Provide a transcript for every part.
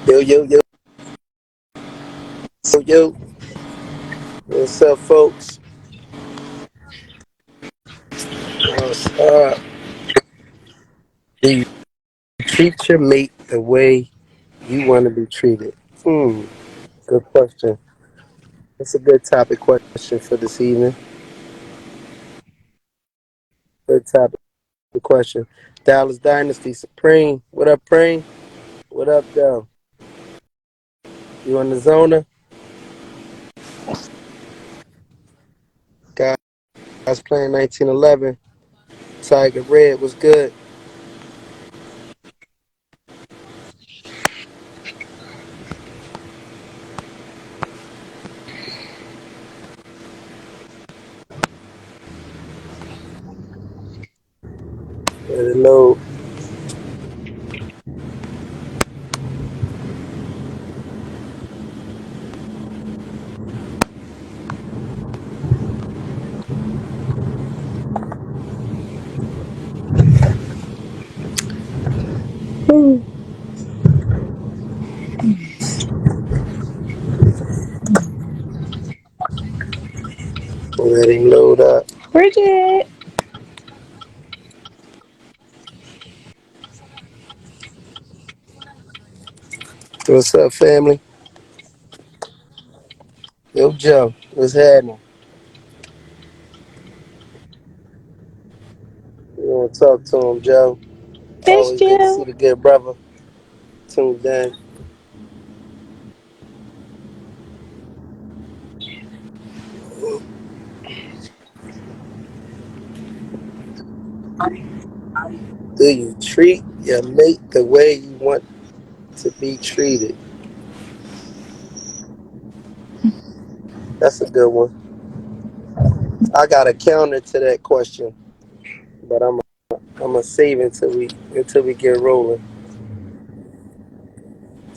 Yo, yo, yo, yo. What's up, folks? What's up? Do you treat your mate the way you want to be treated? Good question. That's a good topic question for this evening. Good topic question. Dallas Dynasty Supreme. What up, Preen? What up, though? You on the zona? Guys playing 1911. Tiger Red was good. Let it load. Let him load up. Bridget. What's up, family? Yo, Joe. What's happening? You want to talk to him, Joe? Thanks, Always good to see Jill. the good brother tuned in. Do you treat your mate the way you want to be treated? That's a good one. I got a counter to that question, but I'm gonna save until we get rolling.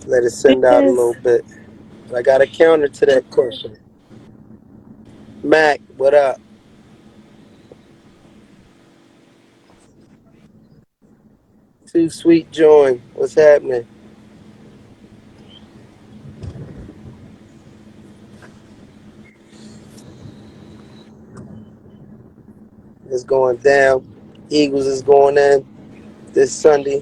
Let it send out a little Yes. bit. But I got a counter to that question. Mac, what up? Too sweet join. What's happening? It's going down. Eagles is going in this Sunday.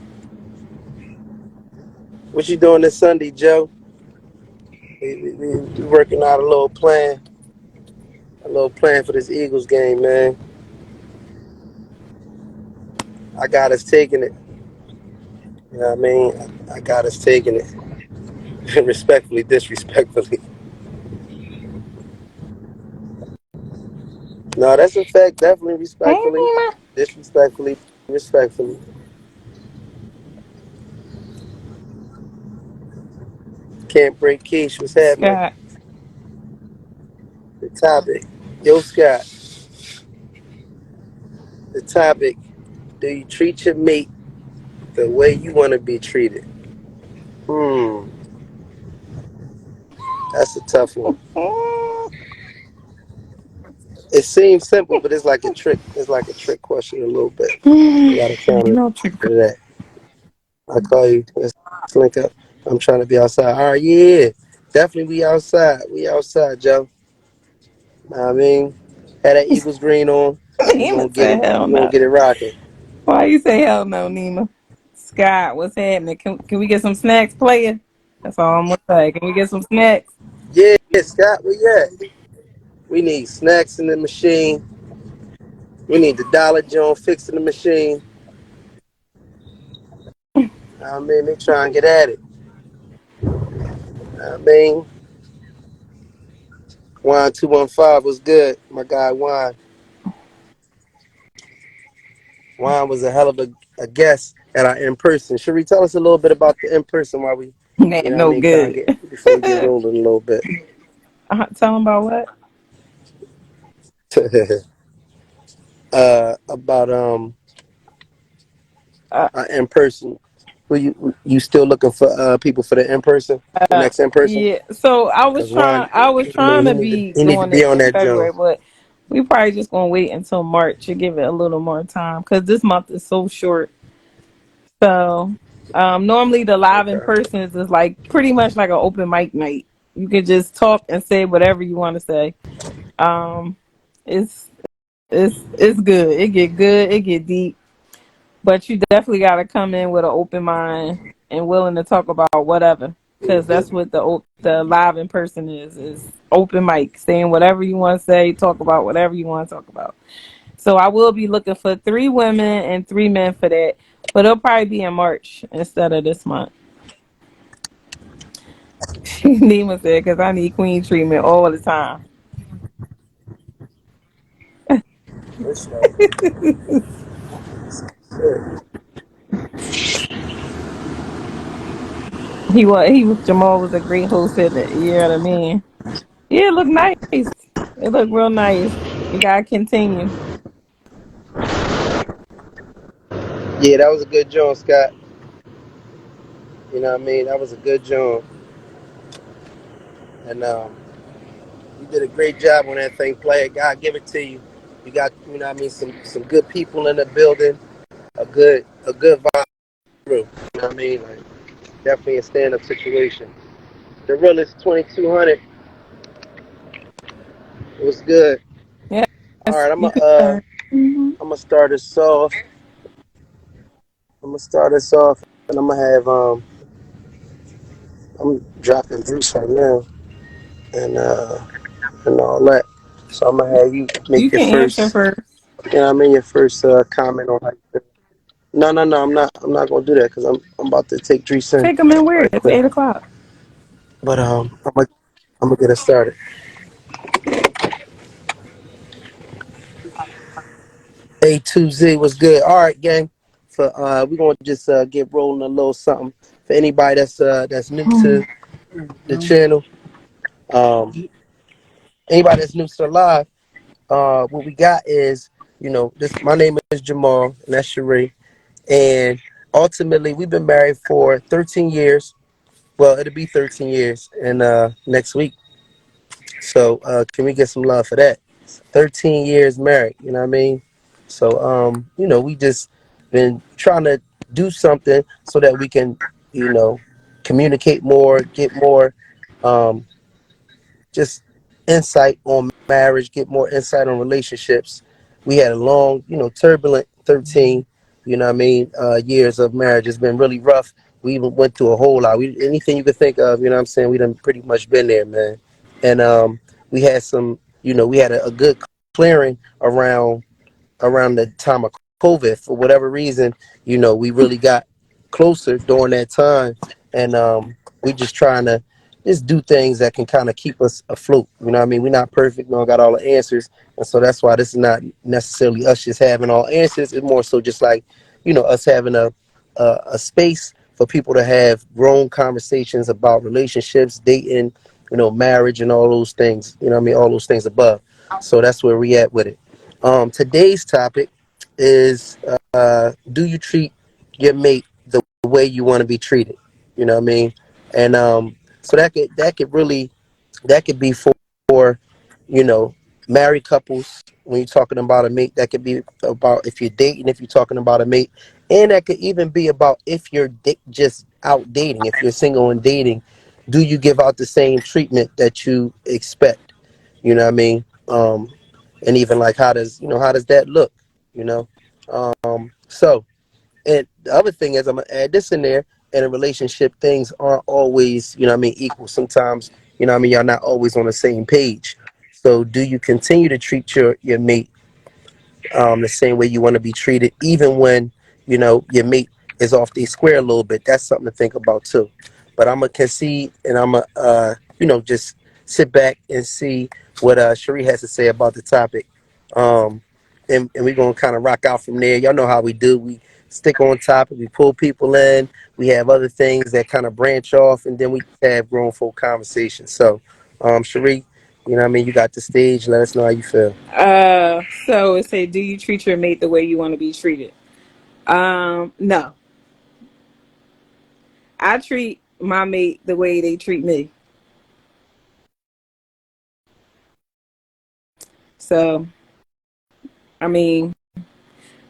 What you doing this Sunday, Joe? We working out a little plan for this Eagles game, man. I got us taking it. You know what I mean? I got us taking it. Respectfully, disrespectfully. No, that's a fact. Definitely Hey, respectfully. Nina. Disrespectfully, respectfully. Can't break Keish. What's happening? Scott. The topic. Yo, Scott. The topic. Do you treat your mate the way you want to be treated? Hmm. That's a tough one. Mm, It seems simple, but it's like a trick. It's like a trick question a little bit. I got to ain't counter no trick. to that. I call you. Let's link up. I'm trying to be outside. All right, yeah. Definitely we outside. We outside, Joe. I mean, had that Eagles green on. We Nina gonna get said it. hell We gonna no. get it rocking. Why you say hell no, Nina? Scott, what's happening? Can we get some snacks, player? That's all I'm gonna say. Can we get some snacks? Yeah, Scott, where you at? We need snacks in the machine. We need the Dollar John fixing the machine. I mean, they try and get at it. I mean, Wine 215 was good. My guy Wine. Wine was a hell of a guest at our in person. Should we tell us a little bit about the in person while we, That what I no mean, kind of good. get before we get rolling a little bit. Tell them about what? About Uh, in person. You still looking for people for the in person, the next in person? yeah. So I was Cause Wine, trying. I was I mean, trying to be he need to doing be it on in that John. February, but we probably just gonna wait until March to give it a little more time because this month is so short. So. Normally the live in Okay. persons is like pretty much like an open mic night. You can just talk and say whatever you want to say. Um, it's it's good. It get good. It get deep. But you definitely got to come in with an open mind and willing to talk about whatever, because that's Hmm. what the live in person is open mic, saying whatever you want to say, talk about whatever you want to talk about. So I will be looking for 3 women and 3 men for that, but it'll probably be in March instead of this month. Nima said, because I need queen treatment all the time. For sure. Sure. Jamal was a great host at the year of the man. Yeah, it looked nice. It looked real nice. You gotta continue. Yeah, that was a good joint, Scott. You know what I mean? That was a good joint. And you did a great job on that thing, player. God give it to you. You got, you know what I mean, some good people in the building, a good vibe through. You know what I mean? Like definitely a stand up situation. The realest 2200. It was good. All Yes, right, you could. Mhm. I'm gonna start us off. I'm gonna start us off, and I'm gonna have I'm dropping Bruce right now, and and all that. So I'm gonna have you You make your can answer first. first. You know what I mean? Your first comment on how you feel. No, no, no. I'm not gonna do that because I'm about to take Drees in Take them in where? right It's quick. 8 o'clock. But I'm gonna get us started. A2Z was good. All right, gang. For we're gonna just get rolling a little something for anybody that's new to the channel. Um, anybody that's new to the live. What we got is, this. My name is Jamal, and that's Sheree. And ultimately, we've been married for 13 years. Well, it'll be 13 years, and next week. So, can we get some love for that? 13 years married. You know what I mean? So, we just been trying to do something so that we can, you know, communicate more, get more. Um, just insight on marriage, get more insight on relationships. We had a long, turbulent 13, years of marriage. It's been really rough. We even went through a whole lot. Anything you could think of, you know what I'm saying? We done pretty much been there, man. And we had we had a good clearing around the time of COVID. For whatever reason, we really got closer during that time, and we just trying to just do things that can kind of keep us afloat. You know what I mean? We're not perfect, we don't got all the answers, and so that's why this is not necessarily us just having all answers. It's more so just like, us having a space for people to have grown conversations about relationships, dating, marriage, and all those things. You know what I mean? All those things above. So that's where we at with it. Today's topic is, do you treat your mate the way you want to be treated? You know what I mean? And so that could be for you know married couples. When you're talking about a mate, that could be about if you're dating, if you're talking about a mate, and that could even be about if you're just out dating. If you're single and dating, do you give out the same treatment that you expect? You know what I mean? And even like how does that look? You know, so and the other thing is I'm gonna add this in there. In a relationship, things aren't always equal. Sometimes y'all not always on the same page. So do you continue to treat your mate the same way you want to be treated, even when your mate is off the square a little bit? That's something to think about too. But I'm gonna concede, and I'm gonna just sit back and see what Cherie has to say about the topic, um, and we're gonna kind of rock out from there. Y'all know how we do. We stick on topic, we pull people in, we have other things that kind of branch off, and then we have grown folk conversations. So, Cherie, you got the stage. Let us know how you feel. So it say, do you treat your mate the way you want to be treated? No. I treat my mate the way they treat me. So I mean,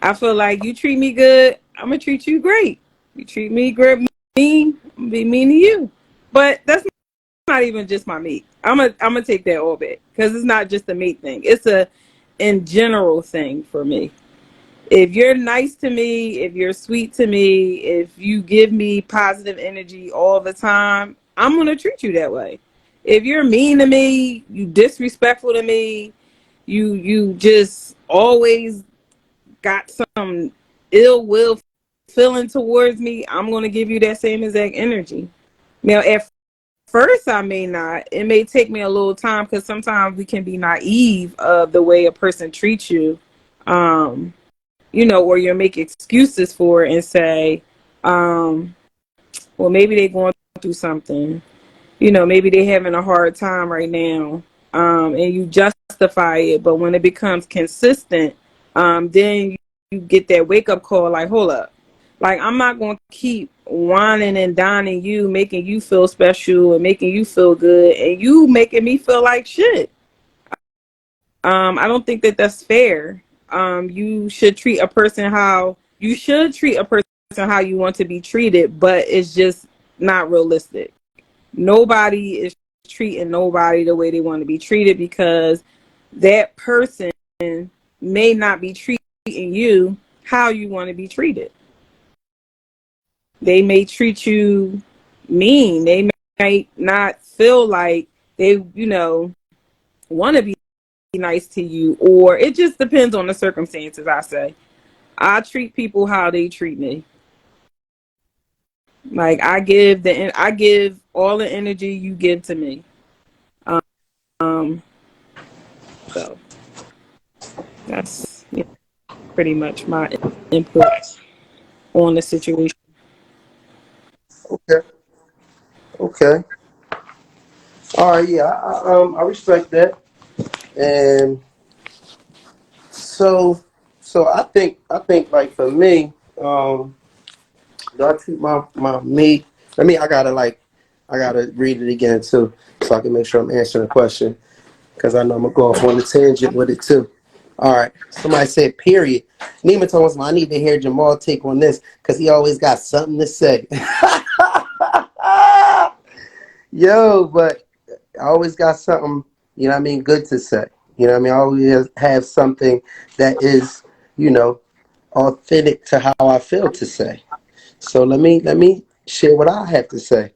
I feel like you treat me good, I'm gonna treat you great. You treat me grip mean, be mean to you. But that's not even just my mate. I'm gonna take that all back because it's not just a mate thing. It's a in general thing for me. If you're nice to me, if you're sweet to me, if you give me positive energy all the time, I'm gonna treat you that way. If you're mean to me, you disrespectful to me, you just always got some ill will feeling towards me, I'm gonna give you that same exact energy. Now, at first, I may not. It may take me a little time because sometimes we can be naive of the way a person treats you. Um, or you'll make excuses for it and say, um, well, maybe they're going through something. Maybe they're having a hard time right now. And you justify it. But when it becomes consistent, then you get that wake up call like, hold up. Like, I'm not going to keep whining and dining you, making you feel special and making you feel good, and you making me feel like shit. I don't think that that's fair. You should treat a person how you should treat a person how you want to be treated, but it's just not realistic. Nobody is treating nobody the way they want to be treated because that person may not be treating you how you want to be treated. They may treat you mean. They might not feel like they, want to be nice to you, or it just depends on the circumstances. I say I treat people how they treat me. Like I give all the energy you give to me. Um, so that's pretty much my input on the situation. Okay. Okay. All right. Yeah. I respect that. And so I think like for me, do I treat my mate? I gotta read it again too, so I can make sure I'm answering the question because I know I'm gonna go off on a tangent with it too. All right. Somebody said, period. Neiman told us, I need to hear Jamal take on this because he always got something to say. Yo, but I always got something, good to say. I always have something that is, you know, authentic to how I feel to say. So let me share what I have to say.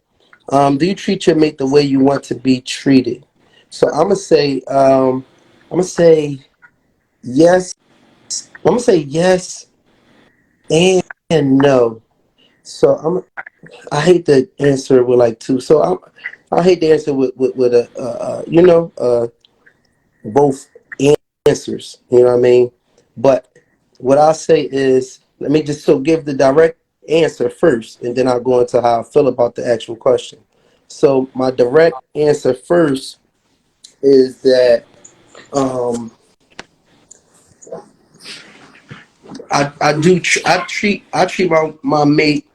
Do you treat your mate the way you want to be treated? So I'm gonna say yes. I'm gonna say yes and no. So I hate to answer with like two. So I hate to answer with a both answers. You know what I mean? But what I'll say is, let me just give the direct answer first, and then I'll go into how I feel about the actual question. So my direct answer first is that I treat my mate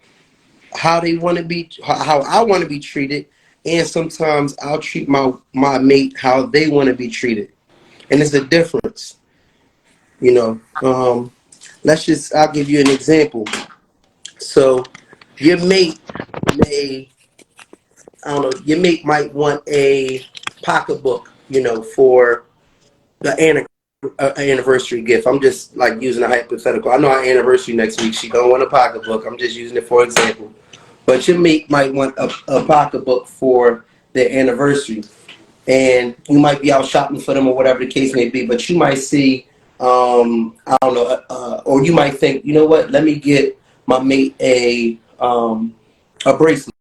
how they want to be, how I want to be treated, and sometimes I'll treat my mate how they want to be treated, and it's a difference. You know, I'll give you an example. So your mate may, I don't know, your mate might want a pocketbook, for the anniversary gift. I'm just like using a hypothetical. I know our anniversary next week. She don't want a pocketbook. I'm just using it for example. But your mate might want a pocketbook for their anniversary, and you might be out shopping for them or whatever the case may be. But you might see, I don't know, or you might think, you know what? Let me get my mate a bracelet.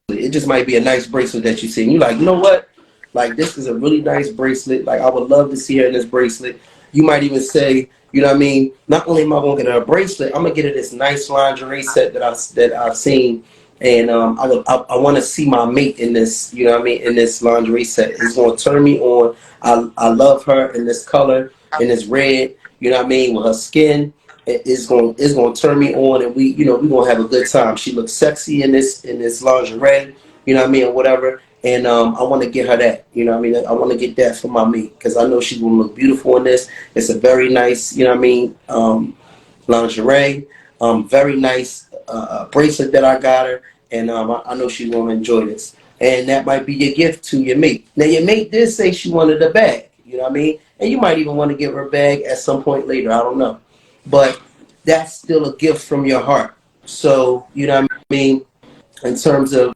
It just might be a nice bracelet that you see, and you're like, you know what? Like, this is a really nice bracelet. Like, I would love to see her in this bracelet. You might even say, you know what I mean? Not only am I gonna get her a bracelet, I'm gonna get her this nice lingerie set that I've seen, and I want to see my mate in this. You know what I mean? In this lingerie set, it's gonna turn me on. I love her in this color, in this red. You know what I mean? With her skin, it's gonna turn me on, and we're gonna have a good time. She looks sexy in this lingerie. You know what I mean, or whatever. And I want to get her that. You know what I mean? I want to get that for my mate because I know she's gonna look beautiful in this. It's a very nice, lingerie. Very nice a bracelet that I got her, and I know she's gonna enjoy this. And that might be your gift to your mate. Now your mate did say she wanted a bag. You know what I mean? And you might even want to give her a bag at some point later. I don't know, but that's still a gift from your heart. So you know what I mean in terms of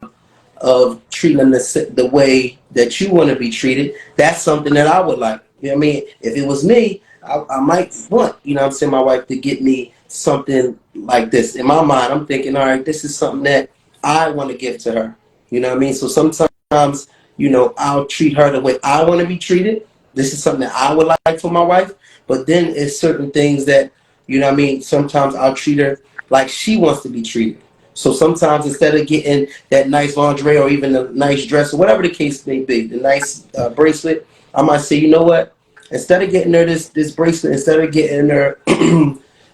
treating them the way that you want to be treated, that's something that I would like. You know what I mean? If it was me, I might want, you know what I'm saying, my wife to get me something like this. In my mind, I'm thinking, all right, this is something that I want to give to her. You know what I mean? So sometimes, you know, I'll treat her the way I want to be treated. This is something that I would like for my wife. But then it's certain things that, you know what I mean, sometimes I'll treat her like she wants to be treated. So sometimes instead of getting that nice lingerie or even a nice dress or whatever the case may be, the nice bracelet, I might say, you know what? Instead of getting her this bracelet, instead of getting her,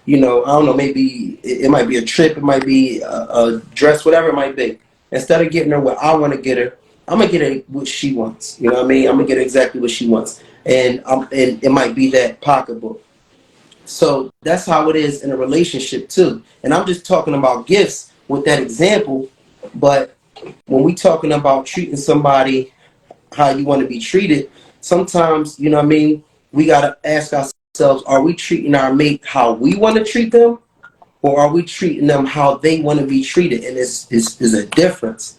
you know, I don't know, maybe it might be a trip, it might be a dress, whatever it might be. Instead of getting her what I want to get her, I'm gonna get her what she wants. You know what I mean? I'm gonna get her exactly what she wants, and it might be that pocketbook. So that's how it is in a relationship too. And I'm just talking about gifts with that example, but when we talking about treating somebody how you want to be treated, sometimes, you know what I mean, we got to ask ourselves, are we treating our mate how we want to treat them, or are we treating them how they want to be treated? And it's a difference.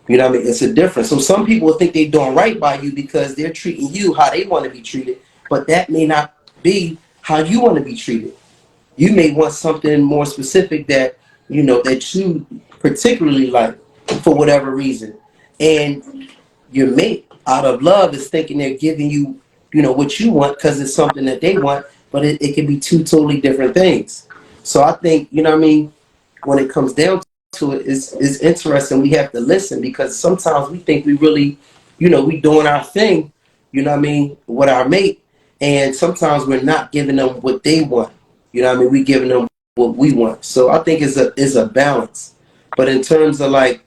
You know what I mean? It's a difference. So some people think they're doing right by you because they're treating you how they want to be treated, but that may not be how you want to be treated. You may want something more specific that, you know, that you particularly like for whatever reason. And your mate, out of love, is thinking they're giving you, you know, what you want because it's something that they want, but it can be two totally different things. So I think, you know what I mean, when it comes down to it, it's interesting. We have to listen because sometimes we think we really, you know, we doing our thing, you know what I mean, with our mate, and sometimes we're not giving them what they want. You know what I mean? We giving them what we want. So I think it's a balance. But in terms of like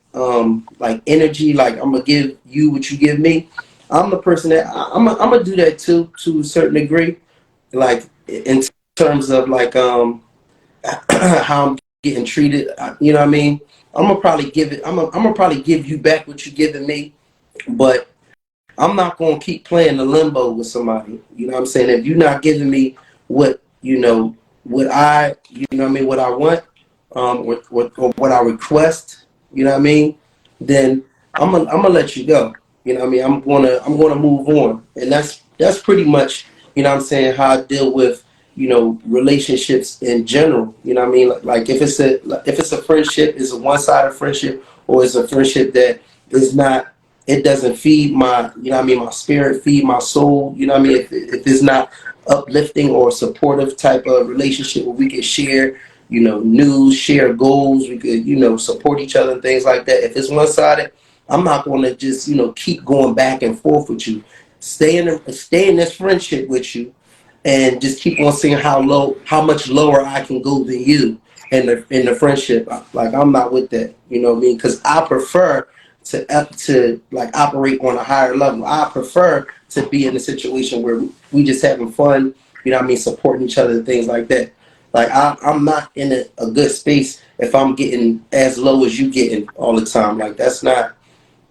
energy, like I'm gonna give you what you give me. I'm the person that I'm gonna do that too to a certain degree. Like in terms of like how I'm getting treated. You know what I mean? I'm gonna probably give it. I'm gonna probably give you back what you're giving me, but I'm not gonna keep playing the limbo with somebody. You know what I'm saying? If you're not giving me what you know, what I, you know what I mean, what I want, or what I request, you know what I mean, then I'm gonna let you go. You know what I mean? I'm gonna move on, and that's pretty much, you know what I'm saying, how I deal with, you know, relationships in general. You know what I mean? Like if it's a friendship, it's a one-sided friendship, or it's a friendship that is not, it doesn't feed my, you know what I mean, my spirit, feed my soul. You know what I mean? If it's not uplifting or supportive type of relationship where we can share, you know, news, share goals, we could, you know, support each other and things like that. If it's one-sided, I'm not going to just, you know, keep going back and forth with you. Stay in this friendship with you, and just keep on seeing how much lower I can go than you in the friendship. Like I'm not with that, you know what I mean? Because I prefer to like operate on a higher level. I prefer to be in a situation where we just having fun, you know what I mean, supporting each other and things like that. Like I'm not in a good space if I'm getting as low as you getting all the time. Like that's not,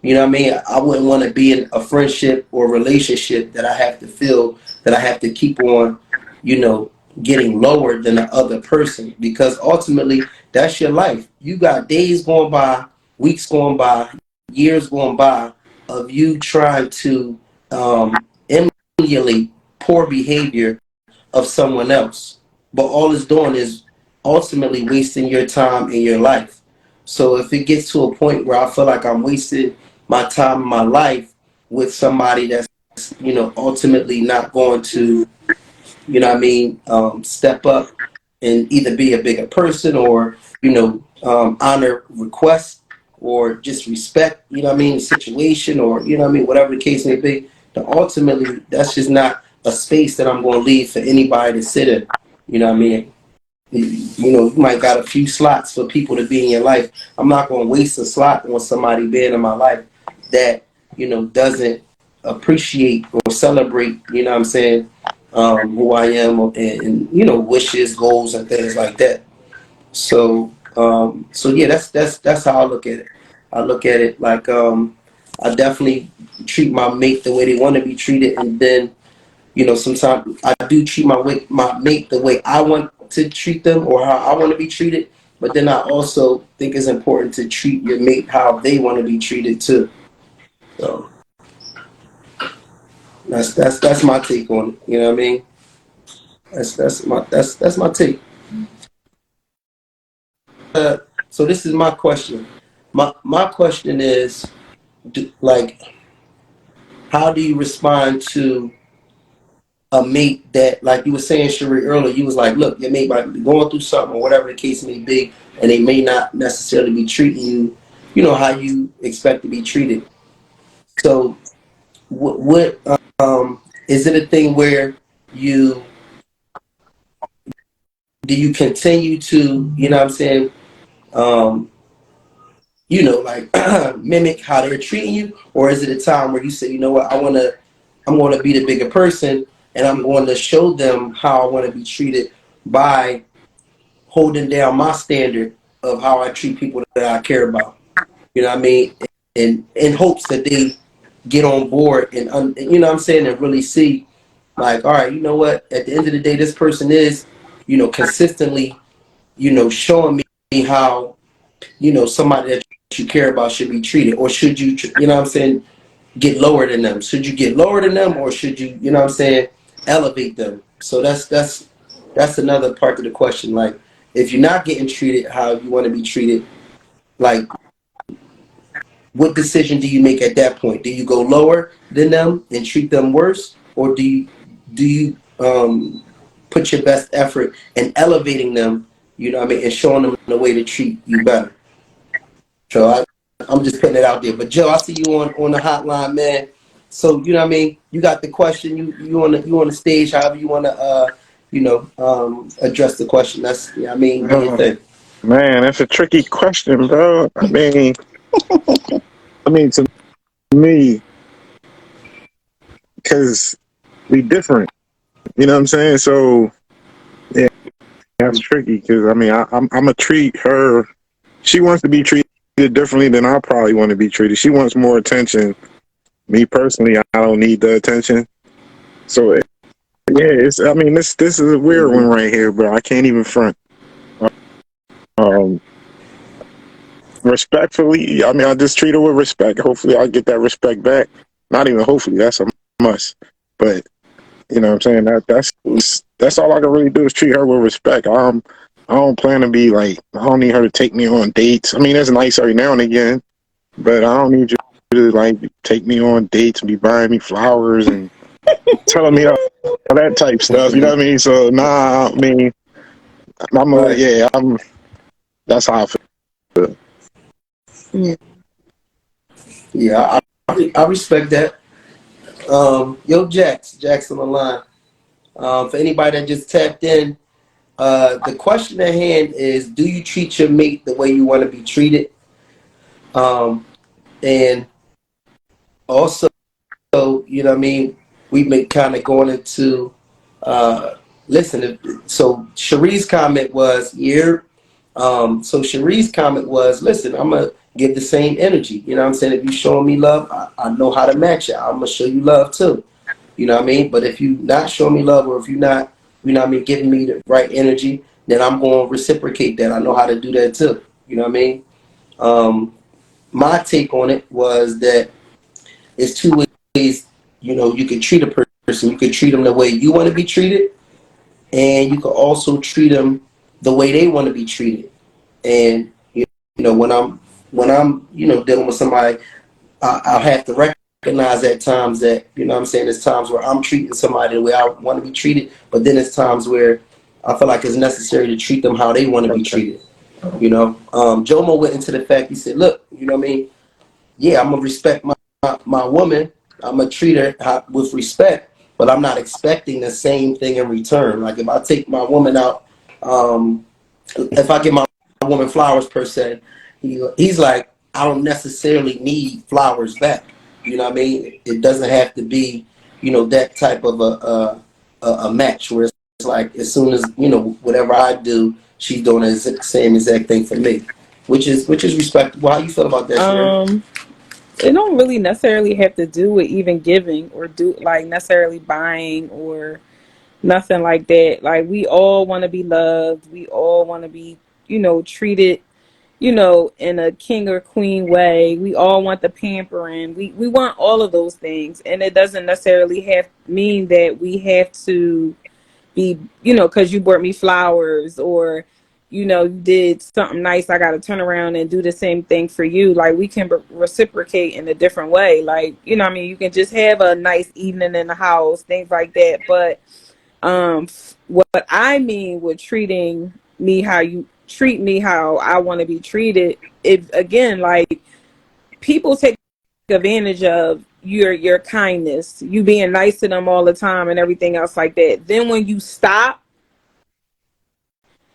you know what I mean? I wouldn't want to be in a friendship or relationship that I have to feel that I have to keep on, you know, getting lower than the other person, because ultimately that's your life. You got days going by, weeks going by, years going by of you trying to emulate poor behavior of someone else. But all it's doing is ultimately wasting your time and your life. So if it gets to a point where I feel like I'm wasting my time and my life with somebody that's, you know, ultimately not going to, you know what I mean, step up and either be a bigger person or, you know, honor requests or just respect, you know what I mean, the situation, or, you know what I mean, whatever the case may be, then ultimately that's just not a space that I'm going to leave for anybody to sit in. You know what I mean? You know, you might got a few slots for people to be in your life. I'm not going to waste a slot on somebody being in my life that, you know, doesn't appreciate or celebrate, you know what I'm saying, who I am, and, you know, wishes, goals, and things like that. So So yeah, that's how I look at it. I look at it like I definitely treat my mate the way they want to be treated, and then sometimes I do treat my mate the way I want to treat them or how I want to be treated. But then I also think it's important to treat your mate how they want to be treated too. So that's my take on it. You know what I mean? That's my take. So this is my question. My question is, like, how do you respond to a mate that, like you were saying, Cherie, earlier, you was like, look, your mate might be going through something or whatever the case may be, and they may not necessarily be treating you, how you expect to be treated. So, what is it a thing where you do you continue to, you know what I'm saying, um, like mimic how they're treating you, or is it a time where you say, you know what, I'm going to be the bigger person, and I'm going to show them how I want to be treated by holding down my standard of how I treat people that I care about. You know what I mean? And in hopes that they get on board and you know what I'm saying, and really see, like, all right, you know what? At the end of the day, this person is, consistently, showing me how, somebody that you care about should be treated, or should you, you know what I'm saying, get lower than them? Should you get lower than them, or should you, you know what I'm saying, elevate them? So that's another part of the question. Like, if you're not getting treated how you want to be treated, like, what decision do you make at that point? Do you go lower than them and treat them worse, or do you put your best effort in elevating them? You know what I mean, and showing them the way to treat you better. So I'm just putting it out there. But Joe, I see you on the hotline, man. So you know what I mean. You got the question. You on the stage. However you want to address the question. That's I mean, do your Oh, thing. man, that's a tricky question, bro. To me, because we different. You know what I'm saying? So yeah, that's tricky. Because I'm a treat her. She wants to be treated differently than I probably want to be treated. She wants more attention. Me personally, I don't need the attention. So yeah, this is a weird one Mm-hmm. right here, bro. I can't even front. Um, Respectfully, I just treat her with respect. Hopefully, I get that respect back. Not even hopefully, that's a must. But you know what I'm saying? That's all I can really do is treat her with respect. I don't plan to be like, I don't need her to take me on dates. I mean, it's nice every now and again, but I don't need you to like take me on dates and be buying me flowers and telling me all that type stuff. You know what I mean? So nah, Right. that's how I feel. Yeah. Yeah, I respect that. Yo, Jax on the line. For anybody that just tapped in, the question at hand is: do you treat your mate the way you want to be treated? And also, you know what I mean, we've been kind of going into listen. So Cherie's comment was, "Yeah." So Cherie's comment was, "Listen, I'm gonna give the same energy. You know what I'm saying? If you showing me love, I know how to match it. I'm gonna show you love too. You know what I mean? But if you not showing me love, or if you're not, you know what I mean, giving me the right energy, then I'm going to reciprocate that. I know how to do that too. You know what I mean? Um, my take on it was that it's two ways. You can treat a person. You can treat them the way you want to be treated, and you can also treat them the way they want to be treated. And when I'm dealing with somebody, I'll have to recognize at times that, what I'm saying, there's times where I'm treating somebody the way I want to be treated, but then it's times where I feel like it's necessary to treat them how they want to be treated. Jomo went into the fact, he said, look, you know what I mean? Yeah, I'm going to respect my woman. I'm going to treat her with respect, but I'm not expecting the same thing in return. Like if I take my woman out, um, if I give my woman flowers per se, he's like, I don't necessarily need flowers back. You know what I mean? It doesn't have to be, that type of a match where it's like as soon as whatever I do, she's doing the same exact thing for me, which is respectable. How you feel about that, Sherry? It don't really necessarily have to do with even giving or do like necessarily buying or nothing like that. Like we all want to be loved. We all want to be, treated, in a king or queen way. We all want the pampering. We want all of those things, and it doesn't necessarily have mean that we have to be, because you brought me flowers or you did something nice, I got to turn around and do the same thing for you. Like we can reciprocate in a different way. Like, what I mean, you can just have a nice evening in the house, things like that. But what I mean with treating me how you treat me how I want to be treated, if again, like people take advantage of your kindness, you being nice to them all the time and everything else like that. Then when you stop,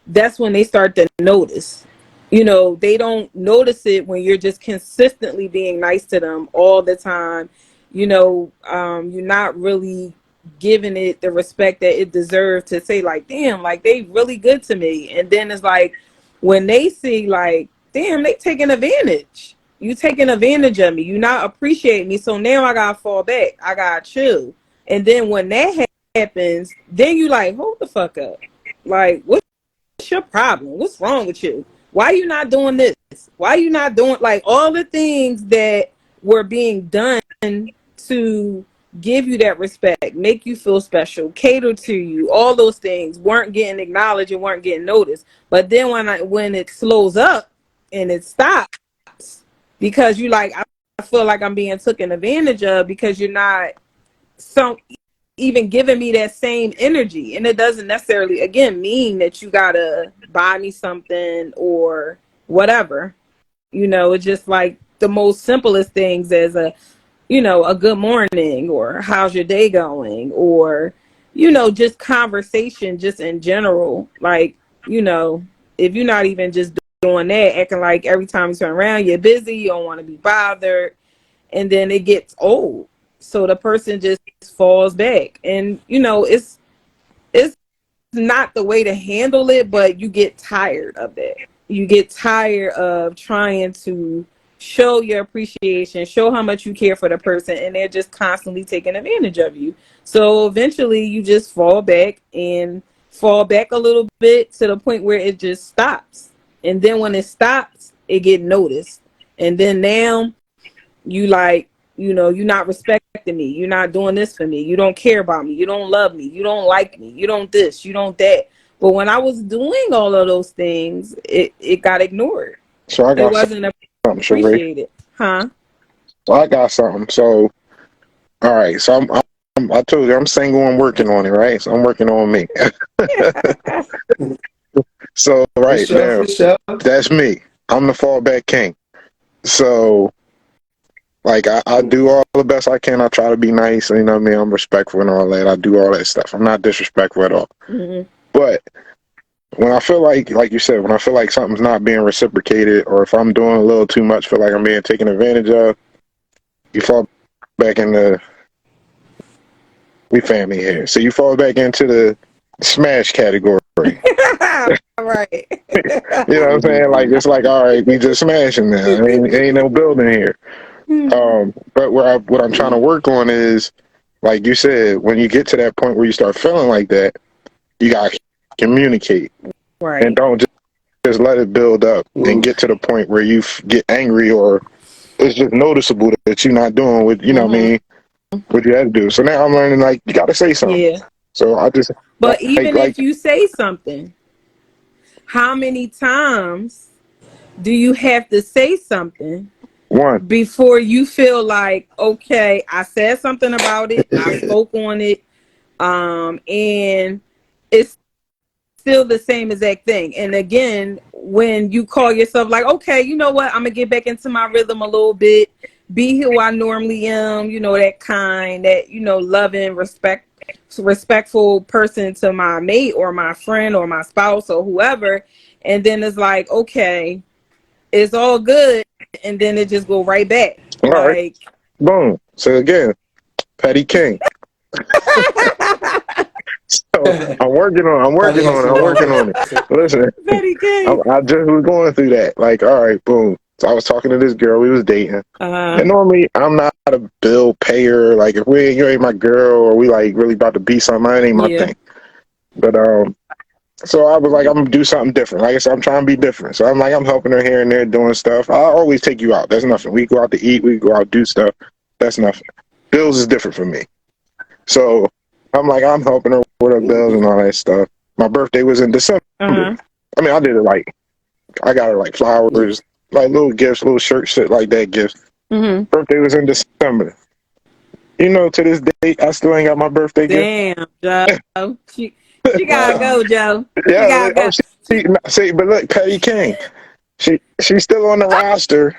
that's when they start to notice. They don't notice it when you're just consistently being nice to them all the time. You're not really giving it the respect that it deserves to say, like, damn, like they really good to me. And then it's like when they see, like, damn, they taking advantage. You taking advantage of me. You not appreciating me. So now I gotta fall back. I gotta chill. And then when that happens, then you like, hold the fuck up. Like, what's your problem? What's wrong with you? Why you not doing this? Why you not doing like all the things that were being done to give you that respect, make you feel special, cater to you, all those things weren't getting acknowledged and weren't getting noticed. But then when it slows up and it stops, because you like, I feel like I'm being taken advantage of because you're not even giving me that same energy. And it doesn't necessarily, again, mean that you gotta buy me something or whatever. It's just like the most simplest things as a good morning or how's your day going, or just conversation just in general. Like, if you're not even just doing that, acting like every time you turn around you're busy, you don't want to be bothered, and then it gets old, so the person just falls back. And it's not the way to handle it, but you get tired of that. You get tired of trying to show your appreciation, show how much you care for the person, and they're just constantly taking advantage of you. So eventually you just fall back a little bit to the point where it just stops. And then when it stops, it get noticed. And then now you like, you're not respecting me. You're not doing this for me. You don't care about me. You don't love me. You don't like me. You don't this. You don't that. But when I was doing all of those things, it got ignored. So I It got wasn't something, Sheree. appreciated. Huh? Well, I got something. So, all right. So I told you I'm single. I'm working on it, right? So I'm working on me. So right now, that's me. I'm the fallback king. So, like, I do all the best I can. I try to be nice. You know what I mean? I'm respectful and all that. I do all that stuff. I'm not disrespectful at all. Mm-hmm. But when I feel like you said, when I feel like something's not being reciprocated, or if I'm doing a little too much, feel like I'm being taken advantage of, you fall back in the, we family here. So you fall back into the smash category. Right. You know what I'm saying? Like, it's like, all right, we just smashing now. Ain't no building here. But what I'm trying to work on is, like you said, when you get to that point where you start feeling like that, you gotta communicate, Right. and don't just let it build up and get to the point where you get angry, or it's just noticeable that you're not doing what you know what I mean, what you had to do. So now I'm learning, like, you gotta say something. Yeah. So I just, But even if you say something, how many times do you have to say something before you feel like, okay, I said something about it, I spoke on it, and it's still the same exact thing. And again, when you call yourself like, okay, you know what, I'm gonna get back into my rhythm a little bit, be who I normally am, that kind, that loving, respectful person to my mate or my friend or my spouse or whoever. And then it's like, okay, it's all good, and then it just go right back. all right, boom. So again, Petty King. So I'm working on it. I'm Probably working have on it. some I'm long working on it. Listen, Betty King. I just was going through that. Like, all right, boom. So I was talking to this girl. We was dating. And normally, I'm not a bill payer. Like, if you ain't my girl or we like really about to be something, that ain't my Yeah. thing. But so I was like, I'm gonna do something different. Like I said, I'm trying to be different. So I'm like, I'm helping her here and there doing stuff. I always take you out. That's nothing. We go out to eat. We go out do stuff. That's nothing. Bills is different for me. So I'm like, I'm helping her with her bills and all that stuff. My birthday was in December. I mean, I did it like, I got her like flowers, like little gifts, little shirt, shit like that gifts. Birthday was in December. You know, to this day, I still ain't got my birthday gift. Damn, Joe. She gotta go, Joe. She Yeah, gotta see, but look, Petty King, she's still on the roster,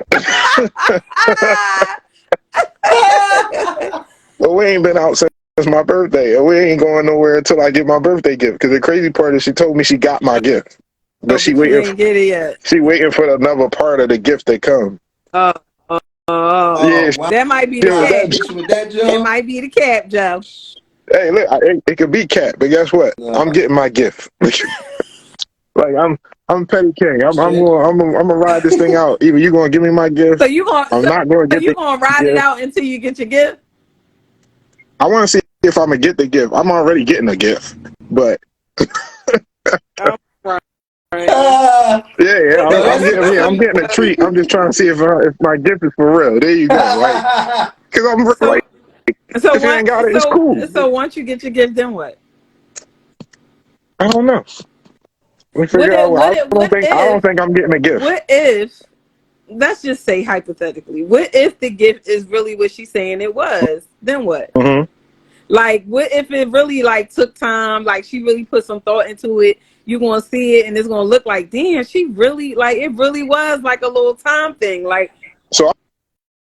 but we ain't been out since my birthday. We ain't going nowhere until I get my birthday gift. Because the crazy part is, she told me she got my gift, but she ain't get it yet. She waiting for another part of the gift to come. Oh, Yeah, wow. that might be the was cap. Bitch with that, It Joe? might be the cap, Joe. hey, look, it could be cat, but guess what? I'm getting my gift. Like I'm Petty King. I'm gonna ride this thing out. Either you gonna give me my gift. So you gonna I'm not gonna get you gonna ride it gift. out until you get your gift? I want to see if I'm gonna get the gift. I'm already getting a gift, but Right. I'm getting a treat. I'm just trying to see if my gift is for real. There you go. Like, cause I'm like, So if you ain't got it, it's cool. So once you get your gift, then what? I don't know. We figure out. I don't think I'm getting a gift. What if? Let's just say hypothetically. What if the gift is really what she's saying it was? Then what? Mm-hmm. Like, what if it really like took time? Like, she really put some thought into it. You're gonna see it, and it's gonna look like, damn, she really like it. Really was like a little time thing. Like, so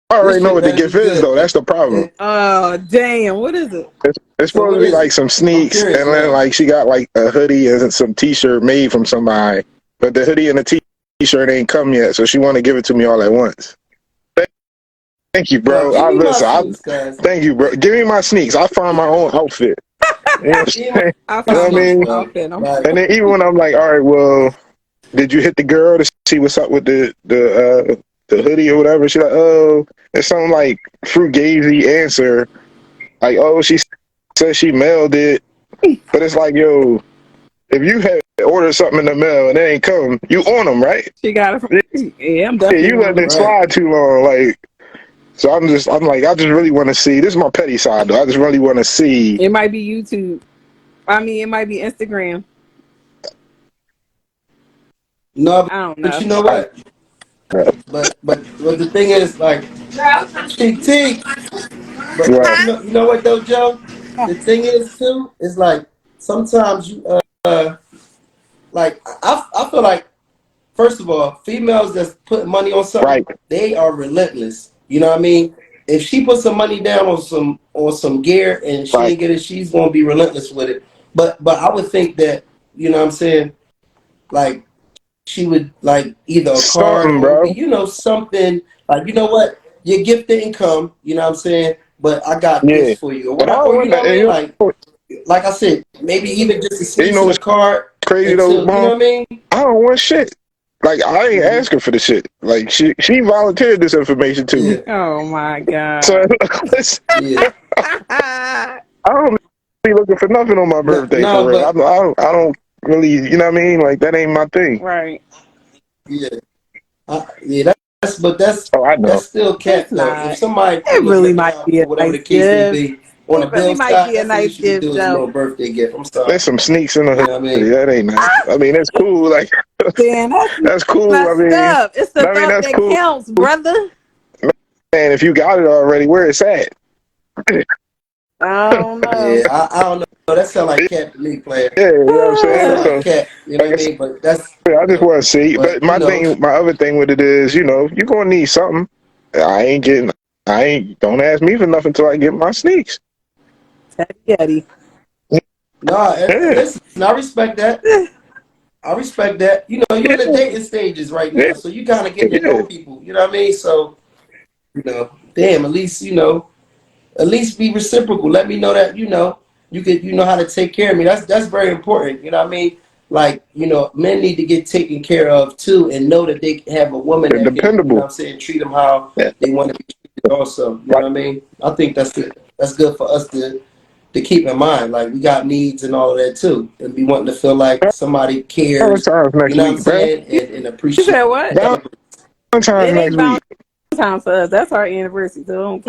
I already know what the gift is, though. That's the problem. Oh, damn! What is it? It's supposed to be like some sneaks, and then like she got like a hoodie and some t-shirt made from somebody, but the hoodie and the t-shirt ain't come yet, so she want to give it to me all at once. Thank you, bro. Thank you, bro. Give me my sneaks. I find my own outfit. You know what I mean? And then even when I'm like, all right, well, did you hit the girl to see what's up with the hoodie or whatever? She's like, oh, it's some like frugazi answer. Like, oh, she says she mailed it. But it's like, yo, if you had ordered something in the mail and it ain't come, you on them, right? She got it from I'm definitely you letting it slide too long. Like, so I'm like, I just really want to see. This is my petty side, though. I just really want to see. It might be YouTube. I mean, it might be Instagram. No, I don't know. but you know what? But the thing is, like, T. But you know what though, Joe? The thing is too is like sometimes you like I feel like, first of all, females that's putting money on something, they are relentless. You know what I mean? If she puts some money down on some gear and she ain't get it, she's gonna be relentless with it. But I would think that, you know what I'm saying, like she would like either a card or you know something like, you know what, your gift didn't come, you know what I'm saying, but I got this for you or whatever. Or, you know what I mean? Like I said, maybe even just a sneak in a card. Crazy though, you know what I mean? I don't want shit. Like, I ain't asking for the shit. Like, she volunteered this information to me. Oh my god. So I don't be looking for nothing on my birthday for real. I don't really, you know what I mean? Like, that ain't my thing. Right. Yeah. That's I know. That's still cat though. If somebody it really might be a whatever nice the case may be on a bill might be a nice gift, Joe. A little birthday gift. I'm sorry. There's some sneaks in the hood. I mean? That ain't nice. I mean, it's cool. Like, Dan, that's cool. I mean, it's the thought that counts, brother. Man, if you got it already, where it's at? I don't know. Yeah, I don't know. That sound like cat to me, player. Yeah, you know what I'm saying? Like cat, you know what I mean? But that's. I just want to see. But my other thing with it is, you know, you're gonna need something. Don't ask me for nothing until I get my sneaks. Yeti. Nah, listen, I respect that. I respect that. You know, you're in the dating stages right now, so you kind of getting to know people. You know what I mean? So, you know, damn, at least be reciprocal. Let me know that, you know, you know how to take care of me. That's very important. You know what I mean? Like, men need to get taken care of too, and know that they have a woman They're that can, dependable. treat them how Yeah. they want to be treated. Also, you know Like what I mean? I think that's good. That's good for us to keep in mind. Like, we got needs and all of that too, and be wanting to feel like somebody cares. Valentine's You next know what I'm week, bro. saying? And You appreciate said what? celebrate. Valentine's It ain't next week. Valentine's for us. That's our anniversary. So don't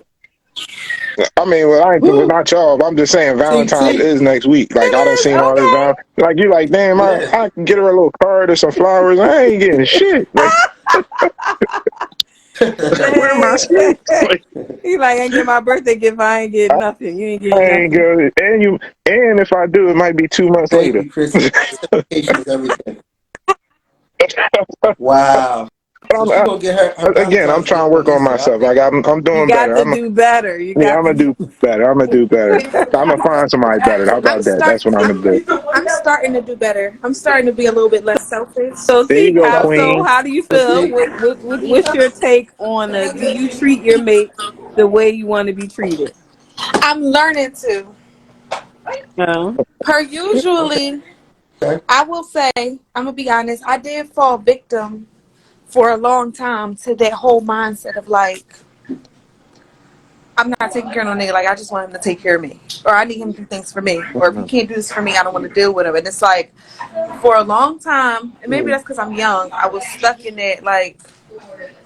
I mean, well, I ain't Woo! not y'all. But I'm just saying Valentine's TT. is next week. Like I done it is seen all this okay. like you like, damn, Yeah. I can get her a little card or some flowers. I ain't getting shit. Like, where my shit? Like, He like, I ain't get my birthday gift. I ain't get nothing. You ain't I get ain't nothing. good. And if I do, it might be 2 months Thank later. you, Chris. Reciprocation is everything. Wow. So she gonna get her Again, I'm Valentine's trying to gift at work on least myself. Friday. Like I'm You doing got better. to do better. You Yeah, got I'm to gonna do. do better. I'm gonna do better. I'm gonna find somebody better. How I'm about that? start. That's what I'm gonna do. I'm starting to do better. I'm starting to be a little bit less selfish. So There you see go, how. So Queen. how do you So feel? see, What's your take on do you treat your mate the way you want to be treated? I'm learning to. No. Per usually, okay. I will say, I'm gonna be honest. I did fall victim for a long time to that whole mindset of like, I'm not taking care of no nigga. Like, I just want him to take care of me, or I need him to do things for me, or if he can't do this for me, I don't want to deal with him. And it's like, for a long time, and maybe that's because I'm young, I was stuck in that like,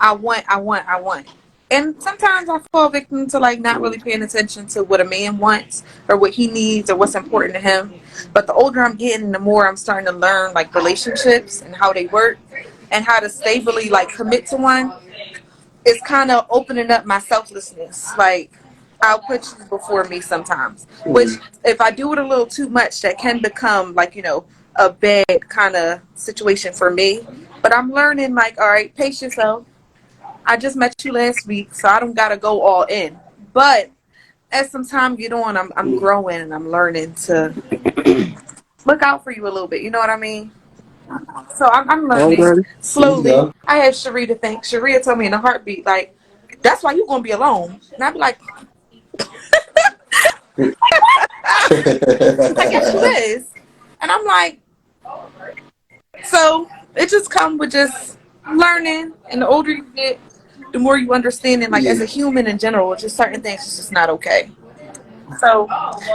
I want. And sometimes I fall victim to like not really paying attention to what a man wants or what he needs or what's important to him. But the older I'm getting, the more I'm starting to learn like relationships and how they work and how to stably like commit to one. It's kind of opening up my selflessness. Like, I'll put you before me sometimes, which if I do it a little too much, that can become like, a bad kind of situation for me. But I'm learning like, all right, pace yourself. I just met you last week, so I don't gotta go all in. But as some time get on, I'm growing and I'm learning to look out for you a little bit. You know what I mean? So I'm How old learning are you? There you slowly. go. I have Cherie to thank. Cherie told me in a heartbeat, like, that's why you gonna be alone. And I'd be like, she's like, yes, you is. And I'm like, so it just comes with just learning. And the older you get, the more you understand. And like Yeah. as a human in general, just certain things is just not okay. So,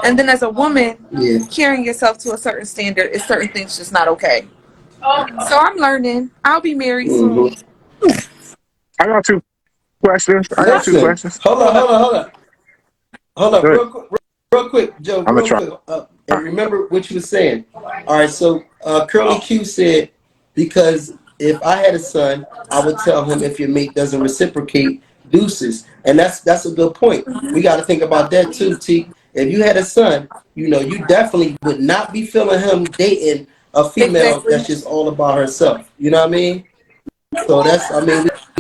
and then as a woman, Yeah. carrying yourself to a certain standard is certain things just not okay. So I'm learning. I'll be married hmm soon. I got two questions. I got two Listen, questions. hold up, Good. real quick, Joe, I'm gonna real try. quick. And remember what you were saying. All right, so Curly Q said, because if I had a son, I would tell him if your mate doesn't reciprocate, deuces. And that's a good point. We got to think about that too, T. If you had a son, you definitely would not be feeling him dating a female Exactly. that's just all about herself. You know what I mean? So we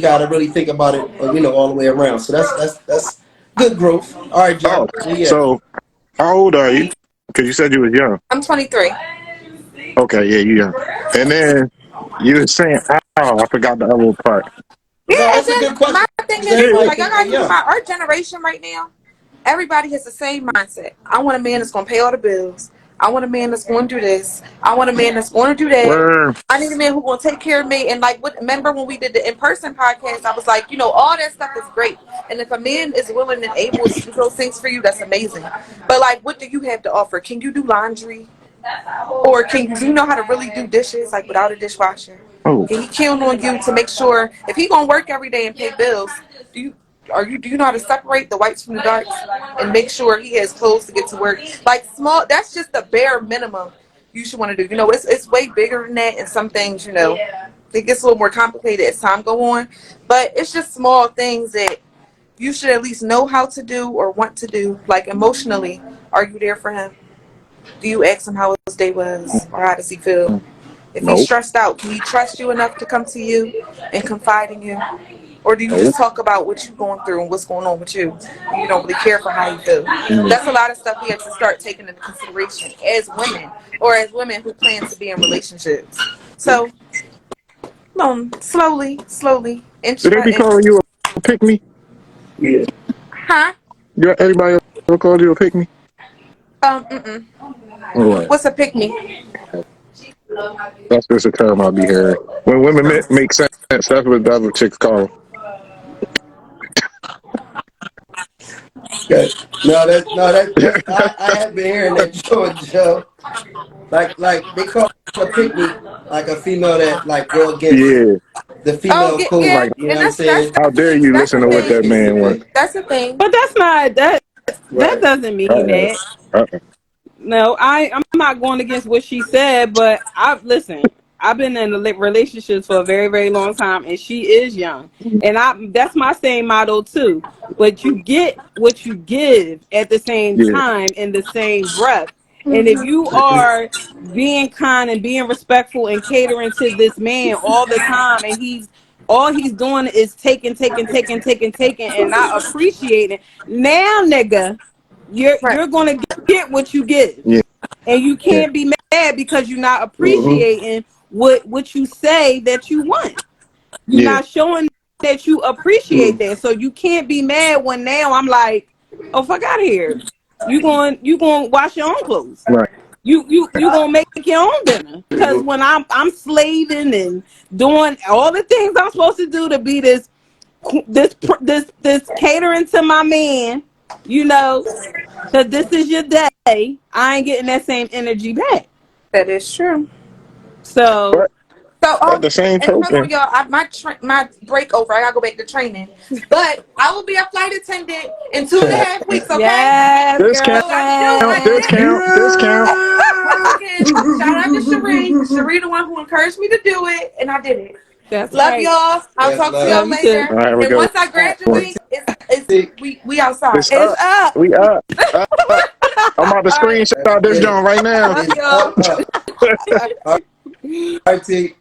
got to really think about it, all the way around. So that's good growth. All right, Oh, Joe. Well, yeah. so how old are you? Because you said you was young. I'm 23. Okay, yeah, you young. And then you were saying, oh, I forgot the other part. No, Yeah, and that's a then good my question. thing is too, Yeah, Everybody like I think they gotta keep in young. mind our generation right now, everybody has the same mindset. I want a man that's gonna pay all the bills. I want a man that's gonna do this. I want a man that's gonna do that. word. I need a man who's gonna take care of me. And like remember when we did the in-person podcast, I was like, all that stuff is great. And if a man is willing and able to do those things for you, that's amazing. But like what do you have to offer? Can you do laundry? Or do you know how to really do dishes like without a dishwasher? Oh, Can he count on you to make sure if he gonna work every day and pay bills? Do you know how to separate the whites from the darks and make sure he has clothes to get to work? Like small, that's just the bare minimum you should want to do. It's way bigger than that, and some things it gets a little more complicated as time go on. But it's just small things that you should at least know how to do or want to do. Like emotionally, are you there for him? Do you ask him how his day was or how does he feel? If he's nope, stressed out, can he trust you enough to come to you and confide in you? Or do you nope. just talk about what you're going through and what's going on with you? And you don't really care for how you feel. Mm, That's a lot of stuff we have to start taking into consideration as women or as women who plan to be in relationships. So, slowly, inch Do they by be inch. calling you a pick me? Yeah. Huh? Anybody ever called you a pick me? Mm-mm. What? What's a pick me? That's just a term I'll be hearing. When women make sense, that's what the other chicks call 'em. Okay. That's I have been hearing that Joe. Like they call a pick me like a female that like go against Yeah, the Oh, female code. yeah, like You know and what I'm that's saying? how dare you that's listen a to what thing. that man wants? Basically. That's a thing. But that's not that Right. doesn't mean Uh-uh. that. Uh-uh. No, I'm not going against what she said, but I've listen. I've been in relationships for a very, very long time, and she is young, and that's my same motto too. But you get what you give at the same Yeah, time in the same breath. And if Hmm. you are being kind and being respectful and catering to this man all the time, and he's doing is taking, and not appreciating, now, nigga, Right. you're gonna get what you give, yeah, and you yeah, can't be mad because you're not Mm-hmm. appreciating what you say that you want. You're yeah. not showing that you appreciate that, so you can't be mad when now I'm like, oh fuck out of here. You going wash your own clothes. Right. You gonna make your own dinner, because when I'm slaving and doing all the things I'm supposed to do to be this catering to my man, you know, because this is your day, I ain't getting that same energy back. That is true. So But So, at the same and hold on, token, y'all. My break over. I gotta go back to training. But I will be a flight attendant in 2.5 weeks. Okay. yes, discount, So I did it. discount. Once again, shout out to Cherie. Cherie, the one who encouraged me to do it, and I did it. that's Love right. y'all. I'll That's talk to love. y'all Love you too. later. All right, have a And good once I one. graduate, it's we outside. It's It's up. up. We up. Up. I'm about to All right. screenshot this It, joint right now. Love it's y'all. up. All right, T.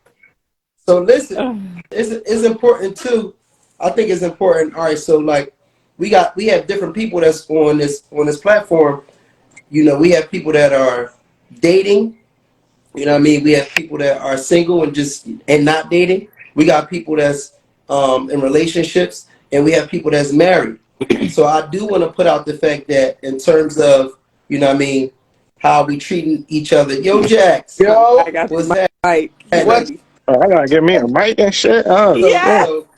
So listen, it's important too. I think it's important. All right, so like we have different people that's on this platform. You know, we have people that are dating. You know what I mean? We have people that are single and not dating. We got people that's in relationships, and we have people that's married. So I do want to put out the fact that in terms of, you know what I mean, how we treating each other. Yo, Jax, Yo, I got what's the mic. He what? ready. Oh, I gotta get me a mic and shit. Oh So Yeah, shit. so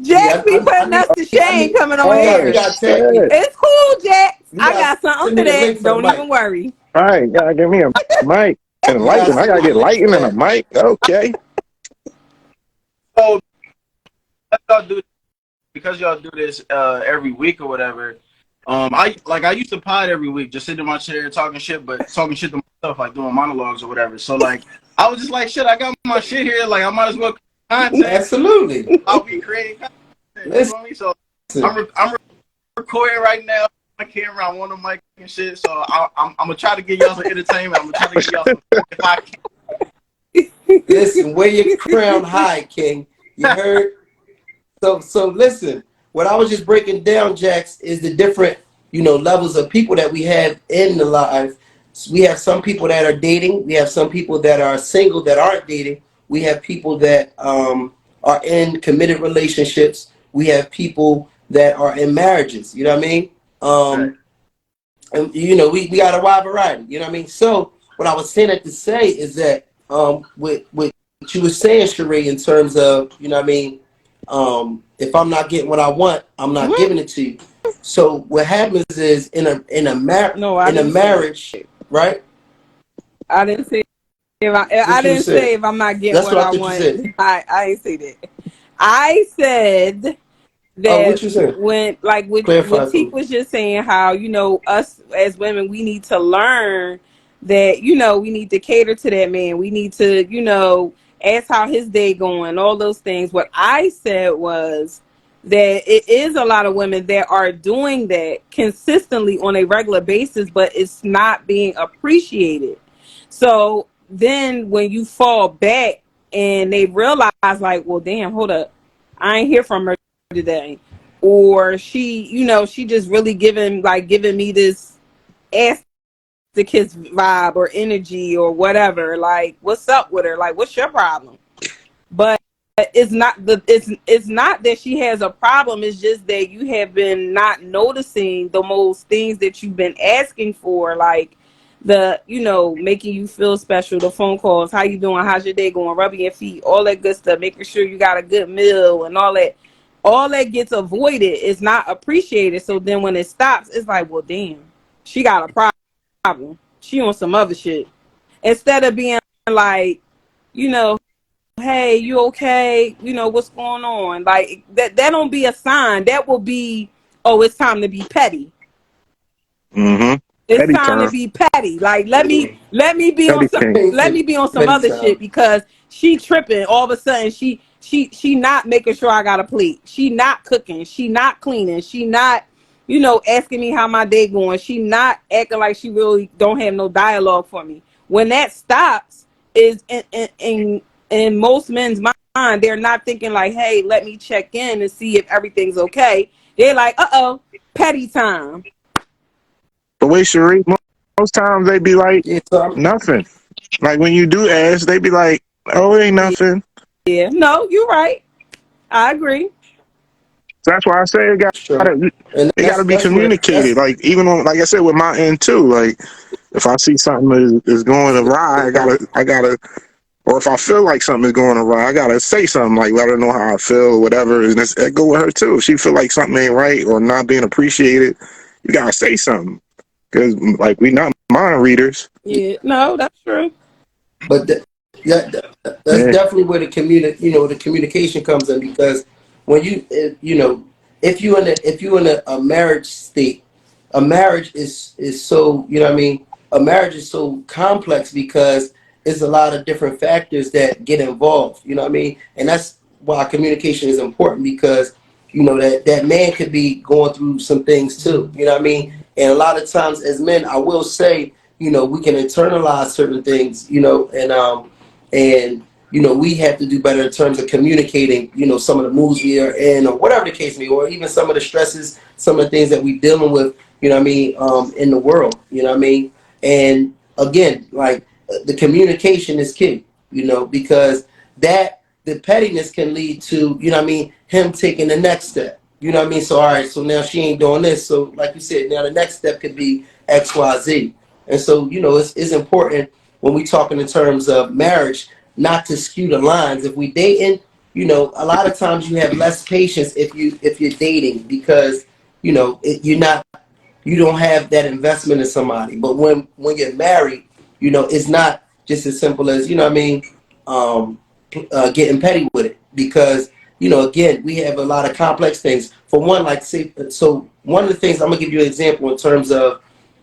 Jax yeah, be putting us to shame coming on we Oh here. got tech. shit. It's cool, Jax. We I got got something send for me the that. link for the Don't mic. even worry. All right, gotta get me a mic and You gotta lighting. I send gotta me the get link for lighting and a that. mic. Okay. So y'all do because y'all do this every week or whatever. I used to pod every week, just sitting in my chair talking shit, but talking shit to myself, like doing monologues or whatever. So like I was just like, shit, I got my shit here, like I might as well content. Absolutely. I'll be creating content. You Listen, feel me? So I'm recording right now. My camera, I'm on the mic and shit. So I'm gonna try to get y'all some entertainment. I'm gonna try to get y'all some if I listen, wear your crown high, King. You heard? So listen, what I was just breaking down, Jax, is the different, levels of people that we have in the life. So we have some people that are dating. We have some people that are single that aren't dating. We have people that are in committed relationships. We have people that are in marriages. You know what I mean? can. And we got a wide variety. You know what I mean? So what I was saying to say is that with what you were saying, Sheree, in terms of, you know what I mean, if I'm not getting what I want, I'm not What? giving it to you. So what happens is No, I in a didn't say that. marriage, right? I didn't say I What you didn't say said. if I'm not getting That's what what I I thought you want. said. I ain't say that. I said Oh, what that you said? when like what Clarify for Teak me. was just saying, how us as women, we need to learn that we need to cater to that man. We need to ask how his day going, all those things. What I said was that it is a lot of women that are doing that consistently on a regular basis, but it's not being appreciated. So then when you fall back and they realize, like, well, damn, hold up, I ain't hear from her today, or she just really giving me this ass to kiss vibe or energy or whatever. Like, what's up with her? Like, what's your problem? But it's not that she has a problem. It's just that you have been not noticing the most things that you've been asking for, like the making you feel special, the phone calls, how you doing, how's your day going, rubbing your feet, all that good stuff, making sure you got a good meal and all that gets avoided. It's not appreciated. So then when it stops, it's like, well, damn, she got a problem. She on some other shit. Instead of being like, hey, you okay? What's going on? Like that don't be a sign. That will be, oh, it's time to be petty. Mm-hmm. It's Petty time to time. be petty. Like let me be on Petty some king. other shit because she tripping. All of a sudden she not making sure I got a plate. She not cooking. She not cleaning. She not asking me how my day going. She not acting like she really don't have no dialogue for me. When that stops, is in most men's mind, they're not thinking like, hey, let me check in and see if everything's okay. They're like, petty time. The way Cherie, most times they be like, Yeah, so nothing. Like when you do ask, they be like, oh, it ain't nothing. Yeah, no, you're right. I agree. So that's why I say sure. And it gotta be that's where communicated. Like even on, like I said, with my end too. Like if I see something is going awry, I gotta, or if I feel like something is going awry, I gotta say something, like let her know how I feel or whatever. And that go with her too. If she feel like something ain't right or not being appreciated, you gotta say something. Because like we not mind readers. Yeah, no, that's true. But that's Yeah. definitely where the communication comes in, because when if you in a marriage state, a marriage is so, what I mean, a marriage is so complex because it's a lot of different factors that get involved, what I mean, and that's why communication is important, because that man could be going through some things too, what I mean, and a lot of times as men, I will say, we can internalize certain things, and we have to do better in terms of communicating, some of the moods we are in, or whatever the case may be, or even some of the stresses, some of the things that we're dealing with, in the world, and again, like the communication is key, because the pettiness can lead to, him taking the next step. So all right, so now she ain't doing this. So like you said, now the next step could be XYZ. And so, it's important when we talking in terms of marriage, not to skew the lines. If we dating, a lot of times you have less patience if you're dating, because you don't have that investment in somebody. But when you're married, it's not just as simple as getting petty with it, because again, we have a lot of complex things. For one, like say, so one of the things, I'm gonna give you an example in terms of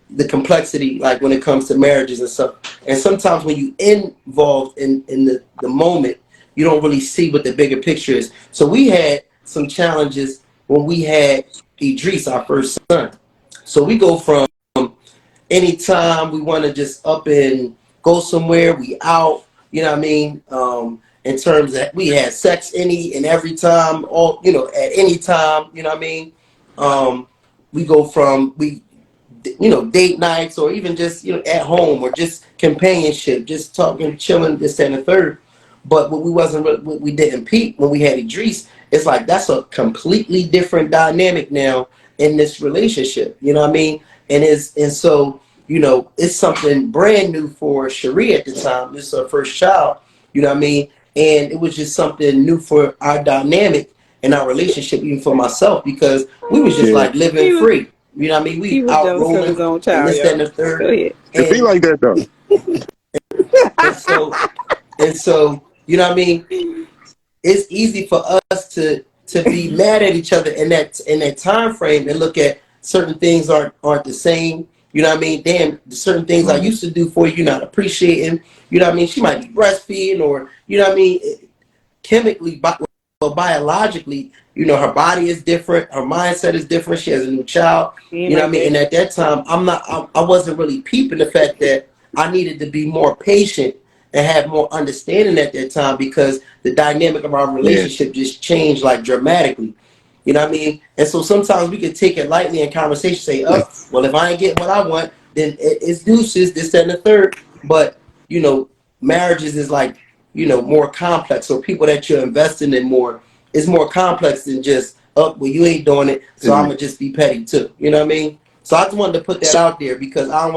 the complexity, like when it comes to marriages and stuff. And sometimes when you involved in the moment, you don't really see what the bigger picture is. So we had some challenges when we had Idris, our first son. So we go from anytime we want to just up and go somewhere, we out, in terms that we had sex any and every time, all, at any time, we go from, date nights, or even just, at home, or just companionship, just talking, chilling, this, that, and the third. But what we didn't peep when we had Idris, it's like that's a completely different dynamic now in this relationship. You know what I mean? And so it's something brand new for Cherie at the time. This is her first child. You know what I mean? And it was just something new for our dynamic and our relationship, even for myself, because we was just like living free. You know what I mean? He We was out jealous of his rolling own and child, this, that, and yo. the Go third. ahead. It be And like that though. and so you know what I mean? It's easy for us to be mad at each other in that time frame, and look at certain things aren't the same. You know what I mean? Damn, certain things I used to do for you, you're not appreciating. You know what I mean? She might be breastfeeding, or you know what I mean, chemically, but biologically, her body is different, her mindset is different. She has a new child. He ain't You know what like I mean? And that. at that time, I wasn't really peeping the fact that I needed to be more patient and have more understanding at that time, because the dynamic of our Yeah. relationship just changed like dramatically. You know what I mean? And so sometimes we could take it lightly in conversation, say, oh, well, if I ain't getting what I want, then it's deuces, this, that, and the third. But, marriages is like more complex. So people that you're investing in more is more complex than just, oh, well, you ain't doing it, so I'm gonna just be petty too. You know what I mean? So I just wanted to put that out there because I don't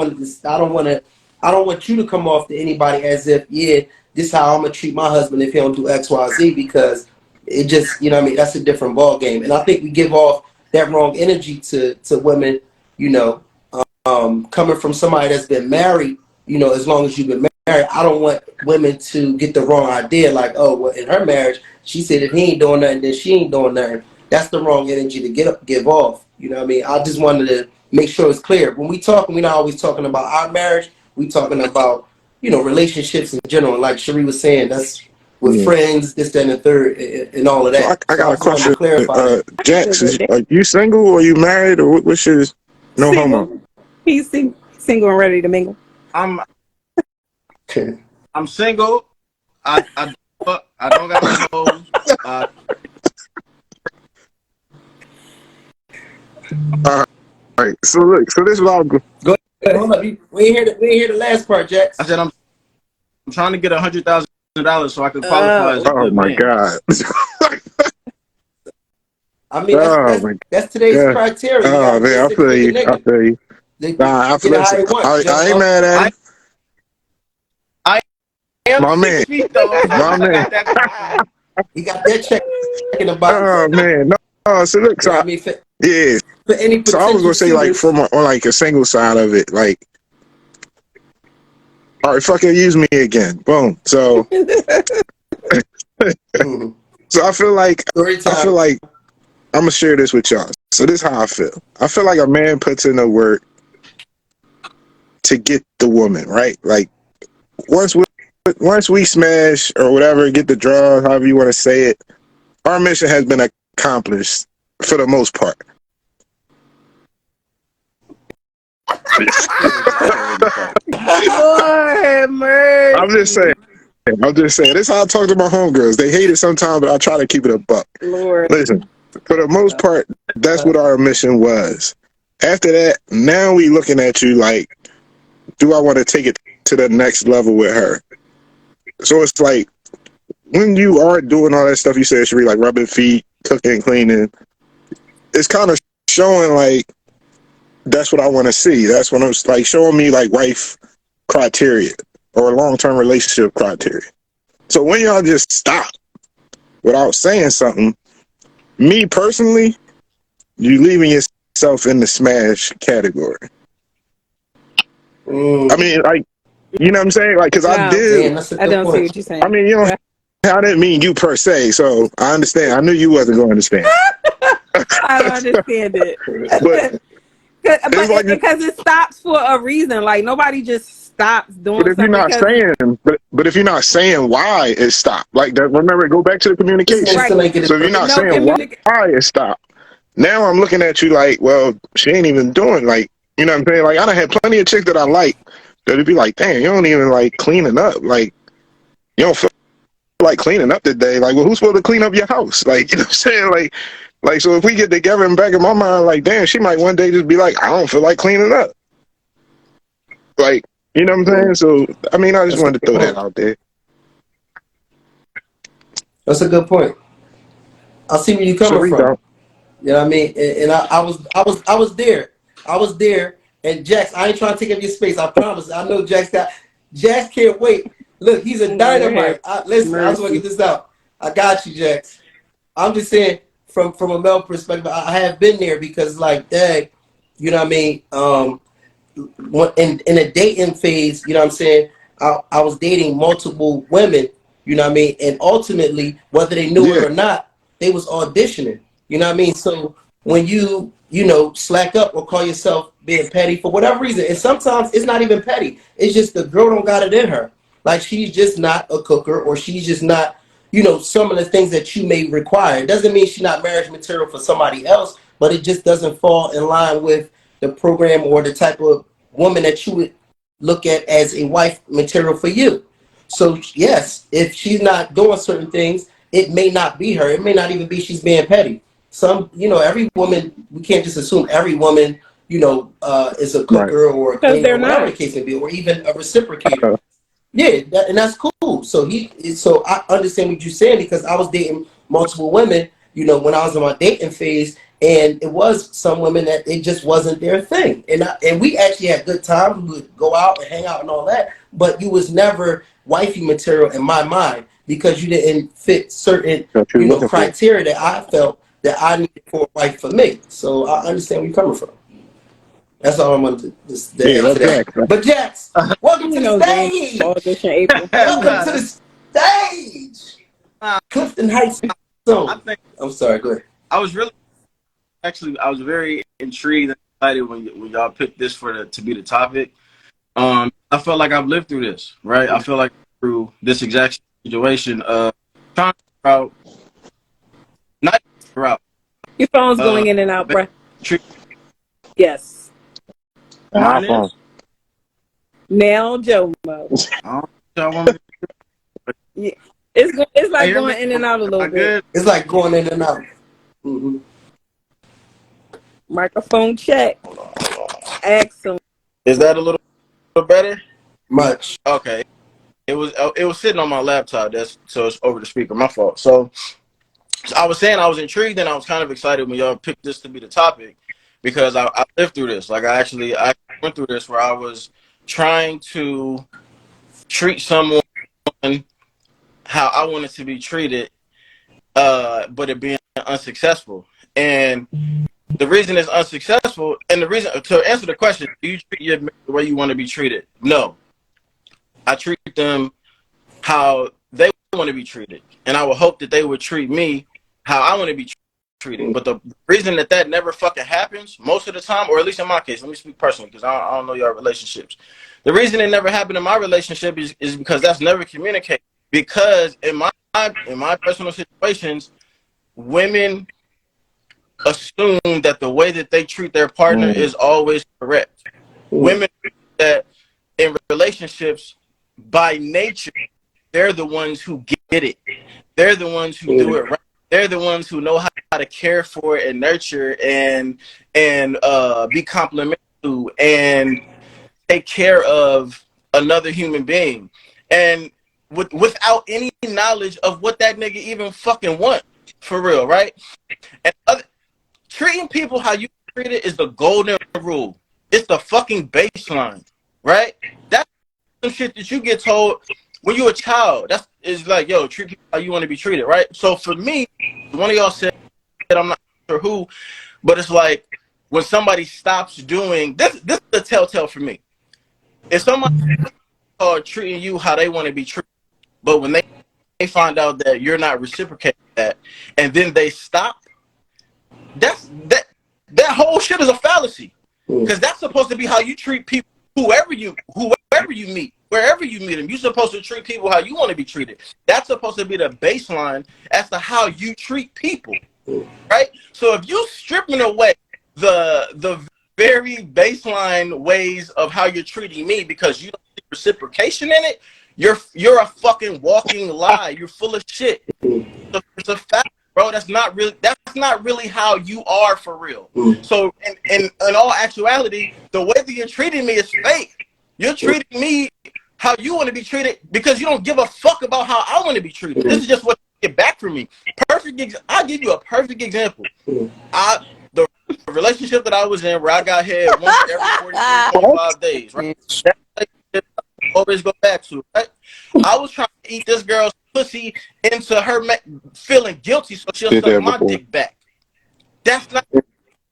want you to come off to anybody as if, yeah, this is how I'm gonna treat my husband if he don't do X, Y, Z, because it just, you know what I mean, that's a different ball game. And I think we give off that wrong energy to women, coming from somebody that's been married, as long as you've been married. I don't want women to get the wrong idea, like, oh, well, in her marriage, she said if he ain't doing nothing, then she ain't doing nothing. That's the wrong energy to give off. You know what I mean? I just wanted to make sure it's clear. When we talk, we're not always talking about our marriage. We talking about, relationships in general. Like Cherie was saying, that's with friends, this, that, and the third, and all of So that. I So I got a just wanted question. to clarify that. Jax, are you single or you married or what's your no homo? Single. He's single and ready to mingle. I'm single. I don't got no hoes. All right. So look. So this is what I'm. Go ahead. Hold up. We ain't hear the last part, Jax. I said I'm trying to get $100,000 so I can qualify as a Oh good my man. God. I mean, that's today's criteria. Oh man, I feel you. I feel you. Nah, I ain't mad at him. I am My 6 man. feet though. My man. He got that check in the box. Oh man, no. So look, so I mean, for any So I was gonna say, like, from on like a single side of it, like, all right, fucking use me again, boom. So, so I feel like I'm gonna share this with y'all. So this is how I feel. I feel like a man puts in the work to get the woman, right? Like once we smash or whatever, get the draw, however you want to say it, our mission has been accomplished for the most part. Lord mercy. I'm just saying. This is how I talk to my homegirls. They hate it sometimes, but I try to keep it a buck. Lord. Listen, for the most part, that's what our mission was. After that, now we looking at you like, do I want to take it to the next level with her? So it's like, when you are doing all that stuff you said, Cherie, like rubbing feet, cooking, cleaning, it's kind of showing like, that's what I want to see. That's when it's like showing me like wife criteria or long-term relationship criteria. So when y'all just stop without saying something, me personally, you leaving yourself in the smash category. I mean, like, you know what I'm saying? Like, because I did. I don't see what you're saying. I mean, I didn't mean you per se, so I understand. I knew you wasn't going to understand. I don't understand it. But because it stops for a reason. Like nobody just stops doing. But if you're not saying, but if you're not saying why it stopped, like that, remember, go back to the communication. Right. So if you're not saying why it stopped, now I'm looking at you like, well, she ain't even doing like, you know what I'm saying? Like I done had plenty of chicks that I like that'd be like, damn, you don't even like cleaning up, like you don't feel like cleaning up today. Like, well, who's supposed to clean up your house? Like, you know what I'm saying? Like, so if we get together and back in my mind, like, damn, she might one day just be like, I don't feel like cleaning up. Like, you know what I'm saying? So, I mean, I just wanted to throw that out there. That's a good point. I see where you're coming from. You know what I mean? And I was there. I was there. And Jax, I ain't trying to take up your space. I promise. I know Jax can't wait. Look, he's a dynamite. Listen, I just want to get this out. I got you, Jax. I'm just saying, from a male perspective, I have been there because, like, dang, you know what I mean? In a dating phase, you know what I'm saying? I was dating multiple women, you know what I mean? And ultimately, whether they knew it or not, they was auditioning. You know what I mean? So when you slack up or call yourself being petty for whatever reason, and sometimes it's not even petty. It's just the girl don't got it in her. Like she's just not a cooker, or she's just not, some of the things that you may require. It doesn't mean she's not marriage material for somebody else, but it just doesn't fall in line with the program or the type of woman that you would look at as a wife material for you. So yes, if she's not doing certain things, it may not be her. It may not even be she's being petty. Every woman, we can't just assume every woman, is a cooker or a cleaner, or whatever the case may be, or even a reciprocator. Yeah, and that's cool. So I understand what you're saying because I was dating multiple women, when I was in my dating phase, and it was some women that it just wasn't their thing, and we actually had good times. We would go out and hang out and all that, but you was never wifey material in my mind because you didn't fit certain, What you looking for? criteria that I felt that I needed for a wife for me. So I understand where you're coming from. That's all I wanted to Yeah, answer that's that. Jack. Right? But Jax, welcome to You the know, James, stage. August and April. Welcome to the stage. Clifton Heights I zone. think I'm sorry, go ahead. I was very intrigued and excited when y'all picked this to be the topic. I felt like I've lived through this, right? I feel like through this exact situation, trying to figure out, not figure out, Your phone's going in and out, bruh. treat Yes. mine iPhone. is. Now, Jomo. I don't know what y'all want me Yeah. It's like hear me? going in and out a Am little I bit. good? It's like going in and out. Mm-hmm. Microphone check. Excellent. Is that a little better? Much. Okay. It was sitting on my laptop. So it's over the speaker. My fault. So I was saying I was intrigued and I was kind of excited when y'all picked this to be the topic because I lived through this. Like I went through this where I was trying to treat someone how I wanted to be treated, but it being unsuccessful. And the reason it's unsuccessful, and the reason to answer the question, do you treat your mate the way you want to be treated? No, I treat them how they want to be treated, and I would hope that they would treat me how I want to be treated. But the reason that never fucking happens most of the time, or at least in my case, let me speak personally because I don't know your relationships. The reason it never happened in my relationship is because that's never communicated. Because in my personal situations, women assume that the way that they treat their partner is always correct. Women that in relationships, by nature, they're the ones who get it. They're the ones who do it right. They're the ones who know how to care for and nurture and be complimentary to and take care of another human being. And without any knowledge of what that nigga even fucking want, for real, right? And treating people how you treat it is the golden rule. It's the fucking baseline, right? That's some shit that you get told when you're a child. Is like, yo, treat people how you want to be treated, right? So for me, one of y'all said, I'm not sure who, but it's like when somebody stops doing this is the telltale for me. If somebody treating you how they want to be treated, but when they find out that you're not reciprocating that, and then they stop, that whole shit is a fallacy. Because that's supposed to be how you treat people, whoever you meet, wherever you meet them. You're supposed to treat people how you want to be treated. That's supposed to be the baseline as to how you treat people, right? So if you're stripping away the very baseline ways of how you're treating me because you don't see reciprocation in it, you're a fucking walking lie. You're full of shit. It's a fact, bro. That's not really how you are for real. So in all actuality, the way that you're treating me is fake. You're treating me how you want to be treated because you don't give a fuck about how I want to be treated. This is just what you get back from me. I'll give you a perfect example. The relationship that I was in where I got head once every 45 days, right? That relationship I always go back to, right? I was trying to eat this girl's pussy into her feeling guilty so she'll suck my dick back. That's not,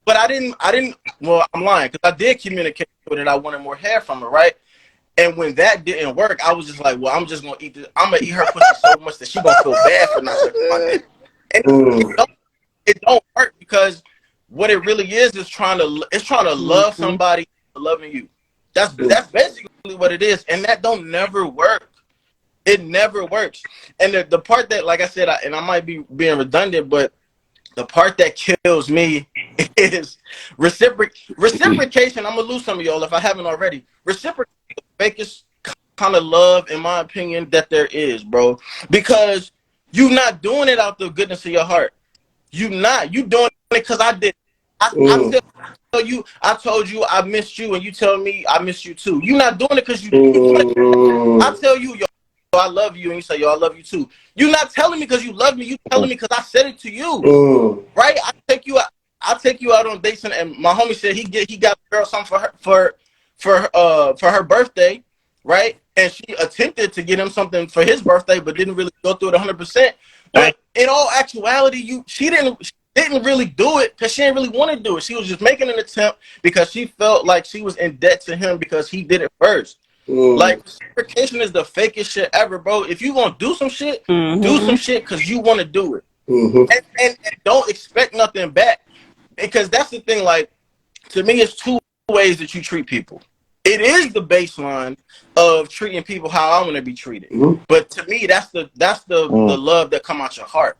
but I didn't, well, I'm lying because I did communicate with her that I wanted more hair from her, right? And when that didn't work, I was just like, well, I'm just going to eat this. I'm going to eat her pussy so much that she going to feel bad for not sucking my dick. And it don't work because what it really is trying to love somebody loving you. That's basically what it is. And that don't never work. It never works. And the part that, like I said, and I might be being redundant, but the part that kills me is reciprocation. I'm going to lose some of y'all if I haven't already. Reciprocation is the fakest kind of love, in my opinion, that there is, bro. Because you're not doing it out the goodness of your heart. You doing it because I did. Mm. I told you I missed you, and you tell me I missed you too. You're not doing it because you. I Mm. tell you, yo, I love you, and you say, yo, I love you too. You're not telling me because you love me. You telling me because I said it to you, Mm. right? I take you out on dates, and my homie said he got the girl something for her birthday, right? And she attempted to get him something for his birthday, but didn't really go through it 100%. But in all actuality, she didn't really do it because she didn't really want to do it. She was just making an attempt because she felt like she was in debt to him because he did it first. Like, reciprocation is the fakest shit ever, bro. If you gonna do some shit because you want to do it, Mm-hmm. and don't expect nothing back. Because that's the thing. Like, to me, it's two ways that you treat people. It is the baseline of treating people how I want to be treated. Mm-hmm. But to me, that's the love that come out your heart.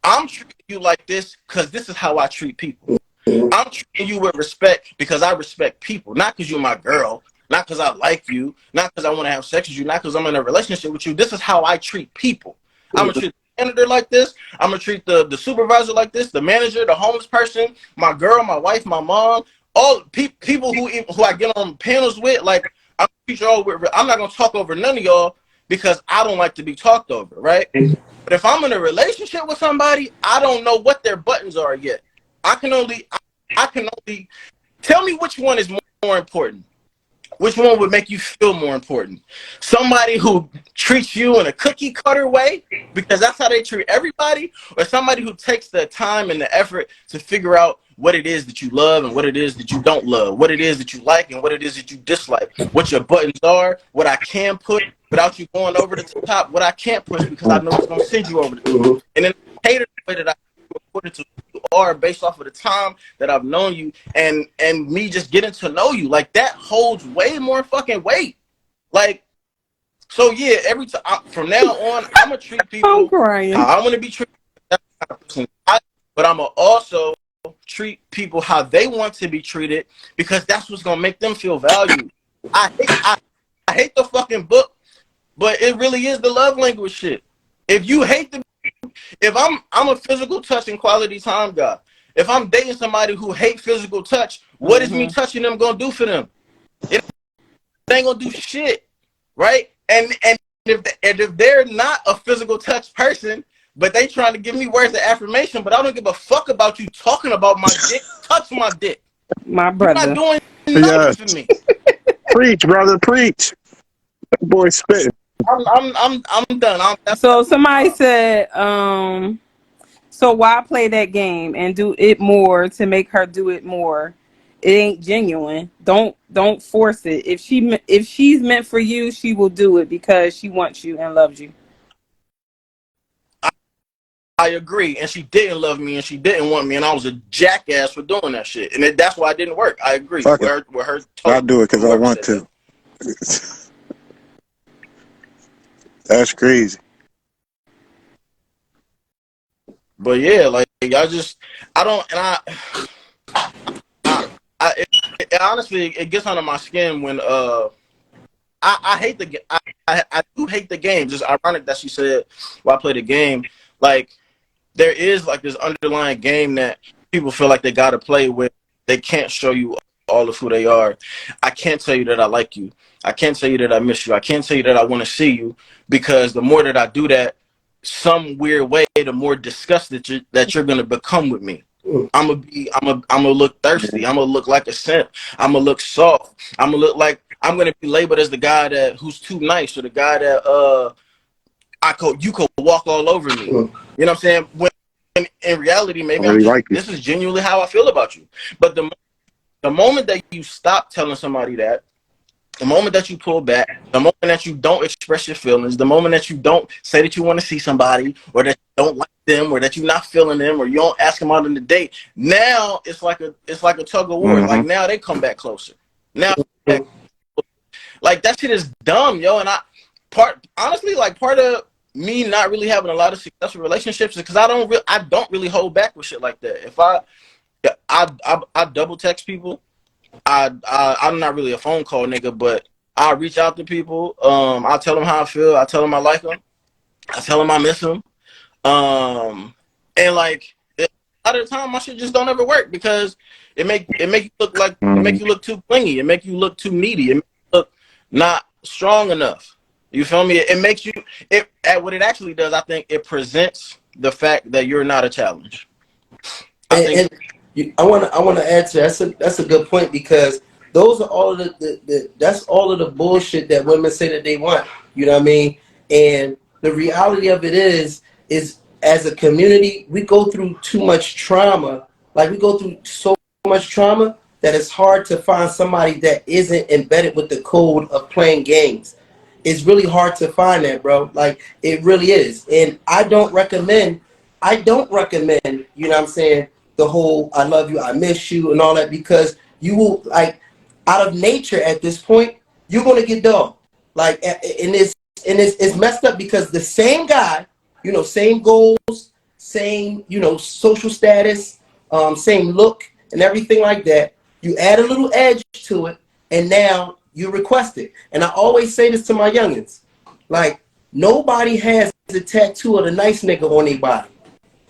I'm treating you like this because this is how I treat people. I'm treating you with respect because I respect people, not because you're my girl, not because I like you, not because I want to have sex with you, not because I'm in a relationship with you. This is how I treat people. I'm gonna treat the janitor like this. I'm gonna treat the supervisor like this, the manager, the homeless person, my girl, my wife, my mom, all people who I get on panels with. Like, I'm treat y'all with. I'm not gonna talk over none of y'all because I don't like to be talked over, right? But if I'm in a relationship with somebody, I don't know what their buttons are yet. I can only tell me which one is more important. Which one would make you feel more important? Somebody who treats you in a cookie cutter way, because that's how they treat everybody, or somebody who takes the time and the effort to figure out what it is that you love and what it is that you don't love, what it is that you like and what it is that you dislike, what your buttons are, what I can push without you going over the top, what I can't push because I know it's going to send you over the top. Mm-hmm. And then I hate it the way that I according to who you are based off of the time that I've known you and me just getting to know you. Like, that holds way more fucking weight. Like, so yeah, every time from now on, I'm gonna treat I'm people crying. how I want to be treated. But I'm gonna also treat people how they want to be treated because that's what's gonna make them feel valued. I hate the fucking book, but it really is the love language shit. If you hate the if I'm a physical touch and quality time guy. If I'm dating somebody who hate physical touch, what is me touching them gonna do for them? It ain't gonna do shit, right? And if they're not a physical touch person, but they trying to give me words of affirmation, but I don't give a fuck about you talking about my dick. Touch my dick. My You're not brother. doing nothing Yes. for me. Preach, brother, preach. That boy spitting. I'm done. So somebody said, so why play that game and do it more to make her do it more? It ain't genuine. Don't force it. If she's meant for you, she will do it because she wants you and loves you. I agree, and she didn't love me, and she didn't want me, and I was a jackass for doing that shit, and that's why it didn't work. I agree Fuck it. with her. I do it because I want to. That's crazy. But yeah, like, I don't, and it honestly, it gets under my skin when I hate I do hate the games. It's ironic that she said, "Well, I play the game." Like, there is like this underlying game that people feel like they gotta play with. They can't show you all of who they are. I can't tell you that I like you. I can't tell you that I miss you. I can't tell you that I want to see you, because the more that I do that, some weird way, the more disgusted that you're gonna become with me. I'm gonna look thirsty. I'm gonna look like a simp. I'm gonna look soft. I'm gonna look like I'm gonna be labeled as the guy who's too nice, or the guy that you could walk all over me. You know what I'm saying? When in reality, maybe I really like you. this is genuinely how I feel about you. But the moment that you stop telling somebody that, the moment that you pull back, the moment that you don't express your feelings, the moment that you don't say that you want to see somebody, or that you don't like them, or that you're not feeling them, or you don't ask them out on the date, now it's like a tug of war. Like, now they come back closer. Now, like, that shit is dumb, yo. And honestly, like, part of me not really having a lot of successful relationships is because I don't really hold back with shit like that. If I double text people. I'm not really a phone call nigga, but I reach out to people. I tell them how I feel. I tell them I like them. I tell them I miss them. And like, lot of the time my shit just don't ever work because it make you look like it make Mhm. you look too clingy. It make you look too needy. It make you look not strong enough. You feel me? It makes you what it actually does. I think it presents the fact that you're not a challenge. I think And I wanna add to that's a good point because those are all of the that's all of the bullshit that women say that they want. You know what I mean? And the reality of it is as a community we go through too much trauma. Like we go through so much trauma that it's hard to find somebody that isn't embedded with the code of playing games. It's really hard to find that, bro. Like it really is. And I don't recommend, you know what I'm saying, the whole I love you, I miss you and all that because you will like out of nature at this point, you're gonna get dogged. Like and it's messed up because the same guy, same goals, same, social status, same look and everything like that. You add a little edge to it, and now you request it. And I always say this to my youngins, like nobody has the tattoo of the nice nigga on their body.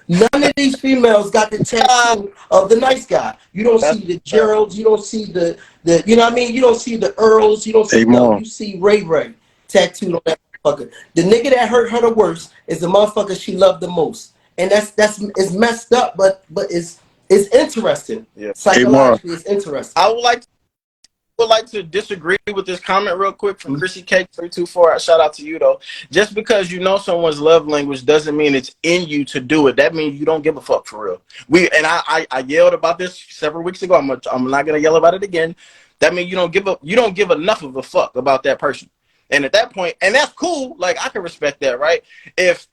None of these females got the tattoo of the nice guy. You don't that's see the Geralds. You don't see the you know what I mean? You don't see the Earls. You don't see, Hey, no, Mom. you see Ray Ray tattooed on that motherfucker. The nigga that hurt her the worst is the motherfucker she loved the most. And that's it's messed up, but it's interesting. yeah. Hey, Mom. Psychologically, it's interesting. I would like to disagree with this comment real quick from Chrissy K324. Shout out to you though. Just because you know someone's love language doesn't mean it's in you to do it. That means you don't give a fuck for real. I yelled about this several weeks ago. I'm not gonna yell about it again. That means you don't give enough of a fuck about that person. And at that point, and that's cool. Like I can respect that, right? If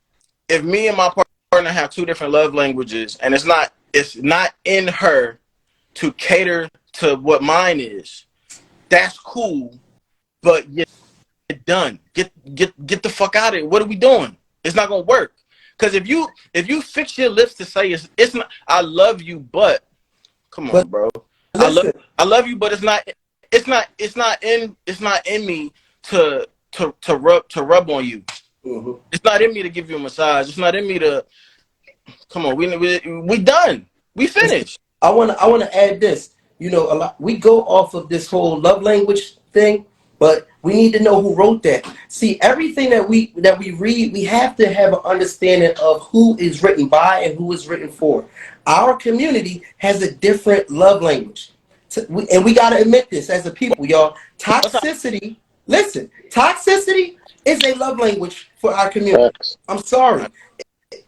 me and my partner have two different love languages, and it's not in her to cater to what mine is, that's cool, but get done. Get the fuck out of it. What are we doing? It's not gonna work. Because if you fix your lips to say it's not I love you, but come on, But bro. listen, I love you, but it's not in me to rub on you. mhm. It's not in me to give you a massage. It's not in me to come on. We done. We finished. I wanna add this. A lot we go off of this whole love language thing, but we need to know who wrote that. See, everything that we read, we have to have an understanding of who is written by and who is written for. Our community has a different love language, and we gotta admit this as a people, y'all. What's up? Toxicity is a love language for our community. Facts. I'm sorry.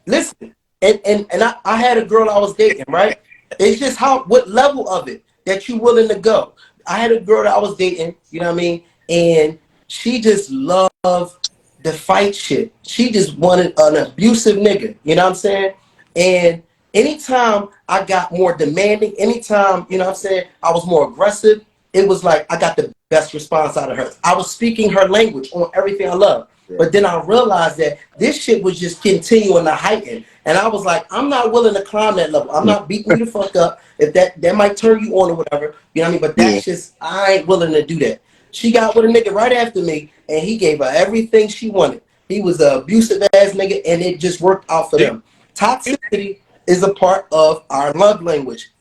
Listen, and I had a girl I was dating, right? It's just what level of it that you willing to go. I had a girl that I was dating, you know what I mean? And she just loved the fight shit. She just wanted an abusive nigga, you know what I'm saying? And anytime I got more demanding, anytime, you know what I'm saying, I was more aggressive, it was like I got the best response out of her. I was speaking her language on everything I love. Yeah. But then I realized that this shit was just continuing to heighten. And I was like, I'm not willing to climb that level. I'm not beating you the fuck up. If that might turn you on or whatever, you know what I mean? But that's just, I ain't willing to do that. She got with a nigga right after me, and he gave her everything she wanted. He was an abusive ass nigga, and it just worked out for them. Toxicity is a part of our love language.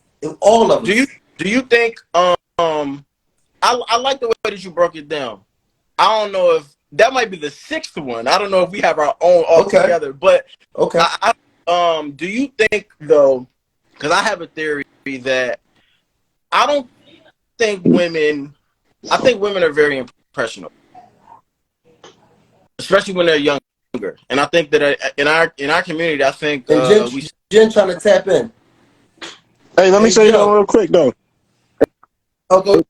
All of us. Do you think I like the way that you broke it down. I don't know if that might be the sixth one. I don't know if we have our own all together, but Okay. do you think though? Because I have a theory that I don't think women. I think women are very impressionable, especially when they're younger. And I think that in our community, I think And Jen trying to tap in. Hey, let me Hey, say Joe. something real quick though. Okay.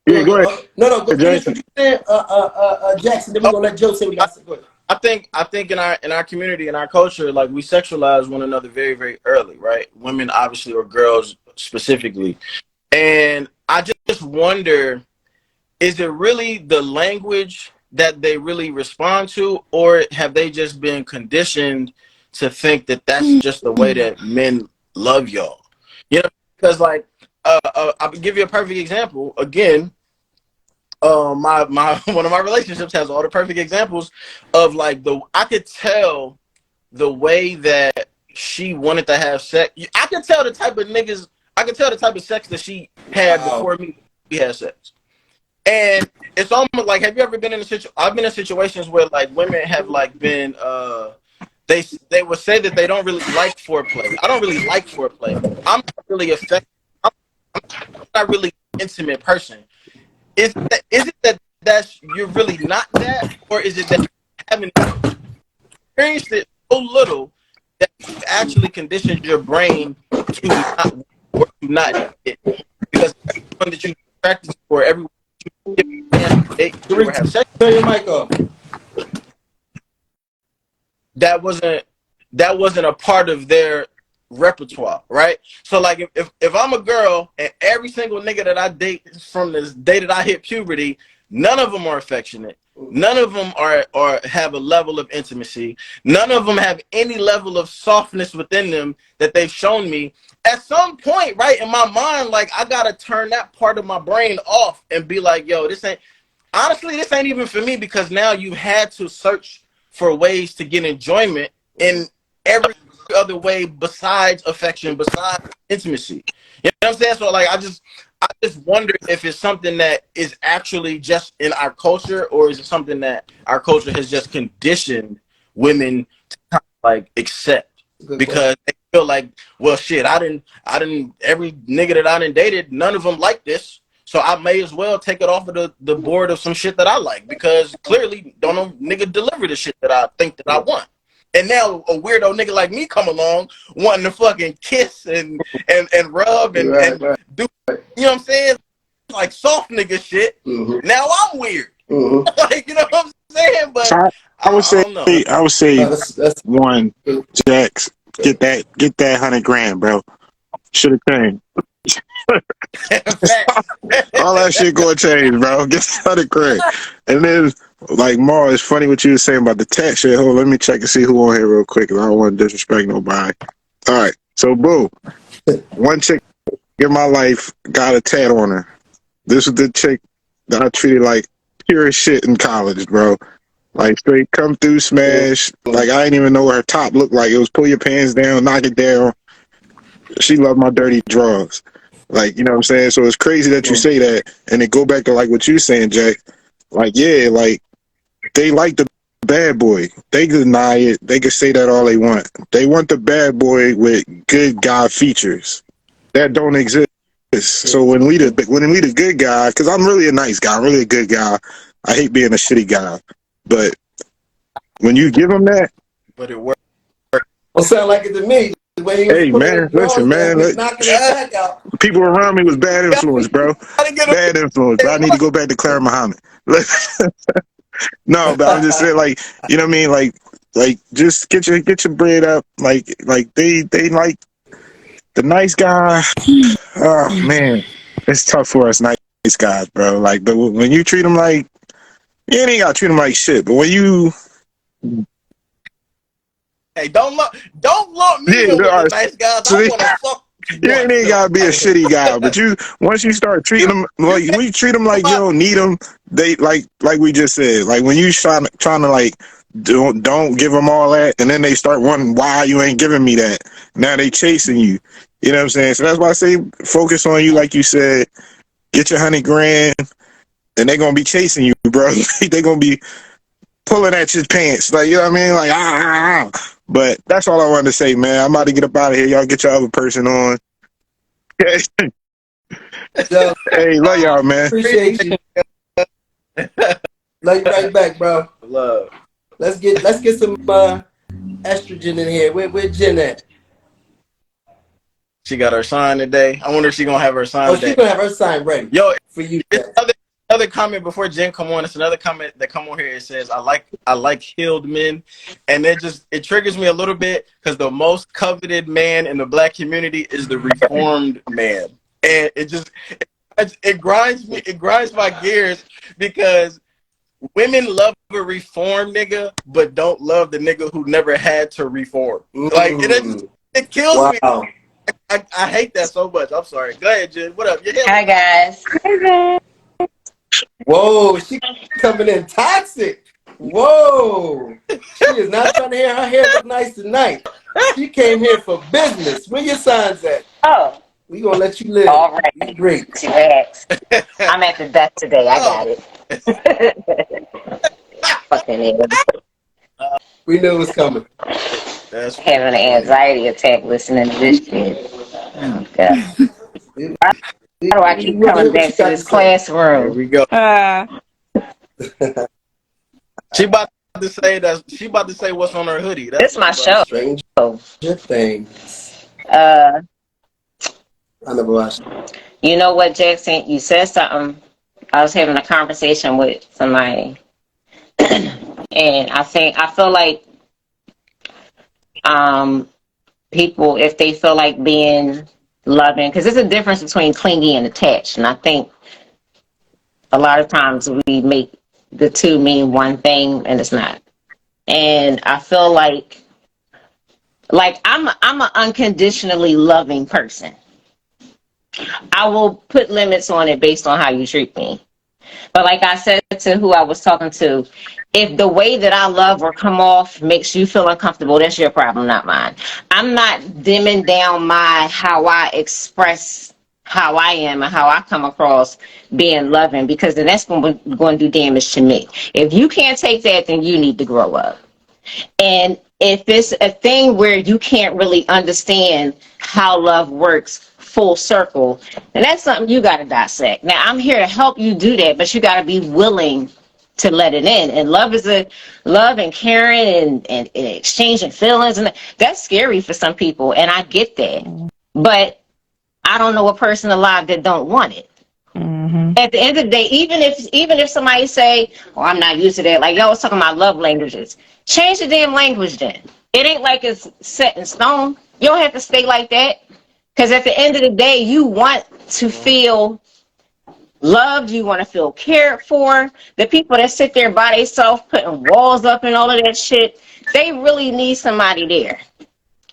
Yeah, go ahead. No, go Hey, finish Jason. what you said, Jackson. Then we're gonna let Joe say what he got to say. Go ahead. I think in our community, in our culture, like we sexualize one another very, very early, right? Women obviously, or girls specifically. And I just wonder, is it really the language that they really respond to, or have they just been conditioned to think that that's just the way that men love y'all? You know, because like I'll give you a perfect example. Again, my one of my relationships has all the perfect examples of like I could tell the way that she wanted to have sex. I could tell the type of niggas. I could tell the type of sex that she had before we had sex. And it's almost like, have you ever been in a situation? I've been in situations where like women have like been they would say that they don't really like foreplay. I don't really like foreplay. I'm not really affected. I'm not really an intimate person. Is it that that's you're really not that, or is it that you haven't experienced it so little that you've actually conditioned your brain to not or to not need it? Because everyone that you practice for, everyone you have sex, Turn your mic off. that wasn't a part of their repertoire, right? So like if I'm a girl and every single nigga that I date from this day that I hit puberty, none of them are affectionate. None of them are have a level of intimacy. None of them have any level of softness within them that they've shown me. At some point, right, in my mind, like I gotta turn that part of my brain off and be like, yo, this ain't even for me, because now you had to search for ways to get enjoyment in every other way besides affection, besides intimacy. You know what I'm saying? So like I just wonder if it's something that is actually just in our culture, or is it something that our culture has just conditioned women to kind of like accept, because they feel like, well, shit, I didn't every nigga that I done dated, none of them like this, so I may as well take it off of the board of some shit that I like, because clearly don't no nigga deliver the shit that I think that I want. And now a weirdo nigga like me come along wanting to fucking kiss and rub and do, you know what I'm saying? Like soft nigga shit. Mm-hmm. Now I'm weird. Mm-hmm. Like, you know what I'm saying? But I would say that's one, Jax, get that $100,000, bro. Should have changed. All that shit gonna change, bro. Get $100,000. And then, like, Ma, it's funny what you were saying about the tat shit. Hold on, let me check and see who on here real quick, 'cause I don't want to disrespect nobody. All right, so boo, one chick in my life got a tat on her. This was the chick that I treated like pure shit in college, bro. Like straight come through smash. Like I didn't even know what her top looked like. It was pull your pants down, knock it down. She loved my dirty drawers. Like, you know what I'm saying? So it's crazy that you say that, and then go back to like what you saying, Jack. Like, yeah, like they like the bad boy. They deny it. They can say that all they want. They want the bad boy with good guy features that don't exist. So when we the good guy, because I'm really a nice guy, I'm really a good guy. I hate being a shitty guy, but when you give them that, but it works. Well, sound like it to me. Hey man, listen, man. People around me was bad influence, bro. Bad influence. I need to go back to Clara Muhammad. No, but I'm just saying, like, you know what I mean, like just get your bread up. Like they like the nice guy. Oh man, it's tough for us nice guys, bro. Like, but when you treat them like, you ain't gotta treat them like shit. But when you Hey, don't lump me in with the nice guys. I want to fuck. You ain't gotta be a shitty guy, but once you start treating them like, when you treat them like you don't need them, they like we just said, like when you trying to like don't give them all that, and then they start wondering why you ain't giving me that. Now they chasing you. You know what I'm saying? So that's why I say focus on you, like you said. Get your $100,000, and they're gonna be chasing you, bro. They're gonna be pulling at your pants, like, you know what I mean, like But that's all I wanted to say, man. I'm about to get up out of here. Y'all get your other person on. Hey, love y'all, man. Appreciate you. Love you right back, bro. Love. Let's get some estrogen in here. Where Jen at? She got her sign today. I wonder if she gonna have her sign today. She's gonna have her sign ready. Yo, for you. Another comment before Jen come on. It's another comment that come on here. It says, I like healed men, and it triggers me a little bit, because the most coveted man in the black community is the reformed man, and it grinds my gears, because women love a reformed nigga, but don't love the nigga who never had to reform. Like it kills me. I hate that so much. I'm sorry. Go ahead, Jen. What up? Hi guys. Whoa, she coming in toxic. Whoa, she is not trying to hear her hair look nice tonight. She came here for business. Where your signs at? Oh, We gonna let you live. all right. Be great. Relax. I'm at the desk today. I got Oh, it. Fucking nigga. we knew it was coming. That's Having an funny. anxiety attack listening to this shit. Oh, God. We, Why do I we keep want to hear coming what you back to got to this say. There classroom? we go. Uh, She about to say that. She about to say what's on her hoodie. That's This what my she about to show. say. Stranger Things. Uh, I never watched. you know what, Jackson? You said something. I was having a conversation with somebody, and I feel like people, if they feel like being loving, because there's a difference between clingy and attached, and I think a lot of times we make the two mean one thing, and it's not. And I feel like I'm an unconditionally loving person. I will put limits on it based on how you treat me. But like I said to who I was talking to, if the way that I love or come off makes you feel uncomfortable, that's your problem, not mine. I'm not dimming down my how I express how I am and how I come across being loving, because then that's going to do damage to me. If you can't take that, then you need to grow up. And if it's a thing where you can't really understand how love works full circle, then that's something you got to dissect. Now, I'm here to help you do that, but you got to be willing to let it in. And love is a love and caring and exchanging feelings. And that's scary for some people. And I get that. But I don't know a person alive that don't want it. At the end of the day, even if somebody say, "Oh, I'm not used to that," like y'all was talking about love languages, change the damn language then. It ain't like it's set in stone. You don't have to stay like that, because at the end of the day, you want to feel loved. You want to feel cared for. The people that sit there by themselves putting walls up and all of that shit, they really need somebody there.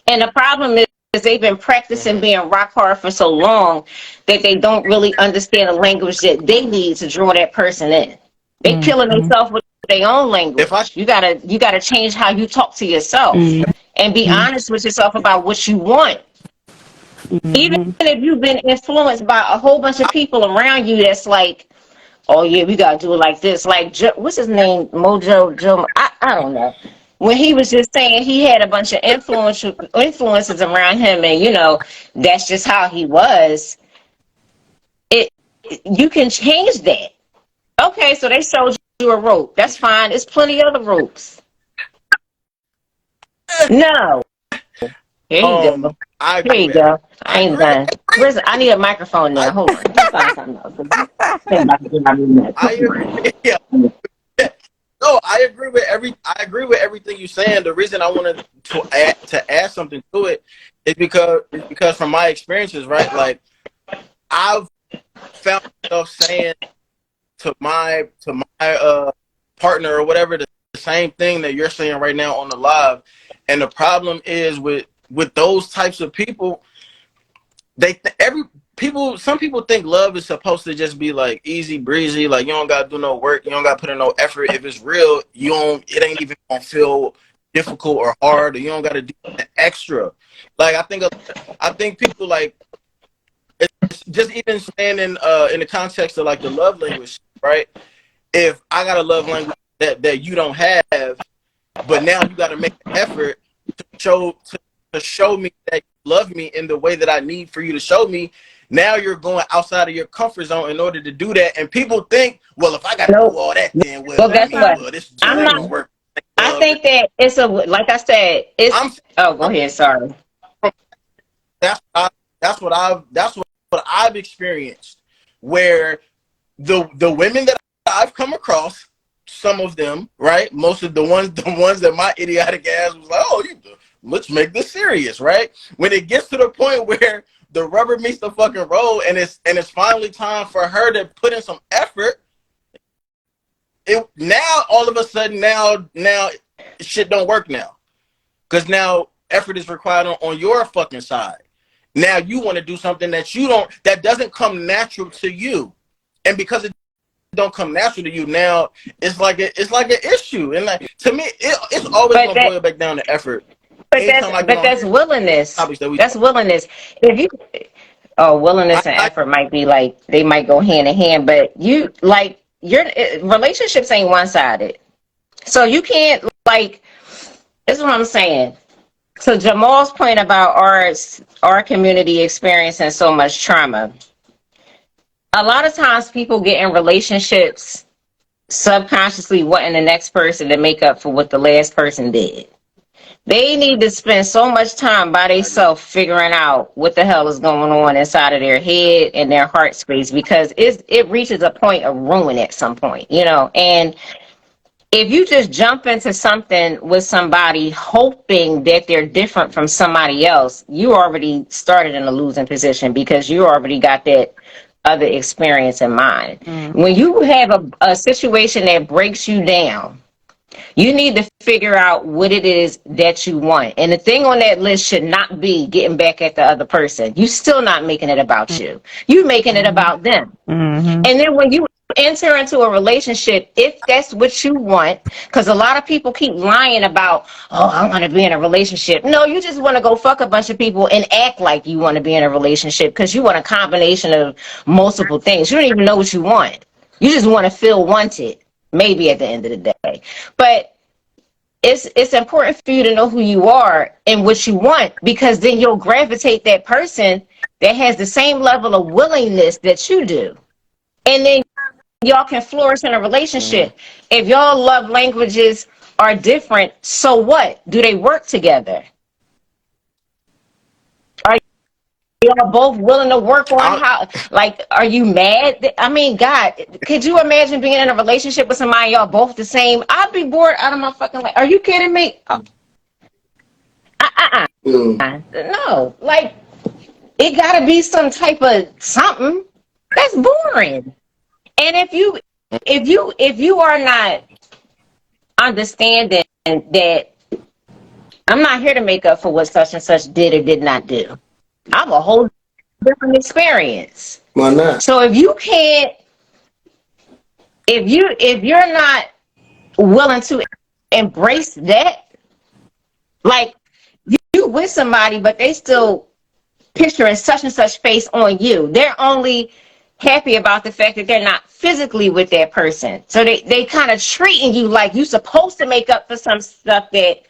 And the problem is they've been practicing being rock hard for so long that they don't really understand the language that they need to draw that person in. They killing themselves with their own If I language. You gotta change how you talk to yourself and be honest with yourself about what you want. Even if you've been influenced by a whole bunch of people around you that's like, "Oh yeah, we gotta do it like this." Like what's his name, Mojo Joe? I don't know. When he was just saying he had a bunch of influences around him, and that's just how he was. You can change that. Okay, so they showed you a rope. That's fine. There's plenty of other ropes. No. Here you go. I Here agree you with go. I I ain't agree. done. I need a microphone now. Hold on. Let me find something else. I'm about to get my new neck. I agree. Yeah. No, I agree with everything you're saying. The reason I wanted to add something to it is because from my experiences, right? Like I've found myself saying to my partner or whatever the same thing that you're saying right now on the live. And the problem is with those types of people, some people think love is supposed to just be like easy breezy, like you don't gotta do no work, you don't gotta put in no effort. If it's real, it ain't even gonna feel difficult or hard, or you don't gotta do extra. Like I think people like, it's just even standing in the context of like the love language, right? If I got a love language that you don't have, but now you got to make an effort to show me that you love me in the way that I need for you to show me. Now you're going outside of your comfort zone in order to do that, and people think, well, if I got to do all that, then Well, guess what? this just I'm ain't not. gonna work. I think that like I said, Oh, go ahead. Sorry. That's what I've experienced, where the women that I've come across, some of them, right? Most of the ones that my idiotic ass was like, "Oh, let's make this serious," right? When it gets to the point where the rubber meets the fucking road, and it's finally time for her to put in some effort, now all of a sudden now shit don't work now, because now effort is required on your fucking side. Now you want to do something that doesn't come natural to you, and because it don't come natural to you, now it's like an issue. And like, to me, it's always gonna boil back down to effort. but anytime I get on that's here, willingness. topics that we That's talk. willingness. If you willingness and I effort might be like they might go hand in hand, but you like your relationships ain't one sided, so you can't like. This is what I'm saying. So Jamal's point about our community experiencing so much trauma. A lot of times people get in relationships subconsciously wanting the next person to make up for what the last person did. They need to spend so much time by themselves figuring out what the hell is going on inside of their head and their heart space, because it reaches a point of ruin at some point, you know. And if you just jump into something with somebody hoping that they're different from somebody else, you already started in a losing position because you already got that other experience in mind. When you have a situation that breaks you down, you need to figure out what it is that you want. And the thing on that list should not be getting back at the other person. You're still not making it about you. You're making it about them. And then when you enter into a relationship, if that's what you want, because a lot of people keep lying about, oh, I want to be in a relationship. No, you just want to go fuck a bunch of people and act like you want to be in a relationship because you want a combination of multiple things. You don't even know what you want. You just want to feel wanted, maybe at the end of the day. But it's important for you to know who you are and what you want, because then you'll gravitate that person that has the same level of willingness that you do. And then y'all can flourish in a relationship. If y'all love languages are different, so what? Do they work together? Are y'all both willing to work on how, like, are you mad? I mean, God, could you imagine being in a relationship with somebody, y'all both the same? I'd be bored out of my fucking life. Are you kidding me? No, like, it gotta be some type of something. That's boring. And if you are not understanding that I'm not here to make up for what such and such did or did not do, I have a whole different experience. Why not? So if you can't, if you're not willing to embrace that, like you with somebody, but they still picturing such and such face on you. They're only happy about the fact that they're not physically with that person. So they kind of treating you like you're supposed to make up for some stuff that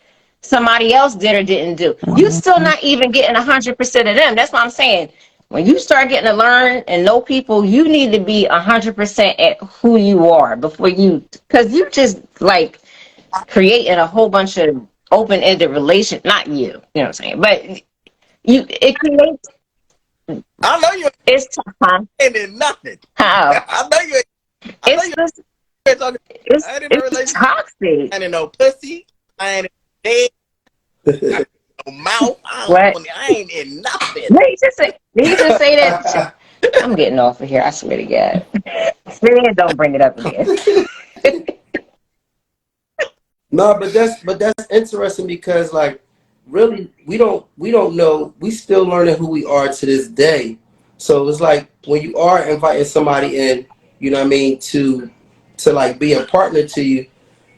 somebody else did or didn't do. You're still not even getting 100% of them. That's what I'm saying. When you start getting to learn and know people, you need to be 100% at who you are before you, because you just like creating a whole bunch of open-ended relation. Not you, you know what I'm saying, but it creates. I know you It's tough, huh? ain't in nothing. How? I know you. I know you ain't talking. I ain't in a It's relationship. toxic. I ain't in no pussy. I ain't in dead. No mouth. What? I ain't in nothing. Did he just say that? I'm getting off of here. I swear to God. Man, don't bring it up again. No, but that's interesting because like really we don't know. We still learning who we are to this day. So it's like when you are inviting somebody in, you know what I mean, to like be a partner to you,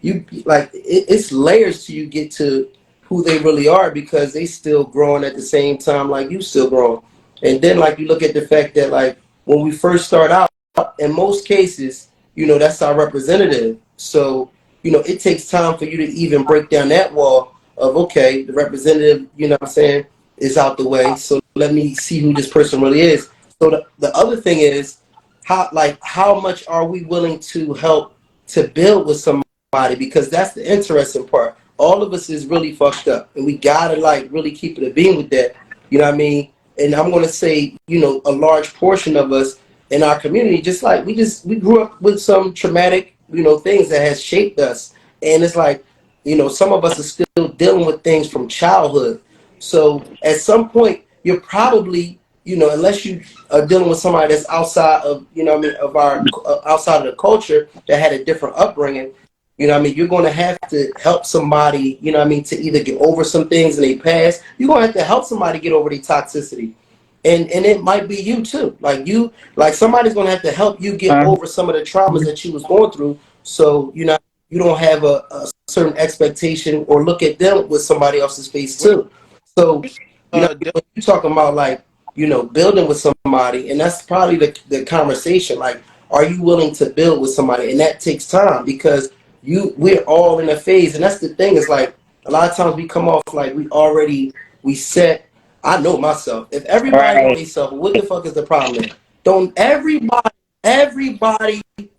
you like it's layers to you get to who they really are because they still growing at the same time like you still growing. And then like you look at the fact that like when we first start out, in most cases, you know, that's our representative. So you know, it takes time for you to even break down that wall of, okay, the representative, you know what I'm saying, is out the way. So let me see who this person really is. So the other thing is, how much are we willing to help to build with somebody? Because that's the interesting part. All of us is really fucked up. And we got to, like, really keep it a beam with that. You know what I mean? And I'm going to say, you know, a large portion of us in our community, just like we grew up with some traumatic, you know, things that has shaped us. And it's like, you know, some of us are still dealing with things from childhood. So at some point, you're probably, you know, unless you are dealing with somebody that's outside of, you know what I mean, of our, outside of the culture that had a different upbringing, you know what I mean, you're going to have to help somebody, you know what I mean, to either get over some things in their past. You're going to have to help somebody get over their toxicity. And it might be you too. Like somebody's gonna have to help you get over some of the traumas that you was going through. So you know, you don't have a certain expectation or look at them with somebody else's face too. So, you know, when you're talking about like, you know, building with somebody, and that's probably the conversation. Like, are you willing to build with somebody? And that takes time because we're all in a phase, and that's the thing. Is like a lot of times we come off like we set. I know myself. If everybody know themselves, what the fuck is the problem then? Don't everybody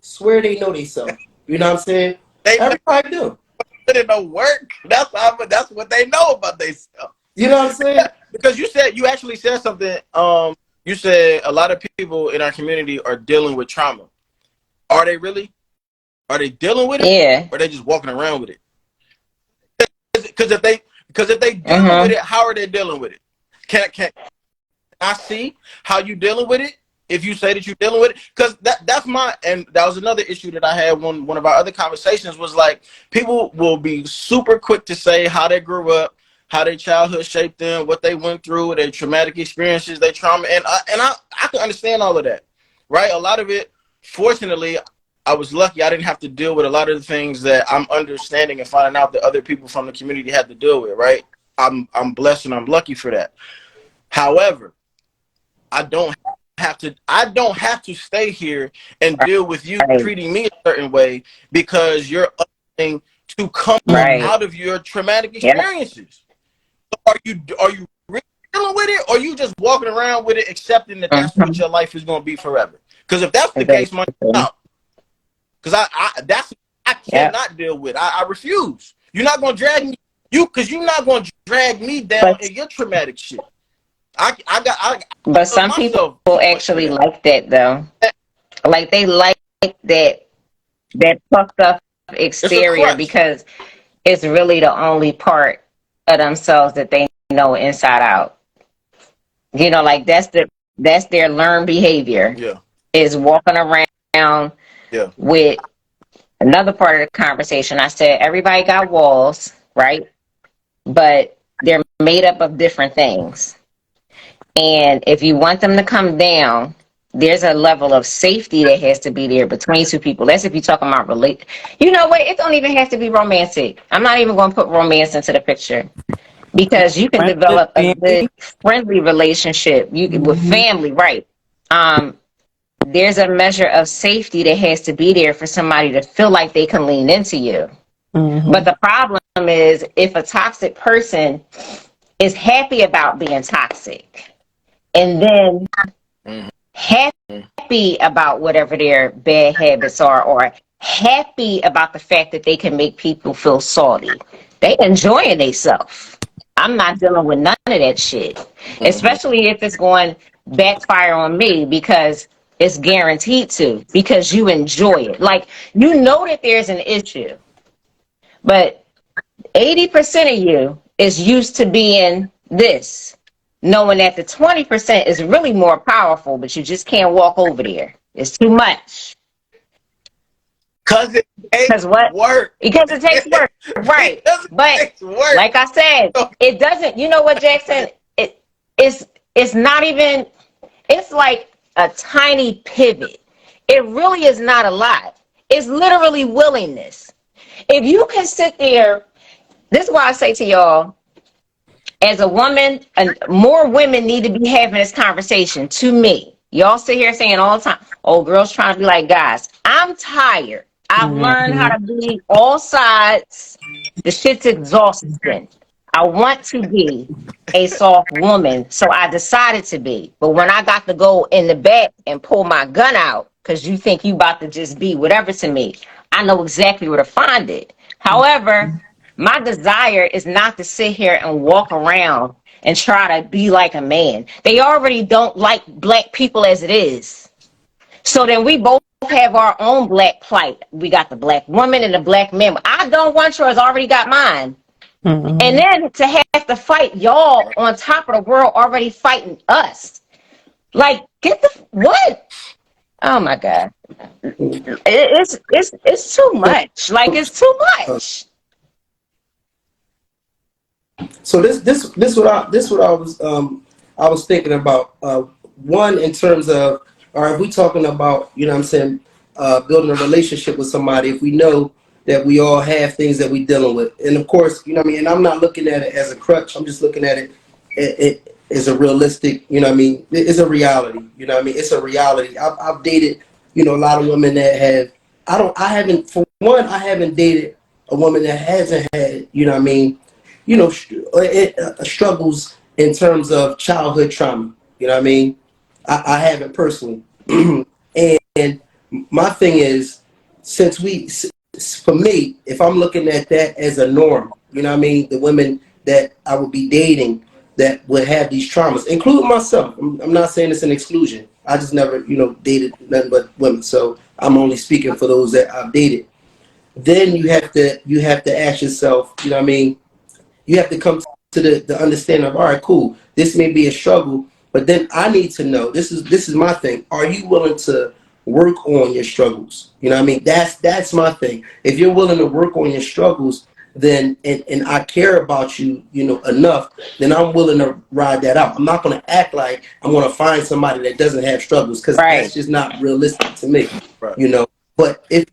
swear they know themselves. You know what I'm saying? Everybody do. Put in no work. That's what they know about themselves. You know what I'm saying? Because you actually said something. You said a lot of people in our community are dealing with trauma. Are they really? Are they dealing with it? Yeah. Or are they just walking around with it? Because if they dealing with it, how are they dealing with it? Can I see how you dealing with it? If you say that you're dealing with it, because that was another issue that I had one of our other conversations was like people will be super quick to say how they grew up, how their childhood shaped them, what they went through, their traumatic experiences, their trauma, and I can understand all of that, right? A lot of it, fortunately, I was lucky I didn't have to deal with a lot of the things that I'm understanding and finding out that other people from the community had to deal with, right? I'm blessed and I'm lucky for that. However, I don't have to stay here and deal with you treating me a certain way because you're unwilling to come out of your traumatic experiences. So are you really dealing with it, or are you just walking around with it, accepting that that's what your life is going to be forever? Because if that's the case, my out. Because I cannot deal with. I refuse. You're not going to drag me. Because you're not going to drag me down in your traumatic shit. But some people actually like that though. Like they like that fucked up exterior because it's really the only part of themselves that they know inside out. You know, like that's their learned behavior. Yeah. Is walking around with another part of the conversation. I said everybody got walls, right? But they're made up of different things. And if you want them to come down, there's a level of safety that has to be there between two people. That's if you're talking about You know what? It don't even have to be romantic. I'm not even going to put romance into the picture because you can develop a good friendly relationship with family, right? There's a measure of safety that has to be there for somebody to feel like they can lean into you. But the problem is if a toxic person is happy about being toxic and then happy about whatever their bad habits are or happy about the fact that they can make people feel salty, they enjoying themselves. I'm not dealing with none of that shit, especially if it's going backfire on me because it's guaranteed to, because you enjoy it. Like, you know that there's an issue, but 80% of you is used to being this, knowing that the 20% is really more powerful, but you just can't walk over there. It's too much. Because it takes work. Because it takes work, right? But like I said, it doesn't. You know what, Jackson? It's not even. It's like a tiny pivot. It really is not a lot. It's literally willingness. If you can sit there, this is why I say to y'all, as a woman, and more women need to be having this conversation to me. Y'all sit here saying all the time, oh, girls trying to be like guys. I'm tired. I've learned how to be all sides. The shit's exhausting. I want to be a soft woman, so I decided to be. But when I got to go in the back and pull my gun out, because you think you about to just be whatever to me, I know exactly where to find it. However, my desire is not to sit here and walk around and try to be like a man. They already don't like black people as it is. So then we both have our own black plight. We got the black woman and the black man. I don't want yours, already got mine. And then to have to fight y'all on top of the world already fighting us. Like, get the what? Oh my God. It's too much. Like, it's too much. So this what I was thinking about. One, in terms of, or if we talking about, you know what I'm saying, building a relationship with somebody, if we know that we all have things that we dealing with. And of course, you know what I mean, and I'm not looking at it as a crutch. I'm just looking at it as a realistic, you know what I mean, it's a reality. You know what I mean? It's a reality. I've dated, you know, a lot of women that have I haven't dated a woman that hasn't had, you know what I mean, you know, struggles in terms of childhood trauma. You know what I mean? I haven't personally. and my thing is, for me, if I'm looking at that as a norm, you know what I mean, the women that I would be dating that would have these traumas, including myself. I'm not saying it's an exclusion. I just never, you know, dated nothing but women. So I'm only speaking for those that I've dated. Then you have to ask yourself, you know what I mean, you have to come to the understanding of, all right, cool, this may be a struggle, but then I need to know, this is my thing. Are you willing to work on your struggles? You know what I mean? That's my thing. If you're willing to work on your struggles, then and I care about you, you know, enough, then I'm willing to ride that out. I'm not going to act like I'm going to find somebody that doesn't have struggles, because that's just not realistic to me. Right. You know, but if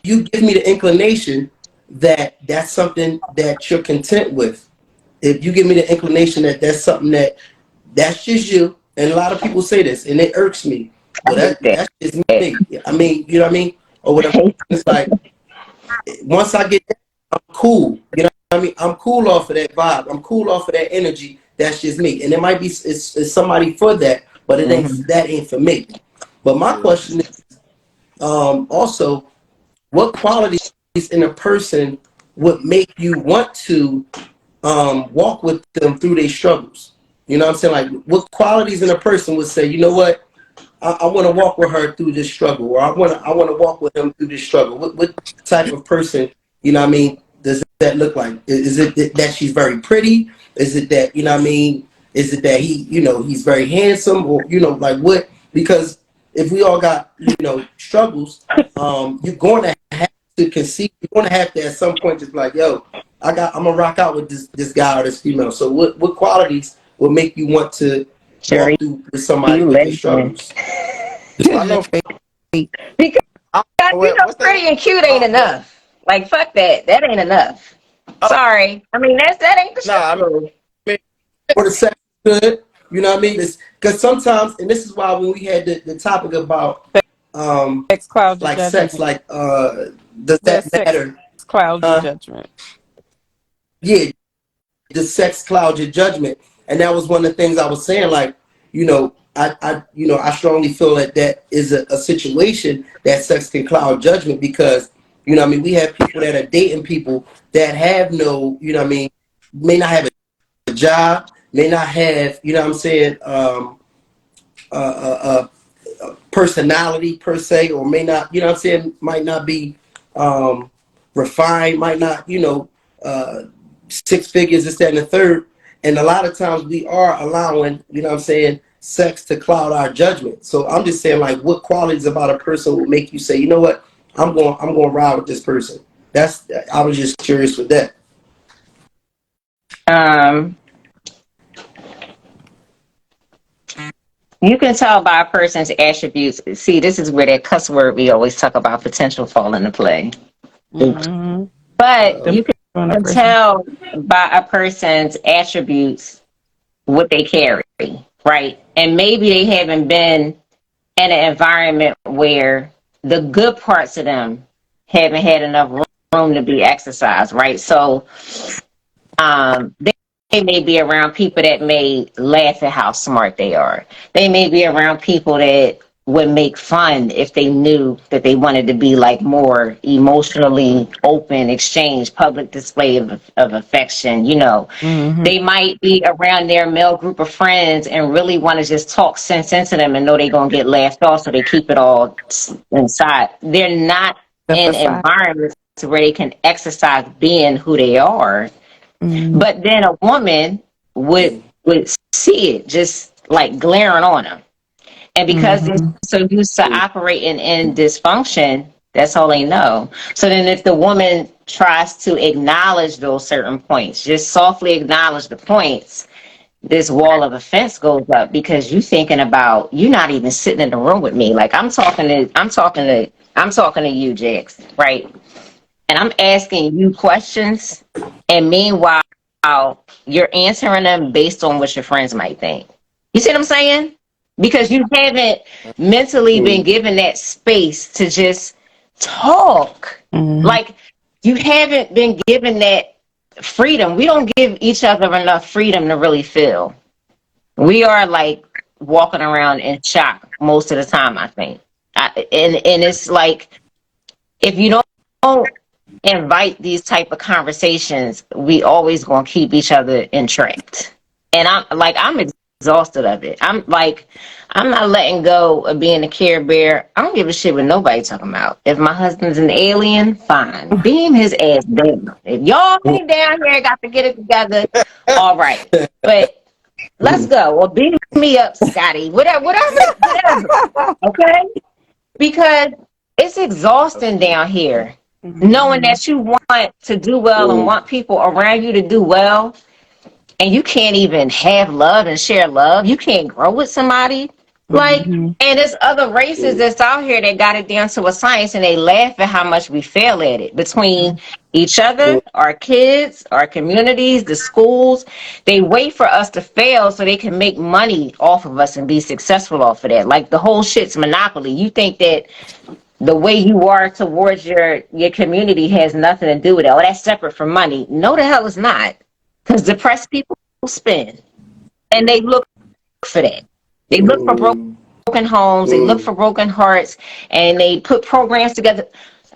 you give me the inclination that that's something that you're content with, if you give me the inclination that that's something that's just you, and a lot of people say this and it irks me, but that's just me. I mean, you know what I mean, or whatever. It's like, once I get that, I'm cool. You know what I mean? I'm cool off of that vibe. I'm cool off of that energy. That's just me. And it might be it's somebody for that, but it ain't that ain't for me. But my question is, also, what qualities in a person would make you want to walk with them through their struggles? You know what I'm saying? Like, what qualities in a person would say, you know what, I want to walk with her through this struggle, or I want to walk with him through this struggle. What type of person, you know what I mean, does that look like? Is it that she's very pretty? Is it that, you know what I mean, is it that he, you know, he's very handsome, or, you know, like what? Because if we all got, you know, struggles, you're going to have to concede. You're going to have to at some point just be like, yo, I'm gonna rock out with this guy or this female. So what qualities will make you want to walk through with somebody with their struggles? I know. Because you know, pretty and cute ain't enough. Like, fuck that. That ain't enough. Sorry. I mean, that ain't the struggle. Or the sex is good, you know what I mean? Because sometimes, and this is why when we had the topic about Sex clouds your like judgment. sex, like does that matter? Sex clouds your judgment. Yeah, the sex clouds your judgment, and that was one of the things I was saying. Like, you know, I strongly feel that is a situation that sex can cloud judgment, because, you know what I mean, we have people that are dating people that have no, you know what I mean, may not have a job, may not have, you know what I'm saying, personality per se, or may not, you know what I'm saying, might not be refined, might not, you know, six figures, this, that, and the third. And a lot of times we are allowing, you know what I'm saying, sex to cloud our judgment. So I'm just saying, like, what qualities about a person will make you say, you know what, I'm going to ride with this person. I was just curious with that. You can tell by a person's attributes. See, this is where that cuss word we always talk about potential fall into play. Mm-hmm. But you can tell by a person's attributes what they carry, right? And maybe they haven't been in an environment where the good parts of them haven't had enough room to be exercised, right? So they may be around people that may laugh at how smart they are. They may be around people that would make fun if they knew that they wanted to be like more emotionally open, exchange, public display of affection. You know, they might be around their male group of friends and really want to just talk sense into them and know they're going to get laughed off, so they keep it all inside. They're not in environments where they can exercise being who they are. But then a woman would see it just like glaring on them. And because they're so used to operating in dysfunction, that's all they know. So then if the woman tries to acknowledge those certain points, just softly acknowledge the points, this wall of offense goes up, because you're thinking about, you're not even sitting in the room with me. Like, I'm talking to you, Jax, right? and I'm asking you questions, and meanwhile, you're answering them based on what your friends might think. You see what I'm saying? Because you haven't mentally been given that space to just talk. Like, you haven't been given that freedom. We don't give each other enough freedom to really feel. We are like walking around in shock most of the time, I think. And it's like, if you don't invite these type of conversations, we always gonna keep each other entrapped. And I'm exhausted of it. I'm not letting go of being a Care Bear. I don't give a shit what nobody talking about. If my husband's an alien, fine. Beam his ass down. If y'all ain't down here got to get it together, all right. But let's go. Or beam me up, Scotty. Whatever. Okay? Because it's exhausting down here. Knowing that you want to do well and want people around you to do well, and you can't even have love and share love. You can't grow with somebody. Like, and there's other races that's out here that got it down to a science, and they laugh at how much we fail at it between each other, our kids, our communities, the schools. They wait for us to fail so they can make money off of us and be successful off of that. Like, the whole shit's monopoly. You think that the way you are towards your community has nothing to do with it. Oh, that's separate from money. No, the hell it's not. Because depressed people spend. And they look for that. They look for broken homes. They look for broken hearts. And they put programs together.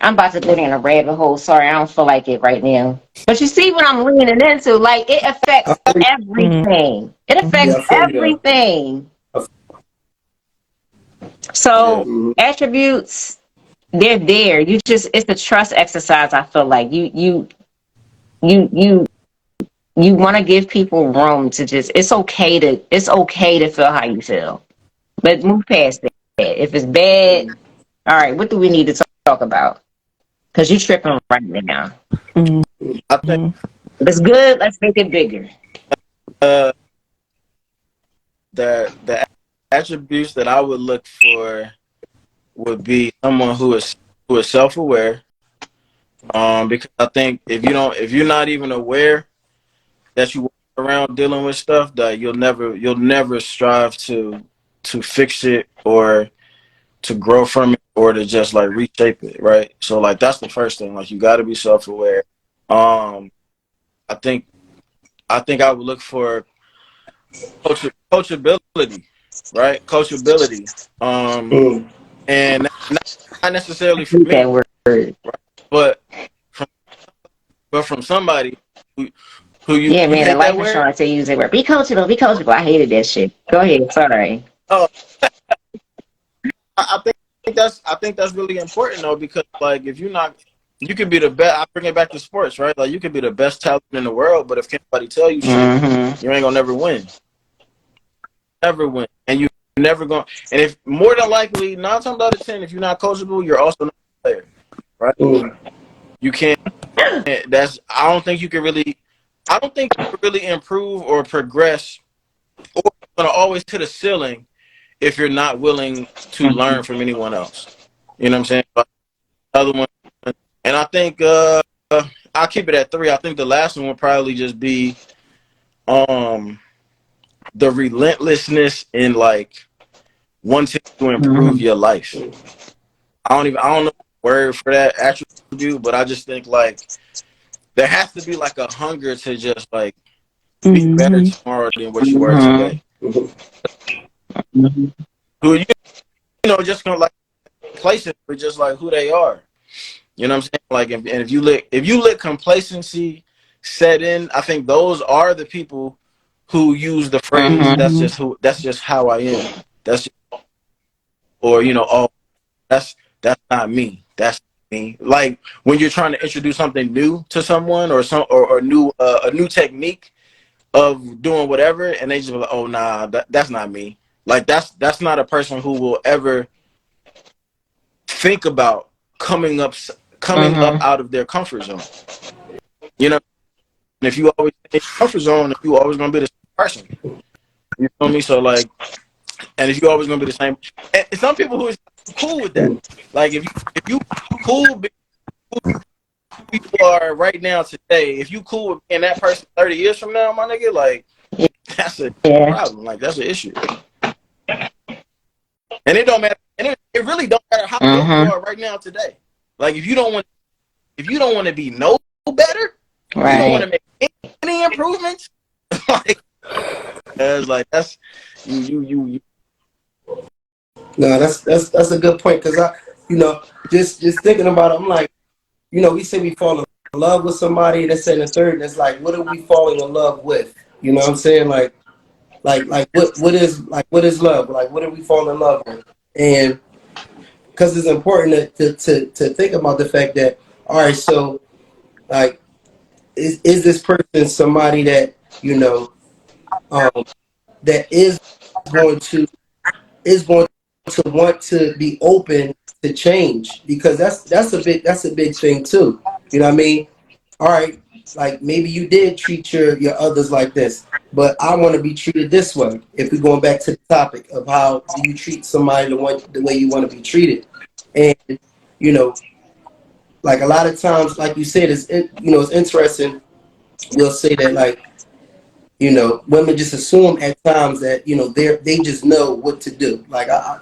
I'm about to go down a rabbit hole. Sorry, I don't feel like it right now. But you see what I'm leaning into? Like, it affects everything. It affects everything. So, attributes, they're there. It's a trust exercise. I feel like you want to give people room to just. It's okay to feel how you feel, but move past that. If it's bad, all right. What do we need to talk about? Because you're tripping right now. I think If it's good, let's make it bigger. the attributes that I would look for would be someone who is self-aware. Because I think if you're not even aware that you walk around dealing with stuff, that you'll never strive to fix it or to grow from it or to just like reshape it, right? So like that's the first thing. Like you got to be self-aware. I think I would look for coachability, right? Coachability, and not necessarily for me, right? but from somebody who you Yeah, man, the hate life that word. insurance they use it word. Be coachable, be coachable. I hated that shit. Go ahead, sorry. Oh, I think that's really important though, because like if you're not, you could be the best. I bring it back to sports, right? Like you could be the best talent in the world, but if can't nobody tell you shit, you ain't gonna never win. Never win, and you never going. And if more than likely, 9 times out of 10, if you're not coachable, you're also not a player, right? You can't. I don't think you can really. I don't think you can really improve or progress, or gonna always hit a ceiling if you're not willing to learn from anyone else. You know what I'm saying? But other one, and I think I'll keep it at 3. I think the last one would probably just be the relentlessness in like wanting to improve your life. I don't know the word for that attribute, but I just think like there has to be like a hunger to just like be better tomorrow than what you were today. Who you just gonna like complacent with just like who they are. You know what I'm saying? Like, and if you let complacency set in, I think those are the people who use the phrase that's just how I am. That's just, or oh, that's not me. That's me. Like when you're trying to introduce something new to someone or a new technique of doing whatever, and they just be like, oh nah, that's not me. Like that's not a person who will ever think about coming up out of their comfort zone. And if you always in your comfort zone, you always gonna be the same person. You feel me? So like, and if you always gonna be the same, and some people who is cool with that. Like if you cool who you are right now today, if you cool with being that person 30 years from now, my nigga, like that's a Yeah. problem. Like that's an issue. And it don't matter. And it really don't matter how dope you are right now today. Like if you don't want to be no better, if you don't want to make any improvements, like it's like that's you. No, that's a good point because I, just thinking about it, I'm like, we say we fall in love with somebody, that's in the third, and it's like, what are we falling in love with? You know what I'm saying? Like what is love? Like what are we falling in love with? And because it's important to think about the fact that, all right, so like is this person somebody that that is going to want to be open to change, because that's a big thing too. You know what I mean? All right, like maybe you did treat your others like this, but I want to be treated this way. If we're going back to the topic of how do you treat somebody the way you want to be treated, and like a lot of times, like you said, it's interesting. We'll say that like women just assume at times that they just know what to do. Like I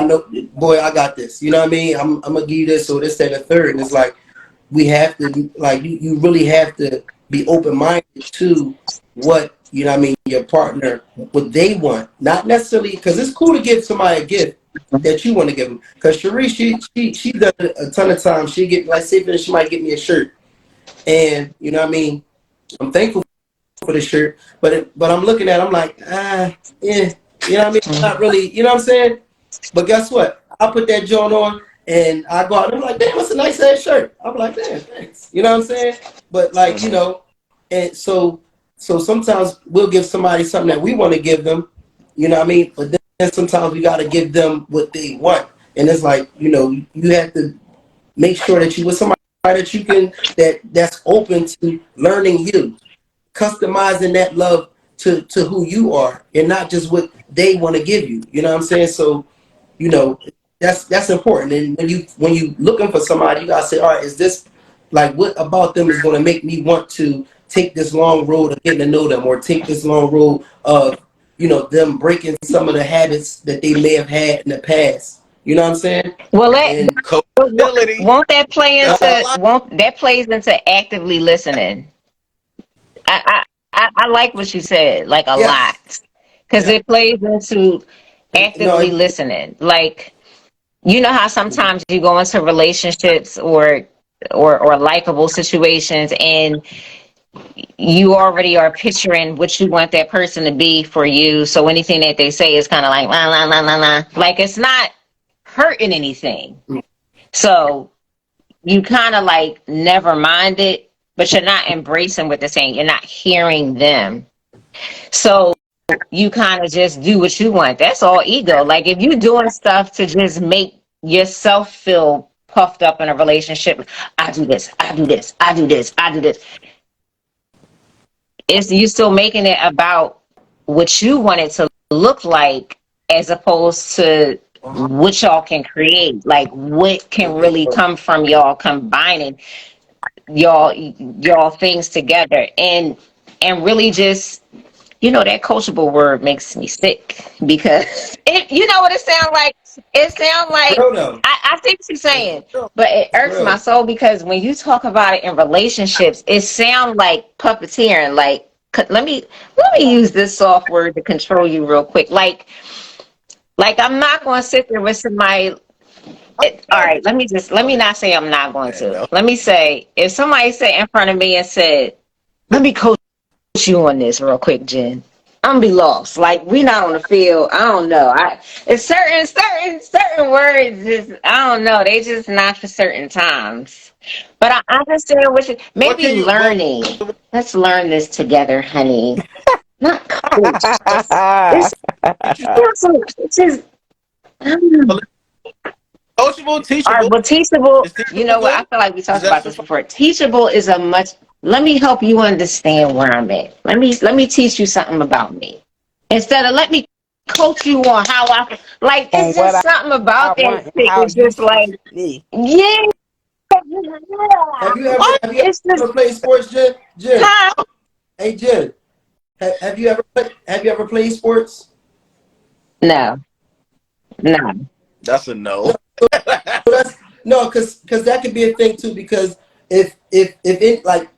know, boy, I got this. You know what I mean? I'm gonna give you this or this, that, and the third. And it's like we have to, like you really have to be open minded to what your partner, what they want, not necessarily because it's cool to give somebody a gift that you want to give them. Because Cherie, she does it a ton of times. She get, like, say for instance, she might get me a shirt, and you know what I mean, I'm thankful for the shirt, but I'm looking at it, I'm like, yeah, you know what I mean? It's not really, you know what I'm saying? But guess what? I put that joint on and I go out and I'm like, damn, that's a nice ass shirt. I'm like, damn, thanks. You know what I'm saying? But like, and so sometimes we'll give somebody something that we want to give them, you know what I mean? But then sometimes we got to give them what they want. And it's like, you have to make sure that you with somebody that you can, that's open to learning you, customizing that love to who you are and not just what they want to give you. You know what I'm saying? So, that's important. And when you looking for somebody, you gotta say, all right, is this, like, what about them is going to make me want to take this long road of getting to know them, or take this long road of them breaking some of the habits that they may have had in the past. You know what I'm saying? Well, And won't that plays into actively listening? I like what you said, like a yes, lot, because it plays into actively no, listening. Like, you know how sometimes you go into relationships or likable situations, and you already are picturing what you want that person to be for you. So anything that they say is kind of like la la la la la, like it's not hurting anything. So you kind of like never mind it, but you're not embracing what they're saying. You're not hearing them. So you kind of just do what you want. That's all ego. Like if you're doing stuff to just make yourself feel puffed up in a relationship, I do this, I do this, I do this, I do this. It's you still making it about what you want it to look like, as opposed to what y'all can create. Like what can really come from y'all combining y'all things together, and really just that coachable word makes me sick, because you know what it sounds like. It sounds like I think what you're saying, but it irks my soul, because when you talk about it in relationships, it sounds like puppeteering. Like let me use this soft word to control you real quick. Like I'm not going to sit there with somebody. All right, let me not say I'm not going to. Let me say, if somebody sat in front of me and said, "Let me coach you on this real quick, Jen," I'm gonna be lost. Like we not on the field. I don't know. It's certain words. Just I don't know. They just not for certain times. But I understand what you maybe learning. Let's learn this together, honey. Not coach. It's just. Coachable, teachable. All right, well, teachable. You know what? I feel like we talked about this before. Teachable is a much. Let me help you understand where I'm at. Let me teach you something about me, instead of let me coach you on how I like. It's just something about that. It's just like, yeah, Have you It's just ever played sports, Jen? Jen, time. hey Jen, have you ever played sports? No, no. That's a no. So that's no, because that could be a thing too. Because if it like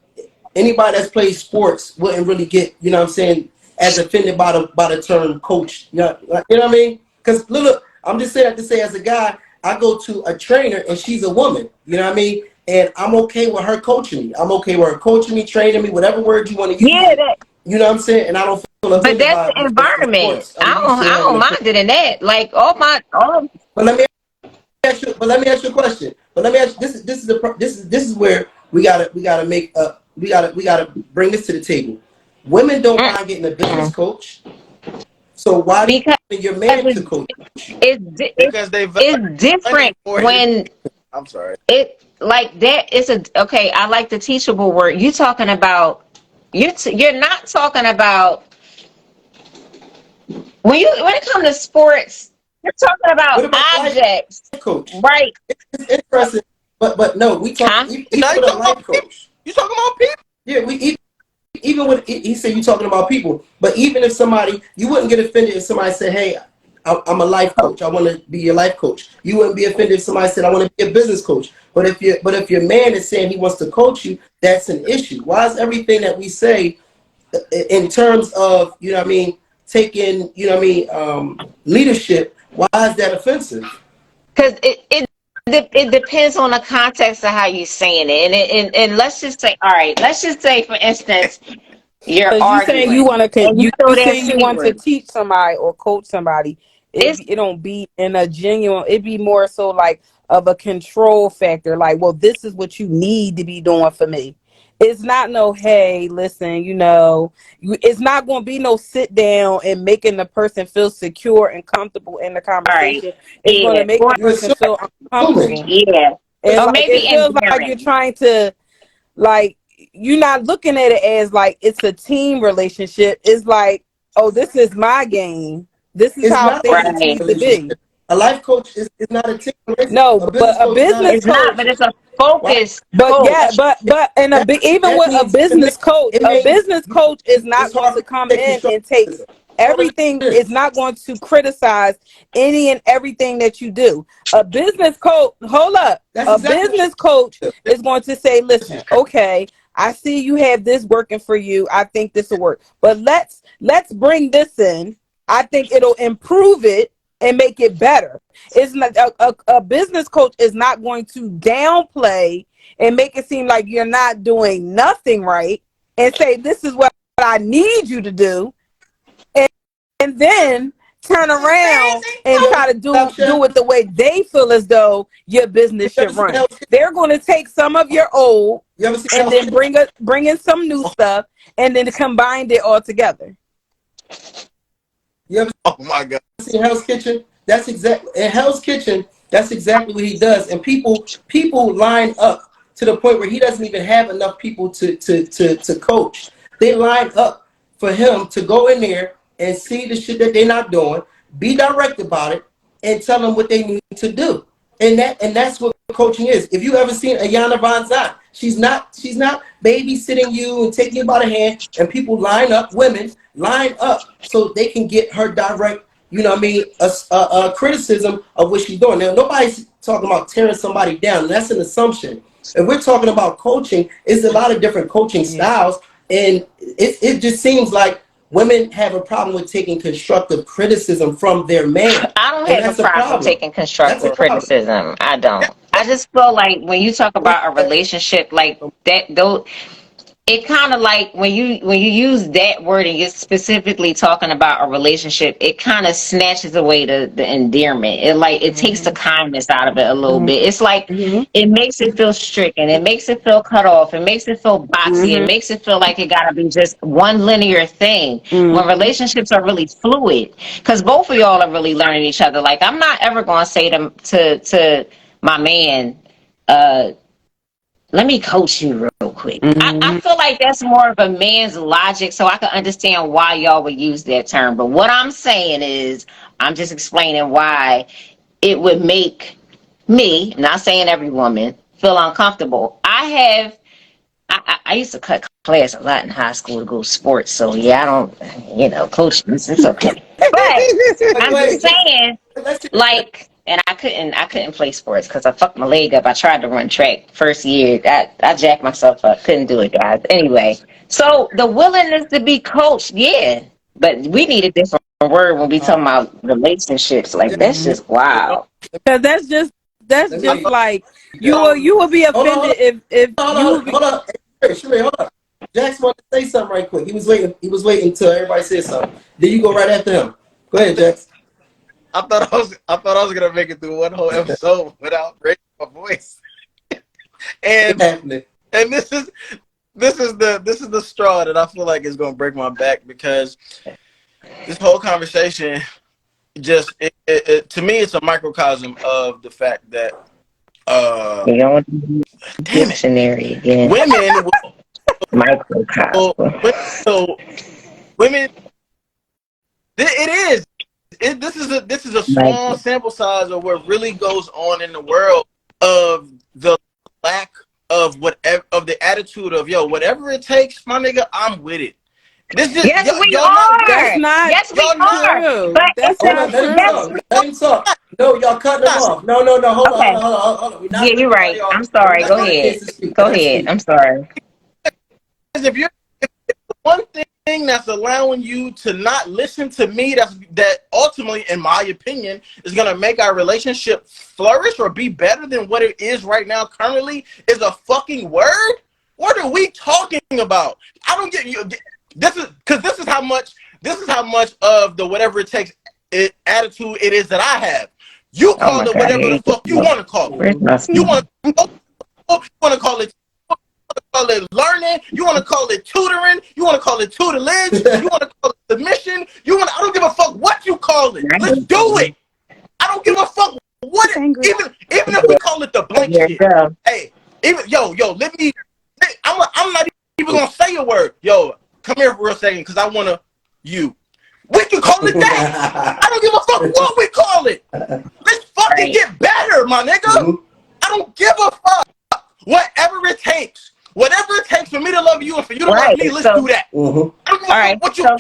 anybody that's played sports wouldn't really get, you know what I'm saying, as offended by the term coach. You know what I mean? Because look, I'm just saying that to say as a guy, I go to a trainer and she's a woman. You know what I mean? And I'm okay with her coaching me. I'm okay with her coaching me, training me, whatever word you want to use Yeah, it. You know what I'm saying? And I don't feel but offended that's by the it because in environment. sports, I'm used to I having don't a mind it in that. Like all but let me ask you a question. But let me ask you, this is where we gotta make we gotta bring this to the table. Women don't mind getting a business coach. So why do you because want your man to coach you? Because they it's money different for it. when I'm sorry. it like that is a okay. I like the teachable word. You talking about you're not talking about when it comes to sports. You're talking about What about life objects, coach? right? It's interesting, but no, we talk Huh? even Now you with a talking life about people. coach. You talking about people. Yeah, we even when he said you talking about people, but even if somebody, you wouldn't get offended if somebody said, "Hey, I'm a life coach. I want to be your life coach." You wouldn't be offended if somebody said, "I want to be a business coach." But if your man is saying he wants to coach you, that's an issue. Why is everything that we say in terms of, you know what I mean, taking, you know what I mean, leadership, why is that offensive? Because it depends on the context of how you're saying it, and let's just say, all right, let's just say, for instance, you're Because you saying you arguing want to, and you you throw that saying you C want to word. teach somebody or coach somebody. It's It don't be in a genuine. It be more so like of a control factor. Like, well, this is what you need to be doing for me. It's not no, hey, listen, it's not going to be no sit down and making the person feel secure and comfortable in the all right, conversation. It's going to yeah, make the or You're person feel assuming. uncomfortable. yeah, And or like, it maybe feels like you're endearing. trying to, like, you're not looking at it as like it's a team relationship. It's like, oh, this is my game. This is It's how not always a things team Right. need to relationship. be. A life coach is not a team relationship. No, A but business a coach is not a business It's not, but coach, it's a why? focused but yeah, coach. but and That even that with a means business coach, it a means business coach is not it's going hard to for come you to take in constructive and take criticism. All it everything, is is. not going to criticize any and everything that you do. A business coach, hold up. That's A exactly what business coach it is going to say, is. listen, okay, I see you have this working for you. I think this will work. But let's bring this in. I think it'll improve it and make it better. It's not a business coach is not going to downplay and make it seem like you're not doing nothing right and say this is what I need you to do, and, and then turn around and You ever try seen to Top Chef? do it the way they feel as though your business You ever should seen run. Hell's Kitchen? They're going to take some of your old You ever seen and Hell's then Kitchen? bring in some new stuff and then combine it all together. You ever Oh my god. seen Hell's Kitchen? That's exactly in Hell's Kitchen. That's exactly what he does, and people line up to the point where he doesn't even have enough people to coach. They line up for him to go in there and see the shit that they're not doing, be direct about it, and tell them what they need to do. And that's what coaching is. If you ever seen Ayana Von Zant, she's not babysitting you and taking you by the hand, and people line up, women line up so they can get her direct, you know what I mean, a criticism of what she's doing. Now, nobody's talking about tearing somebody down. That's an assumption. If we're talking about coaching, it's a lot of different coaching Yeah. styles, and it just seems like women have a problem with taking constructive criticism from their man, I don't and have a that's a problem problem. taking That's a constructive problem. criticism. I don't. I just feel like when you talk about a relationship like that, though, it kind of like when you use that word and you're specifically talking about a relationship, it kind of snatches away the endearment. It takes the Mm-hmm. kindness out of it a little bit. It's like Mm-hmm. it makes it feel stricken. It makes it feel cut off. It makes it feel boxy. It Mm-hmm. makes it feel like it gotta be just one linear thing. When Mm-hmm. relationships are really fluid, because both of y'all are really learning each other. Like I'm not ever gonna say to my man, let me coach you real quick. I Mm-hmm. feel like that's more of a man's logic, so I can understand why y'all would use that term. But what I'm saying is, I'm just explaining why it would make me, not saying every woman, feel uncomfortable. I used to cut class a lot in high school to go to sports, so yeah, I don't, coaching, it's okay. But Like, I'm wait, just saying, let's see. like, and I couldn't play sports because I fucked my leg up. I tried to run track first year. I jacked myself up. Couldn't do it, guys. Anyway, so the willingness to be coached, yeah, but we need a different word when we talking about relationships. Like that's just wild. Cause that's Let just me, like you will be hold on, offended if you will be. hold on. Hey, Sheree, hold on. Jax wanted to say something right quick. He was waiting until everybody said something. Then you go right after him. Go ahead, Jax. I thought I was gonna make it through one whole episode without raising my voice. What's and happening? and this is the straw that I feel like is gonna break my back, because this whole conversation just it to me it's a microcosm of the fact that You don't want to damn it, dictionary again. women Microcosm. so women it is this is a small sample size of what really goes on in the world, of the lack of whatever, of the attitude of whatever it takes, my nigga, I'm with it. This just Yes, we y'all That's are. not Yes, we y'all not are. true. But That's it's Hold not on, a let him true. talk. Let him talk. No, y'all cutting him not. off. No, hold on, okay. hold on. We're not Yeah, cutting you're nobody right. off. I'm sorry. Go Everybody ahead. gets to speak. Go Let him ahead. speak. I'm sorry. If one thing that's allowing you to not listen to me, that ultimately, in my opinion, is gonna make our relationship flourish or be better than what it is right now currently, is a fucking word. What are we talking about? I don't get you. This is how much of the whatever it takes attitude it is that I have. You Oh call my it God. whatever Here the you go. fuck you want to call it. Where's my You speaker? want to call it learning, you want to call it tutoring, you want to call it tutelage, you want to call it submission, I don't give a fuck what you call it. Let's do it. I don't give a fuck what it, Angry. even if we call it the blank Here you shit. go. Hey, even I'm not even gonna say a word. Yo, come here for a second, because I wanna you. We can call it that. I don't give a fuck what we call it. Let's fucking Right. get better, my nigga. I don't give a fuck. Whatever it takes. Whatever it takes for me to love you and for you to love Right. me, let's So, do that. I don't give a all right. fuck what So,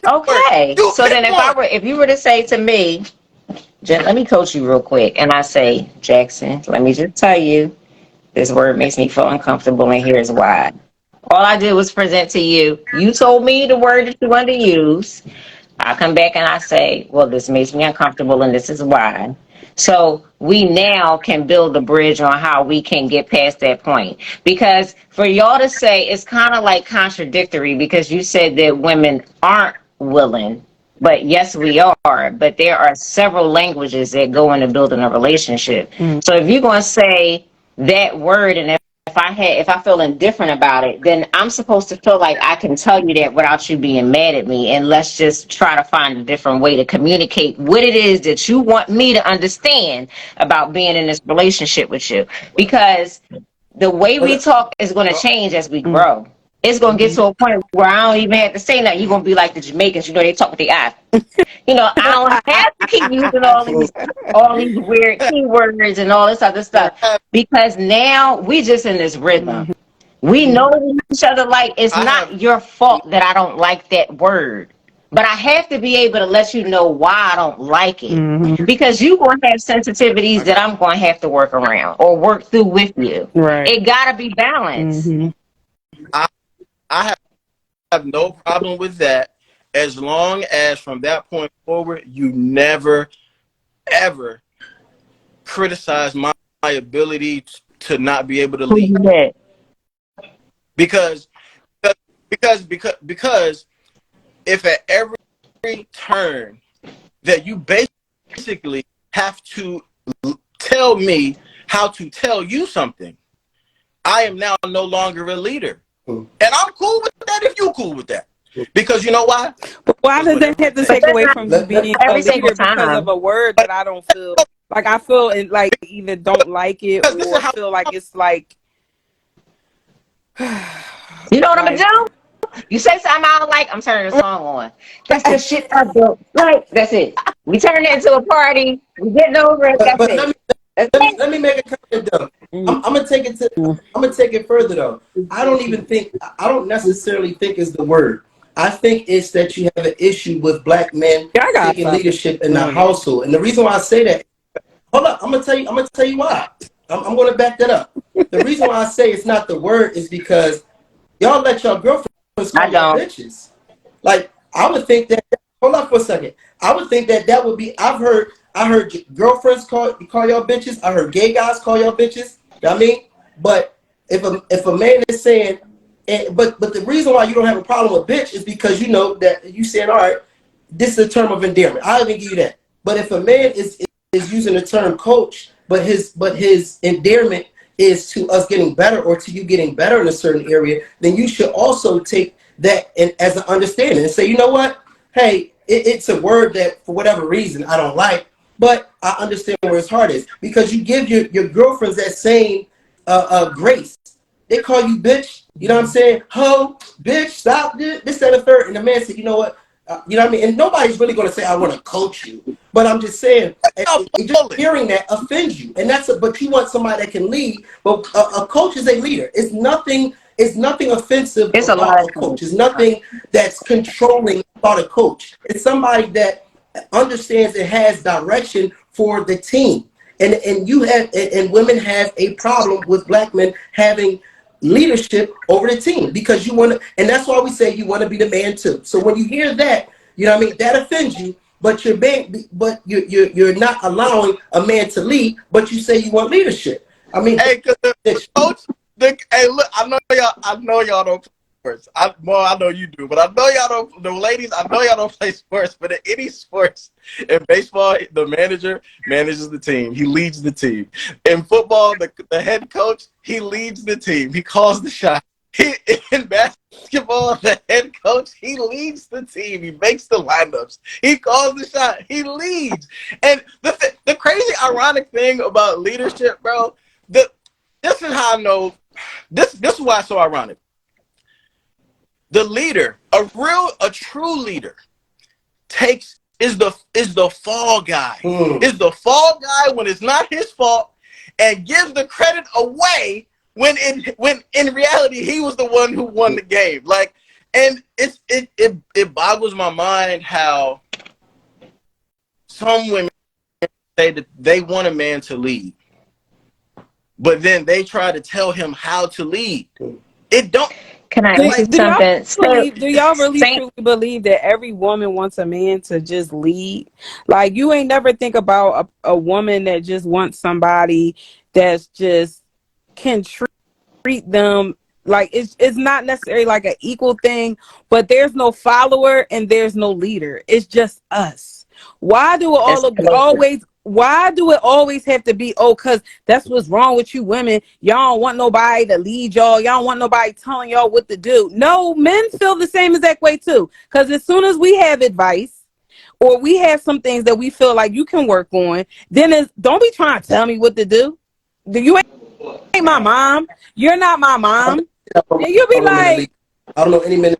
okay. you So pick then, one. if you were to say to me, let me coach you real quick, and I say, Jackson, let me just tell you, this word makes me feel uncomfortable, and here's why. All I did was present to you. You told me the word that you wanted to use. I come back and I say, well, this makes me uncomfortable, and this is why. So we now can build a bridge on how we can get past that point. Because for y'all to say, it's kind of like contradictory, because you said that women aren't willing, but yes, we are. But there are several languages that go into building a relationship. So if you're going to say that word, and if I feel indifferent about it, then I'm supposed to feel like I can tell you that without you being mad at me, and let's just try to find a different way to communicate what it is that you want me to understand about being in this relationship with you. Because the way we talk is going to change as we grow. It's going to get to a point where I don't even have to say nothing. You're going to be like the Jamaicans, they talk with the eye. I don't have to keep using all these weird keywords and all this other stuff, because now we just in this rhythm. We know each other. Like, it's I have not your fault that I don't like that word, but I have to be able to let you know why I don't like it, because you going to have sensitivities I that got I'm going to have to work around or work through with you. Right. It got to be balanced. I have no problem with that, as long as from that point forward you never ever criticize my ability to not be able to Who you lead. with? Because if at every turn that you basically have to tell me how to tell you something, I am now no longer a leader. And I'm cool with that if you're cool with that. Because you know why? But why does that Whatever have it to takes. take away from you being a Every single leader because of time. a word that I don't feel like like either don't like it Because this is or how feel like it's like You know what I'm gonna like do? You say something I don't like, I'm turning the song on. That's the shit I don't like. That's it. We turn it into a party. We getting over it. But That's but it. That's it. let me make a comment though. I'm gonna take it to. I'm gonna take it further though. I don't even think. I don't necessarily think it's the word. I think it's that you have an issue with black men Yeah, I got taking something. leadership in the household, and the reason why I say that. Hold up, I'm gonna tell you. I'm gonna tell you why. I'm gonna back that up. The reason why I say it's not the word is because y'all let your girlfriends call I y'all don't. bitches. Like I would think that. Hold up for a second. I would think that that would be. I heard girlfriends call y'all bitches. I heard gay guys call y'all bitches. You know what I mean? But if a man is saying, but the reason why you don't have a problem with bitch is because you know that you saying, all right, this is a term of endearment. I'll even give you that. But if a man is using the term coach, but his endearment is to us getting better or to you getting better in a certain area, then you should also take that as an understanding and say, you know what? Hey, it's a word that for whatever reason I don't like, but I understand where his heart is because you give your girlfriends that same grace. They call you bitch. You know what I'm saying? Ho, bitch, stop this, that, and third. And the man said, you know what? You know what I mean? And nobody's really going to say, I want to coach you. But I'm just saying, just hearing that offends you. And but you want somebody that can lead. But a coach is a leader. It's nothing offensive It's a lot about of a coach. It's things. nothing that's controlling about a coach. It's somebody that understands and has direction for the team. And you have and women have a problem with black men having leadership over the team because you want to, and that's why we say you want to be the man too. So when you hear that, you know what I mean, that offends you, but you're not allowing a man to lead, but you say you want leadership. I mean, Hey, cause the coach, hey, look, I know y'all don't play sports. I know you do, but I know y'all don't. The ladies, I know y'all don't play sports. But in any sports, in baseball, the manager manages the team. He leads the team. In football, the head coach, he leads the team. He calls the shot. In basketball, the head coach, he leads the team. He makes the lineups. He calls the shot. He leads. And the crazy, ironic thing about leadership, bro. This is how I know. This is why it's so ironic. The leader, a true leader, is the fall guy. Is the fall guy when it's not his fault, and gives the credit away when in reality he was the one who won the game. Like, and it boggles my mind how some women say that they want a man to lead, but then they try to tell him how to lead. It don't. Can I Do, ask you do y'all something? So, do y'all really Saint, truly believe that every woman wants a man to just lead? Like you ain't never think about a woman that just wants somebody that's just can treat them like it's not necessarily like an equal thing, but there's no follower and there's no leader. It's just us. Why do it it's always why do it always have to be, oh, because that's what's wrong with you women? Y'all don't want nobody to lead y'all. Y'all don't want nobody telling y'all what to do. No, men feel the same exact way too. Because as soon as we have advice or we have some things that we feel like you can work on, then don't be trying to tell me what to do. You ain't my mom. You're not my mom. And you'll be women to lead. like, I don't know any men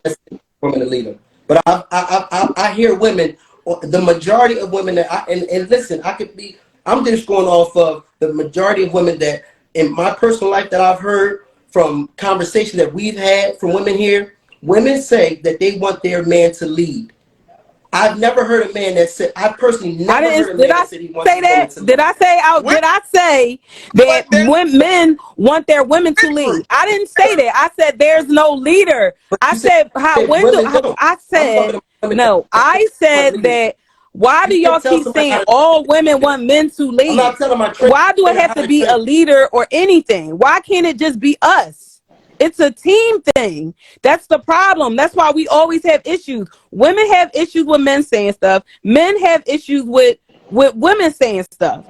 that's women to lead them, but I hear women. The majority of women that and listen, I'm just going off of the majority of women that in my personal life that I've heard from conversations that we've had from women here. Women say that they want their man to lead. I've never heard a man that said. I personally never heard a man that said he wants say his woman that? to lead. Did I say out? Women, Did I say that but there's men want their women to lead? I didn't say that. I said there's no leader. But I you said said women don't. I I'm talking said about women no. I that want said leaders. that. Why do You y'all can't tell keep somebody how saying to all women train. want men to I'm lead? not telling my Why do it trainer have how to to be a train. leader or anything? Why can't it just be us? It's a team thing. That's the problem. That's why we always have issues. Women have issues with men saying stuff. Men have issues with women saying stuff.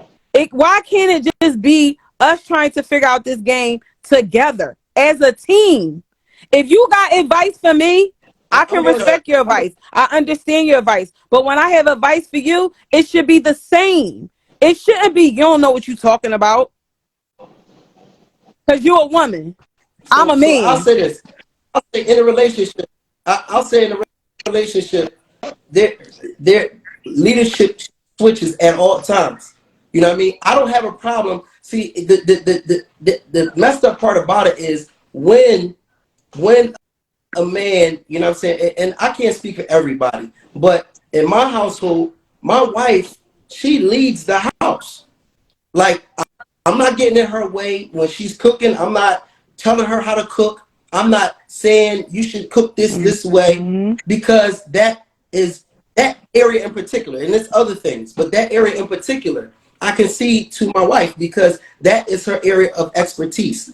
Why can't it just be us trying to figure out this game together as a team? If you got advice for me, I I'm can gonna. respect your I'm gonna advice. I understand your advice. But when I have advice for you, it should be the same. It shouldn't be you don't know what you're talking about because you're a woman. I'm a so I'll man. say this. I'll say in a relationship. I'll say in a relationship, their leadership switches at all times. You know what I mean? I don't have a problem See, the messed up part about it is when a man, you know what I'm saying, and I can't speak for everybody, but in my household, my wife, she leads the house. Like, I'm not getting in her way when she's cooking. I'm not telling her how to cook. I'm not saying you should cook this way, because that is that area in particular, and there's other things, but that area in particular, I can see to my wife because that is her area of expertise.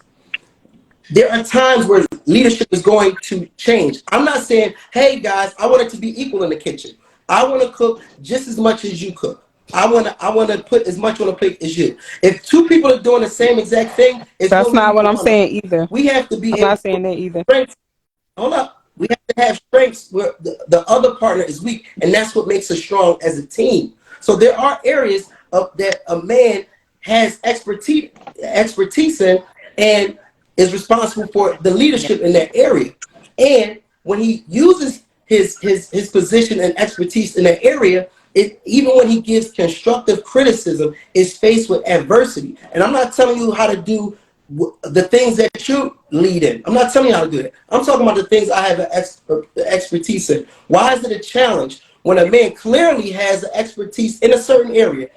There are times where leadership is going to change. I'm not saying, hey guys, I want it to be equal in the kitchen. I want to cook just as much as you cook. I want to put as much on the plate as you. If two people are doing the same exact thing, That's not what I'm saying either. We have to be I'm not saying that either. strengths. Hold up. We have to have strengths where the other partner is weak, and that's what makes us strong as a team. So there are areas of that a man has expertise in, and is responsible for the leadership in that area. And when he uses his position and expertise in that area, even when he gives constructive criticism, is faced with adversity. And I'm not telling you how to do the things that you lead in. I'm not telling you how to do that. I'm talking about the things I have expertise in. Why is it a challenge when a man clearly has expertise in a certain area,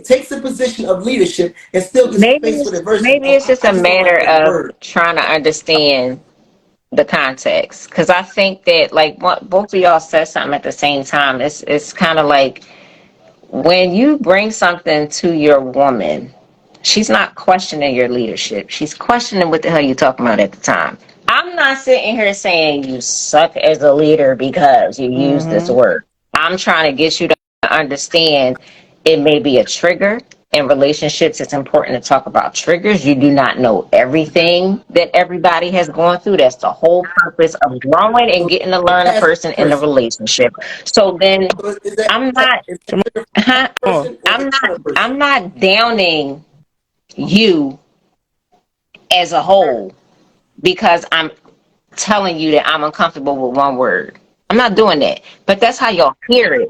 takes a position of leadership, and still gets faced with adversity? Maybe it's just a matter of trying to understand the context, because I think that like both of y'all said something at the same time. It's kind of like when you bring something to your woman, she's not questioning your leadership. She's questioning what the hell you talking about at the time. I'm not sitting here saying you suck as a leader because you use this word. I'm trying to get you to understand it may be a trigger. In relationships, it's important to talk about triggers. You do not know everything that everybody has gone through. That's the whole purpose of growing and getting to learn a person in the relationship. So then I'm not downing you as a whole because I'm telling you that I'm uncomfortable with one word. I'm not doing that. But that's how y'all hear it.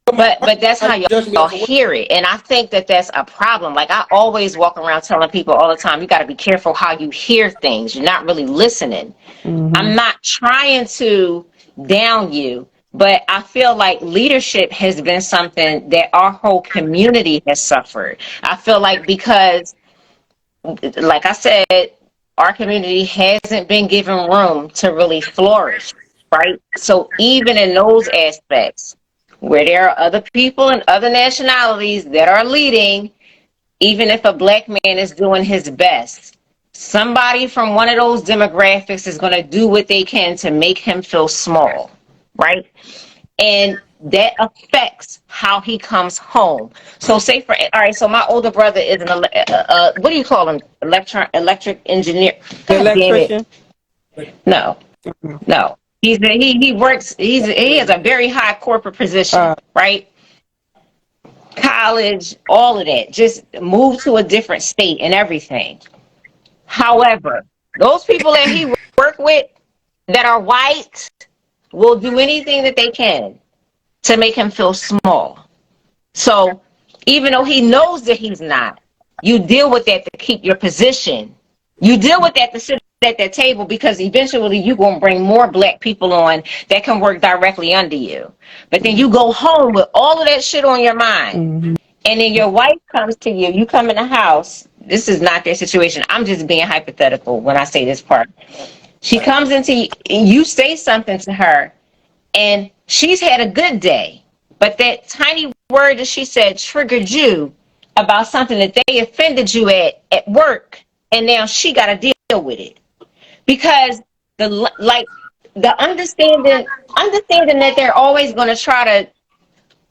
But that's how y'all hear it. And I think that that's a problem. Like I always walk around telling people all the time, you got to be careful how you hear things. You're not really listening. I'm not trying to down you, but I feel like leadership has been something that our whole community has suffered. I feel like because, like I said, our community hasn't been given room to really flourish, right? So even in those aspects, where there are other people and other nationalities that are leading, even if a black man is doing his best, somebody from one of those demographics is going to do what they can to make him feel small, right? And that affects how he comes home. So say all right, so my older brother is what do you call him? Electric engineer. God damn it. No. He works. He has a very high corporate position, right? College, all of that. Just moved to a different state and everything. However, those people that he work with that are white will do anything that they can to make him feel small. So even though he knows that he's not, you deal with that to keep your position. You deal with that to sit at that table because eventually you're going to bring more black people on that can work directly under you. But then you go home with all of that shit on your mind. And then your wife comes to you. You come in the house. This is not their situation. I'm just being hypothetical when I say this part. She comes into you, and you say something to her, and she's had a good day. But that tiny word that she said triggered you about something that they offended you at work. And now she got to deal with it. Because the understanding that they're always going to try to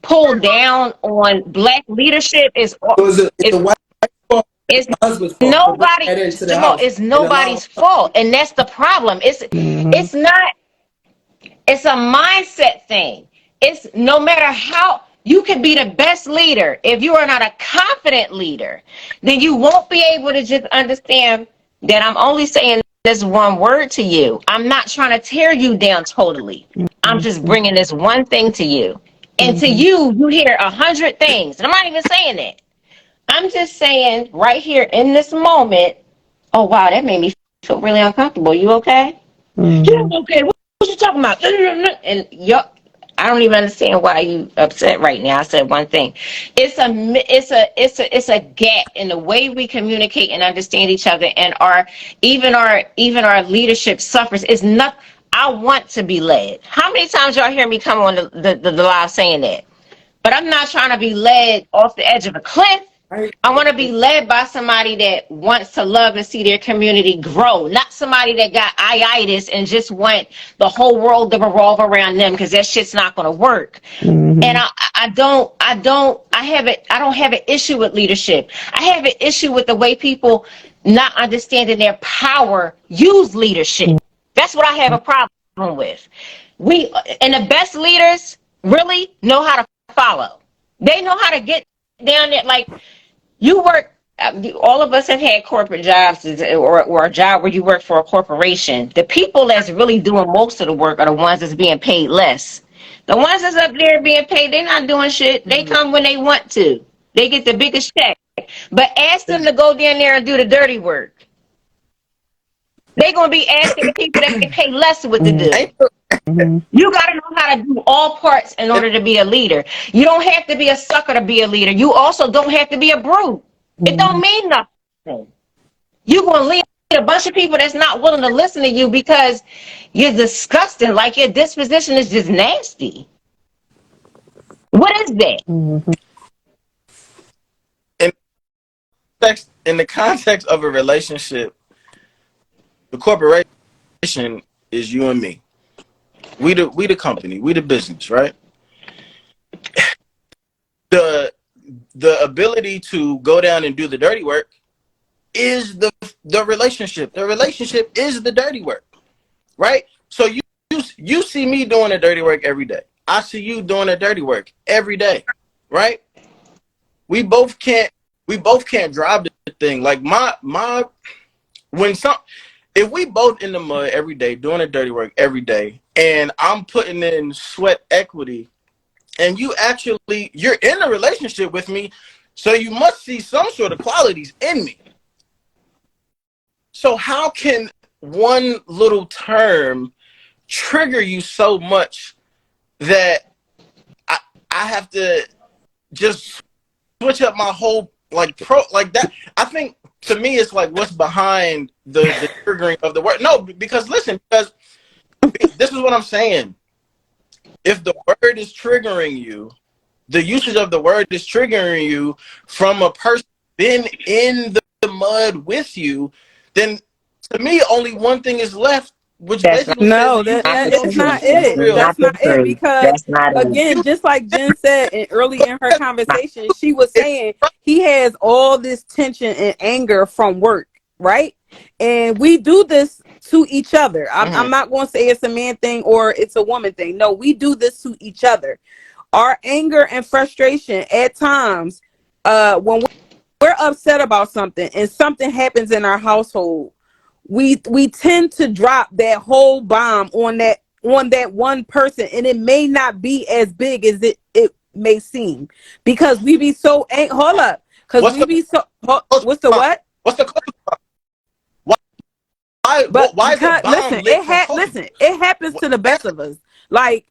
pull down on black leadership is nobody's fault, and that's the problem. It's not. It's a mindset thing. It's no matter how you can be the best leader, if you are not a confident leader, then you won't be able to just understand that I'm only saying this one word to you. I'm not trying to tear you down totally. I'm just bringing this one thing to you. And to you, you hear 100 things. And I'm not even saying that. I'm just saying right here in this moment. Oh wow, that made me feel really uncomfortable. You okay? Mm-hmm. Yeah, okay. What you talking about? And I don't even understand why you upset right now. I said one thing. It's a gap in the way we communicate and understand each other, and our leadership suffers. It's not. I want to be led. How many times y'all hear me come on the live saying that? But I'm not trying to be led off the edge of a cliff. I want to be led by somebody that wants to love and see their community grow, not somebody that got itis and just want the whole world to revolve around them, because that shit's not going to work. Mm-hmm. And I don't have an issue with leadership. I have an issue with the way people not understanding their power use leadership. That's what I have a problem with. And the best leaders really know how to follow. They know how to get down there. Like, you work, all of us have had corporate jobs, or a job where you work for a corporation. The people that's really doing most of the work are the ones that's being paid less. The ones that's up there being paid, they're not doing shit. They come when they want to. They get the biggest check. But ask them to go down there and do the dirty work. They're going to be asking the people that they pay less what to do. Mm-hmm. You got to know how to do all parts in order to be a leader. You don't have to be a sucker to be a leader. You also don't have to be a brute. It don't mean nothing. You're going to lead a bunch of people that's not willing to listen to you because you're disgusting. Like, your disposition is just nasty. What is that? Mm-hmm. In the context of a relationship, the corporation is you and me. We the company, we the business, right? The ability to go down and do the dirty work is the relationship. The relationship is the dirty work, right? So you see me doing the dirty work every day. I see you doing the dirty work every day, right? We both can't drive the thing. Like if we both in the mud every day doing the dirty work every day, and I'm putting in sweat equity, and you're in a relationship with me, so you must see some sort of qualities in me. So how can one little term trigger you so much that I have to just switch up my whole like that? I think to me it's like what's behind the triggering of the word. No, because listen, because this is what I'm saying. If the word is triggering you, the usage of the word is triggering you from a person been in the mud with you, then to me only one thing is left, which basically No, says that that's not it. That's not it. Because That's not it. again, just like Jen said early in her conversation, she was saying he has all this tension and anger from work, right? And we do this to each other. I'm not going to say it's a man thing or it's a woman thing. No, we do this to each other. Our anger and frustration at times, when we're upset about something and something happens in our household, we tend to drop that whole bomb on that one person, and it may not be as big as it may seem, because we be so hold up, because we be so what's the what? What's the why is the bomb listen, it happens to the best of us. Like,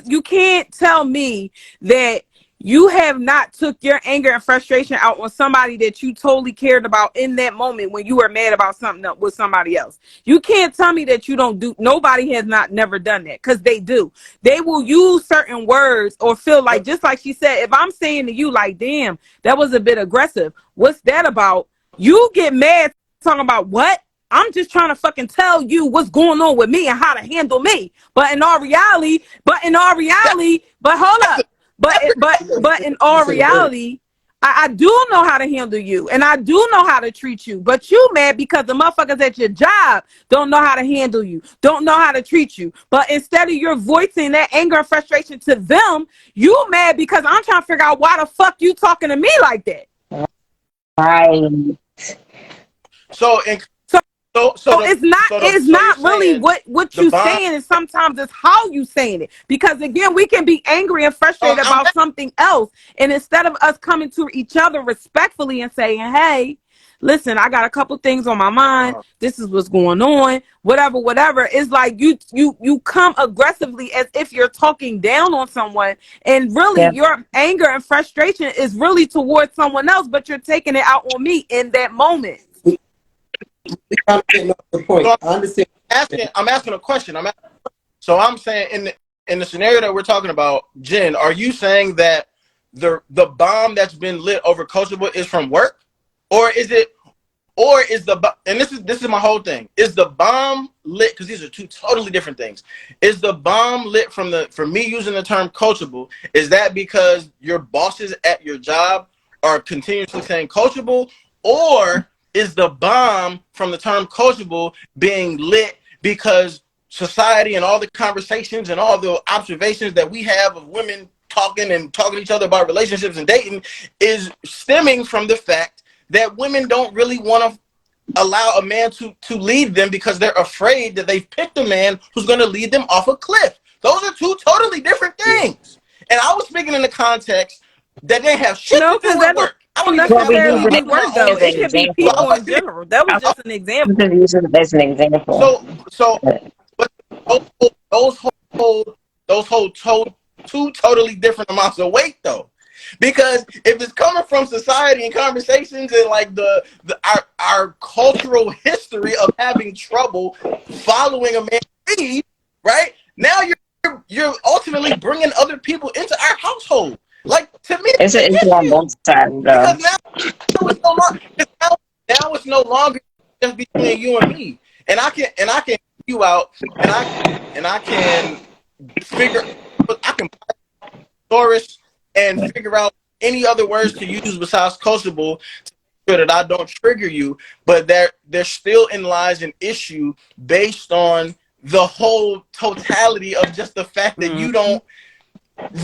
you can't tell me that you have not took your anger and frustration out on somebody that you totally cared about in that moment when you were mad about something with somebody else. You can't tell me that you don't do. Nobody has never done that, because they do. They will use certain words or feel like, just like she said, if I'm saying to you like, damn, that was a bit aggressive. What's that about? You get mad talking about what? I'm just trying to fucking tell you what's going on with me and how to handle me. But in all reality, but hold up. But in all reality, I do know how to handle you, and I do know how to treat you. But you mad because the motherfuckers at your job don't know how to handle you, don't know how to treat you. But instead of your voicing that anger and frustration to them, you mad because I'm trying to figure out why the fuck you talking to me like that. Right. So So it's not really what you bond, saying, and sometimes it's how you saying it. Because again, we can be angry and frustrated about something else, and instead of us coming to each other respectfully and saying, "Hey, listen, I got a couple things on my mind. This is what's going on. Whatever." It's like you come aggressively as if you're talking down on someone, and really your anger and frustration is really towards someone else, but you're taking it out on me in that moment. I'm getting off the point. So I understand. I'm asking a question. So I'm saying in the scenario that we're talking about, Jen, are you saying that the bomb that's been lit over Coachable is from work, or is the and this is my whole thing, is the bomb lit, because these are two totally different things, is the bomb lit from me using the term coachable, is that because your bosses at your job are continuously saying coachable, or is the bomb from the term coachable being lit because society and all the conversations and all the observations that we have of women talking to each other about relationships and dating is stemming from the fact that women don't really want to allow a man to lead them because they're afraid that they've picked a man who's going to lead them off a cliff? Those are two totally different things. And I was speaking in the context that they have shit to do with work. I don't even necessarily have be work though. It could be people in general. That was just an example. Use it as an example. But those hold two totally different amounts of weight though. Because if it's coming from society and conversations and like our cultural history of having trouble following a man's lead, right? Now you're ultimately bringing other people into our household. Like, to me, it's on both sides, because now it's no longer just between you and me, and I can hear you out, and I can Taurus and figure out any other words to use besides coachable to make sure that I don't trigger you, but there still lies an issue based on the whole totality of just the fact that you don't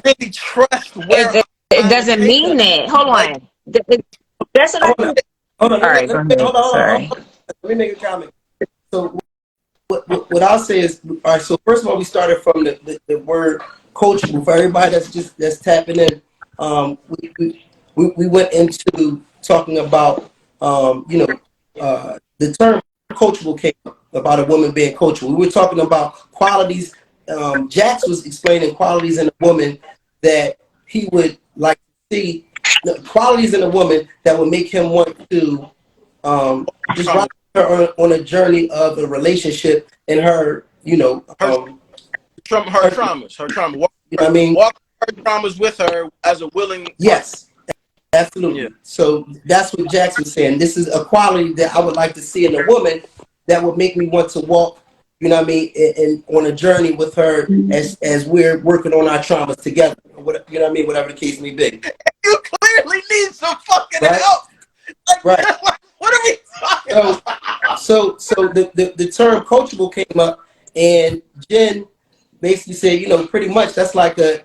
really trust where it doesn't mean that. Hold on. That's what I think. Hold on. Hold on. Let me make a comment. So what I'll say is, all right, so first of all, we started from the word coachable. For everybody that's tapping in, we went into talking about the term coachable came up, about a woman being coachable. We were talking about qualities. Jax was explaining qualities in a woman that he would like to see, qualities in a woman that would make him want to just ride her on a journey of a relationship and her, her traumas. You know what I mean? Walk her traumas with her as a willing. Yes, absolutely. Yeah. So that's what Jax was saying. This is a quality that I would like to see in a woman that would make me want to walk, you know what I mean, and on a journey with her as we're working on our traumas together. You know what I mean? Whatever the case may be. You clearly need some fucking help. Right. What are we talking about? So the term coachable came up, and Jen basically said, pretty much that's like a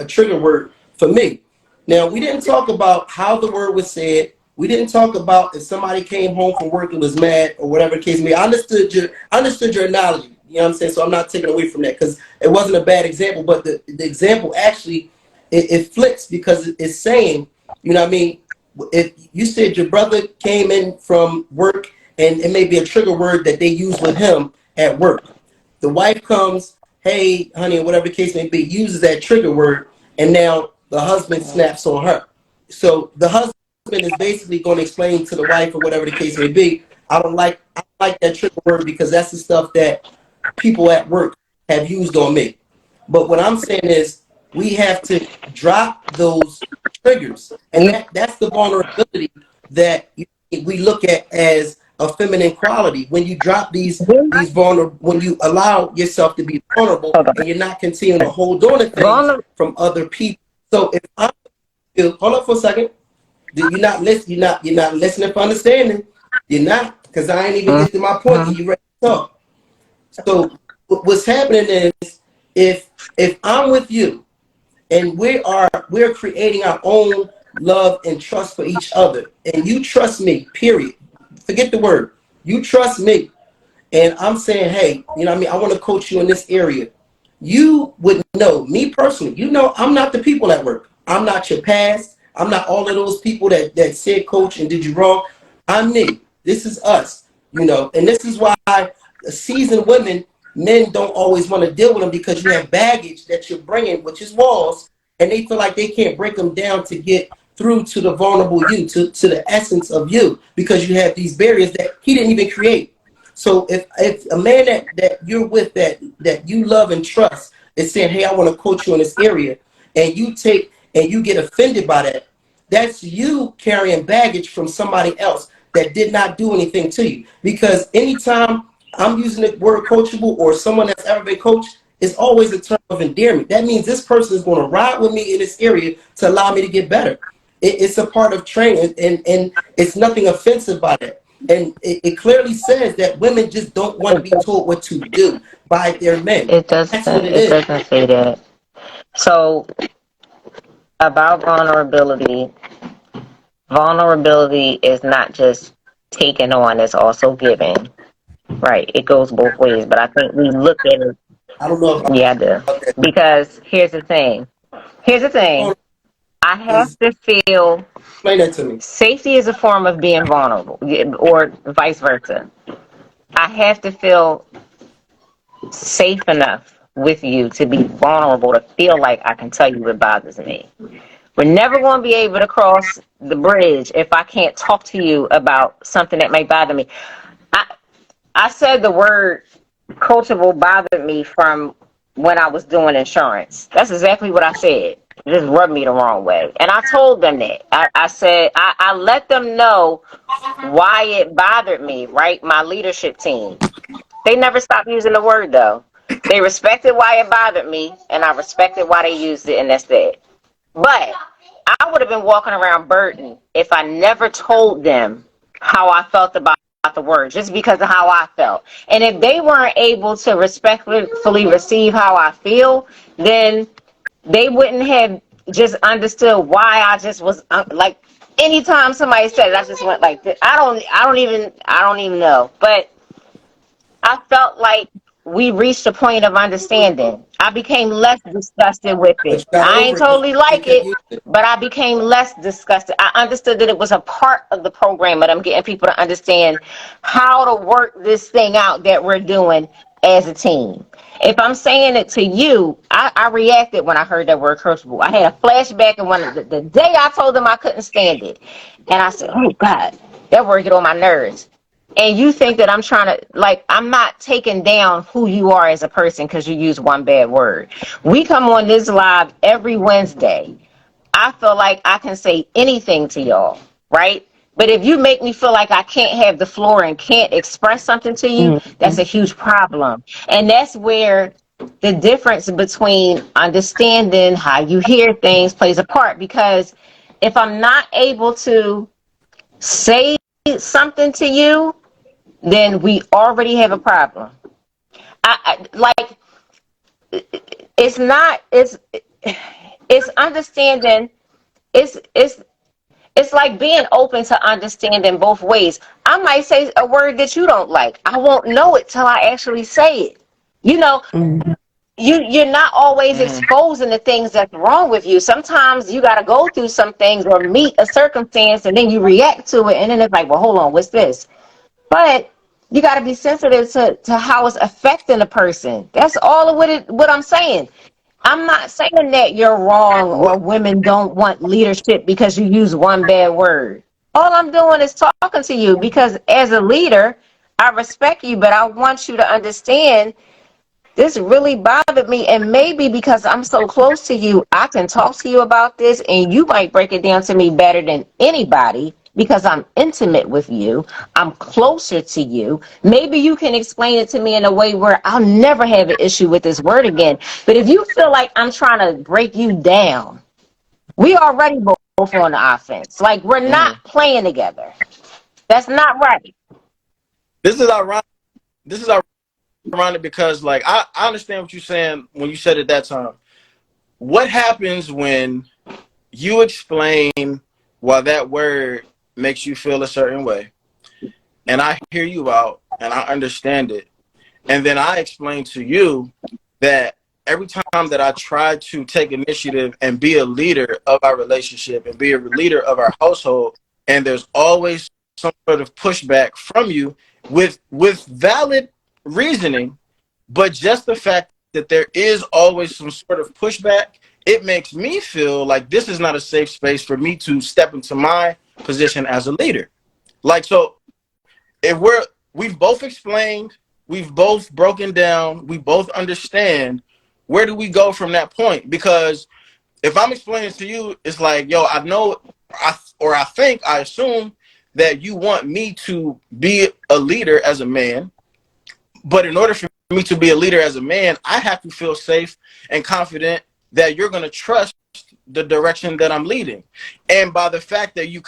trigger word for me. Now, we didn't talk about how the word was said. We didn't talk about if somebody came home from work and was mad or whatever the case may be. I understood your analogy. You know what I'm saying? So I'm not taking away from that because it wasn't a bad example, but the example actually, it flips because it's saying, you know what I mean? If you said your brother came in from work and it may be a trigger word that they use with him at work. The wife comes, hey, honey, or whatever the case may be, uses that trigger word, and now the husband snaps on her. So the husband is basically going to explain to the wife or whatever the case may be, I don't like that trigger word because that's the stuff that people at work have used on me. But what I'm saying is we have to drop those triggers, and that's the vulnerability that we look at as a feminine quality. When you drop these when you allow yourself to be vulnerable and you're not continuing to hold on to things from other people. So if I'm hold up for a second. You're not listening for understanding. You're not, because I ain't even get to my point and you ready to talk. So what's happening is if I'm with you and we're creating our own love and trust for each other, and you trust me, period. Forget the word. you trust me, and I'm saying, hey, you know what I mean, I want to coach you in this area. You would know, me personally, you know, I'm not the people at work. I'm not your past. I'm not all of those people that said coach and did you wrong. I'm me. This is us, you know, and this is why seasoned women, men don't always want to deal with them, because you have baggage that you're bringing, which is walls, and they feel like they can't break them down to get through to the vulnerable you, to the essence of you, because you have these barriers that he didn't even create. So if a man that you're with, that you love and trust, is saying, hey, I want to coach you in this area, and you take and you get offended by that, that's you carrying baggage from somebody else that did not do anything to you. Because anytime I'm using the word coachable, or someone that's ever been coached, it's always a term of endearment. That means this person is going to ride with me in this area to allow me to get better. It's a part of training, and it's nothing offensive by that. And it clearly says that women just don't want to be told what to do by their men. It doesn't. That's what it It is. doesn't say that. So about vulnerability. Vulnerability is not just taken on; it's also given. Right? It goes both ways. But I think we look at it. I don't know Yeah, I do. about that. Because here's the thing. Here's the thing. I have to feel Explain that to me. safety is a form of being vulnerable, or vice versa. I have to feel safe enough with you to be vulnerable, to feel like I can tell you what bothers me. We're never going to be able to cross the bridge if I can't talk to you about something that may bother me. I said the word coachable bothered me from when I was doing insurance. That's exactly what I said. It just rubbed me the wrong way. And I told them that. I said, I let them know why it bothered me, right? My leadership team. They never stopped using the word, though. They respected why it bothered me, and I respected why they used it, and that's it. But I would have been walking around Burton if I never told them how I felt about the word, just because of how I felt. And if they weren't able to respectfully receive how I feel, then they wouldn't have just understood why I just was like, anytime somebody said it, I just went like this. I don't even know. But I felt like we reached a point of understanding. I became less disgusted with But it. you got I over ain't it because totally you like kept it, using it. but I became less disgusted. I understood that it was a part of the program, but I'm getting people to understand how to work this thing out that we're doing as a team. If I'm saying it to you, I reacted when I heard that word coachable. I had a flashback, and when the day I told them I couldn't stand it, and I said, oh God, that word get on my nerves. And you think that I'm trying to, like, I'm not taking down who you are as a person because you use one bad word. We come on this live every Wednesday. I feel like I can say anything to y'all, right? But if you make me feel like I can't have the floor and can't express something to you, that's a huge problem. And that's where the difference between understanding how you hear things plays a part. Because if I'm not able to say something to you, then we already have a problem. Like, it's not, it's understanding. It's like being open to understanding both ways. I might say a word that you don't like. I won't know it till I actually say it. You know, you're not always exposing the things that's wrong with you. Sometimes you got to go through some things or meet a circumstance, and then you react to it, and then it's like, well, hold on, what's this? But you got to be sensitive to how it's affecting a person. That's all of what I'm saying. I'm not saying that you're wrong or women don't want leadership because you use one bad word. All I'm doing is talking to you because as a leader, I respect you, but I want you to understand this really bothered me. And maybe because I'm so close to you, I can talk to you about this and you might break it down to me better than anybody because I'm intimate with you. I'm closer to you. Maybe you can explain it to me in a way where I'll never have an issue with this word again. But if you feel like I'm trying to break you down, we already both on the offense. Like, we're not playing together. That's not right. This is ironic. This is ironic because, like, I understand what you're saying when you said it that time. What happens when you explain why that word makes you feel a certain way? and I hear you out and I understand it. And then I explain to you that every time that I try to take initiative and be a leader of our relationship and be a leader of our household, and there's always some sort of pushback from you with valid reasoning, but just the fact that there is always some sort of pushback, it makes me feel like this is not a safe space for me to step into my position as a leader. Like, so if we've both explained, we've both broken down, we both understand, where do we go from that point? Because if I'm explaining to you, it's like, yo, I know, I assume that you want me to be a leader as a man, but in order for me to be a leader as a man, I have to feel safe and confident that you're going to trust the direction that I'm leading. And by the fact that you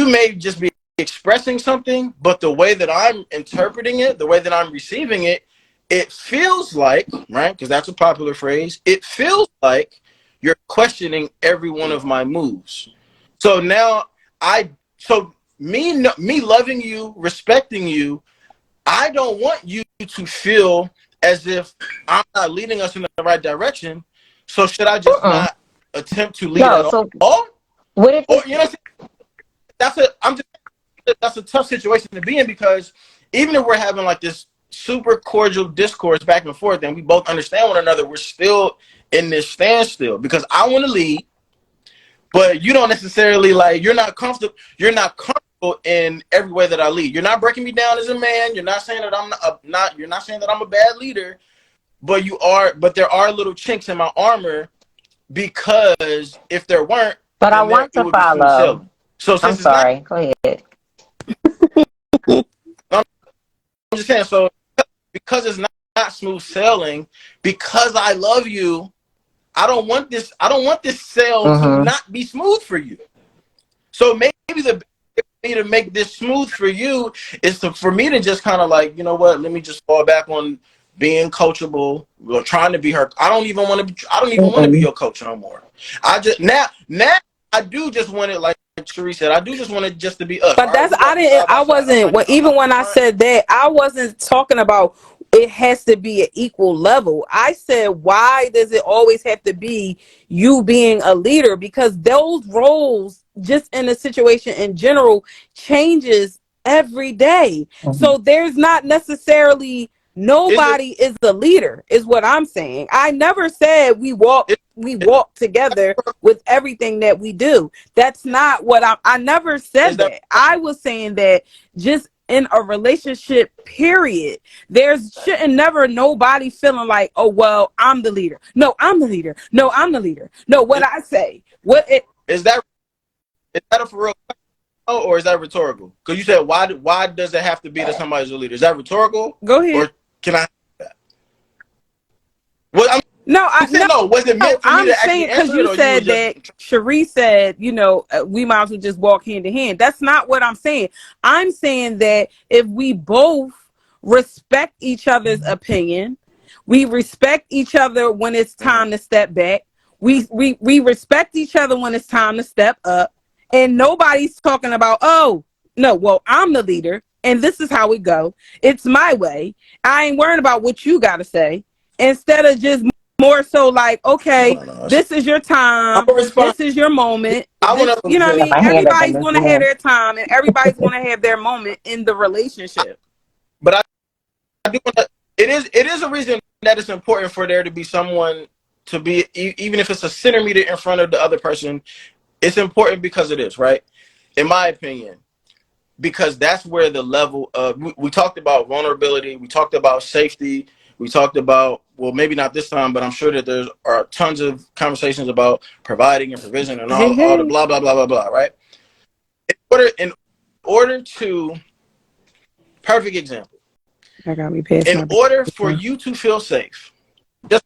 may just be expressing something, but the way that I'm interpreting it, the way that I'm receiving it, it feels like, right, because that's a popular phrase, it feels like you're questioning every one of my moves. So now me loving you, respecting you, I don't want you to feel as if I'm not leading us in the right direction. So should I just not attempt to lead at all? What if Or, you know what I'm saying? That's a tough situation to be in, because even if we're having like this super cordial discourse back and forth and we both understand one another, we're still in this standstill because I want to lead, but you don't necessarily, like, you're not comfortable in every way that I lead. You're not breaking me down as a man. You're not saying that you're not saying that I'm a bad leader, but there are little chinks in my armor, because if there weren't, but I want to follow. So I'm sorry. Go ahead. I'm just saying, so because it's not smooth sailing, because I love you, I don't want this sail to not be smooth for you. So maybe the way to make this smooth for you is for me to just kind of like, you know what, let me just fall back on being coachable, or trying to be her. I don't even want to be your coach no more. I just now I do just want it, like Cherie said, I do just want it just to be us. But even when I said that, I wasn't talking about it has to be an equal level. I said, why does it always have to be you being a leader? Because those roles, just in a situation in general, changes every day. So there's not necessarily nobody is the leader, is what I'm saying. I never said we walk together with everything that we do. That's not what I never said that. I was saying that just in a relationship period, shouldn't never nobody feeling like, oh, well, I'm the leader. No, I'm the leader. No, I'm the leader. No, I say, is that a for real question, or is that rhetorical? Because you said, why does it have to be that somebody's a leader? Is that rhetorical? Go ahead. Or can I? Well, no. Was it meant for me to actually answer? Because you said that Cherie said, we might as well just walk hand in hand. That's not what I'm saying. I'm saying that if we both respect each other's opinion, we respect each other when it's time to step back. We respect each other when it's time to step up, and nobody's talking about, oh no, well, I'm the leader and this is how we go. It's my way. I ain't worrying about what you got to say. Instead of just more so like, okay, this is your time, this is your moment. You know what I mean? Everybody's going to have their time, and everybody's going to have their moment in the relationship. But I do want to. It is a reason that it's important for there to be someone to be, even if it's a centimeter in front of the other person. It's important because it is, right? In my opinion, because that's where the level of we talked about vulnerability, we talked about safety. We talked about, well, maybe not this time, but I'm sure that there are tons of conversations about providing and provision and all the blah, blah, blah, blah, blah, right? In order to, perfect example. I got me past in order for you to feel safe, just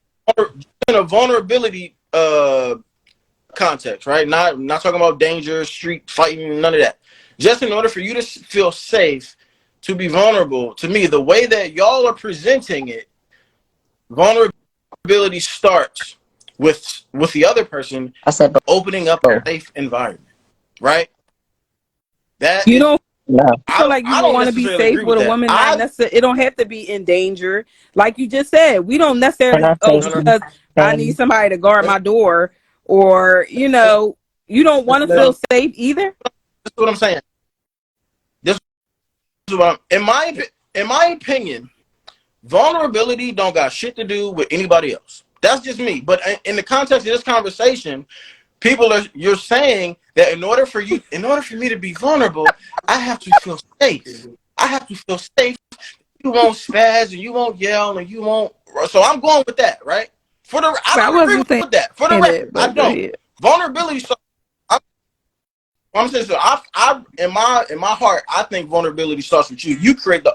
in a vulnerability context, right? Not talking about danger, street fighting, none of that. Just in order for you to feel safe, to be vulnerable, to me, the way that y'all are presenting it, vulnerability starts with the other person opening up a safe environment, right? That you don't No. I feel like you I would don't want to be necessarily safe agree with with a that. woman, not necessarily. It don't have to be in danger. Like you just said, we don't And necessarily. I Oh, say No, no, because I need things. somebody to guard Let's, my door, or you don't want to let, feel safe either. this is what I'm saying. This is what in my opinion, vulnerability don't got shit to do with anybody else. That's just me. But in the context of this conversation, you're saying that in order for me to be vulnerable, I have to feel safe. I have to feel safe. You won't spaz and you won't yell and you won't. So I'm going with that, right? I I don't agree wasn't saying with that. For the record, it, I but go don't. ahead. Vulnerability. So I'm saying so. I in my heart, I think vulnerability starts with you. You create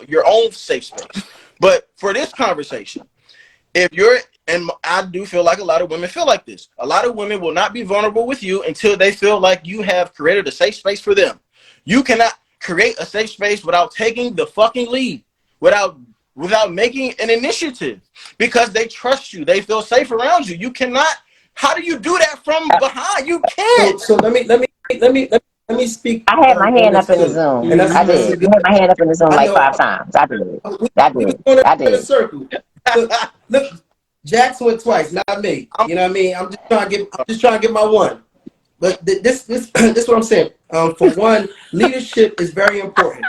your own safe space. But for this conversation, if you're and I do feel like a lot of women feel like this. A lot of women will not be vulnerable with you until they feel like you have created a safe space for them. You cannot create a safe space without taking the fucking lead, without making an initiative, because they trust you. They feel safe around you. You cannot. How do you do that from behind? You can't. so let me speak I had my on hand this up in the too, and Zoom. that's I that's a did. good. I had my hand up in the Zoom I like know 5 times. I did. we, I we did. going I in a did. circle. Look, Jackson went twice, not me. I'm, You know what I mean? I'm just trying to get my one. But this what I'm saying. For one, leadership is very important.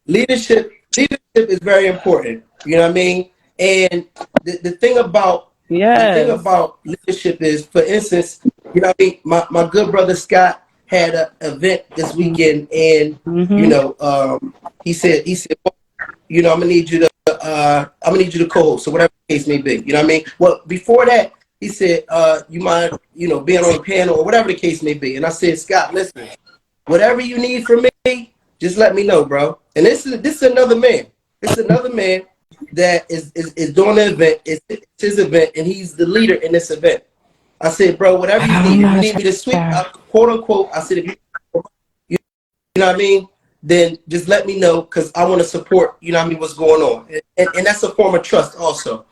Leadership is very important. You know what I mean? And the thing about Yes. leadership is, for instance, you know what I mean, my good brother Scott had an event this weekend, and Mm-hmm. he said, I'm gonna need you to co-host, so whatever the case may be. You know what I mean? Well, before that, he said, you mind, being on a panel or whatever the case may be. And I said, Scott, listen, whatever you need from me, just let me know, bro. And this is another man. This is another man that is doing the event. It's his event, and he's the leader in this event. I said, bro, whatever you I'm need. If you not need me to sweep, sure. quote unquote, I said, if you know what I mean, then just let me know, because I want to support, you know what I mean, what's going on. And that's a form of trust also.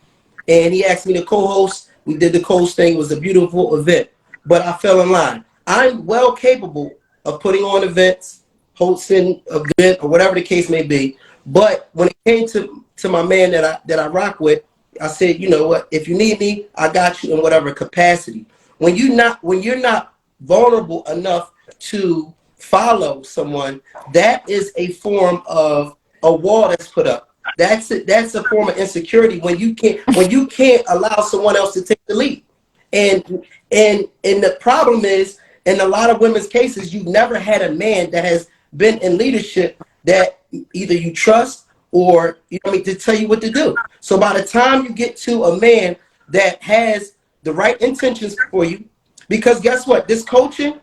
And he asked me to co-host. We did the co-host thing. It was a beautiful event, but I fell in line. I'm well capable of putting on events, hosting an event, or whatever the case may be. But when it came to my man that I rock with, I said, you know what? If you need me, I got you in whatever capacity. When you're not vulnerable enough to follow someone, that is a form of a wall that's put up. That's it. That's a form of insecurity when you can't allow someone else to take the lead. And the problem is, in a lot of women's cases, you've never had a man that has been in leadership that either you trust or, you know what I mean, to tell you what to do. So by the time you get to a man that has the right intentions for you, because guess what? This coaching,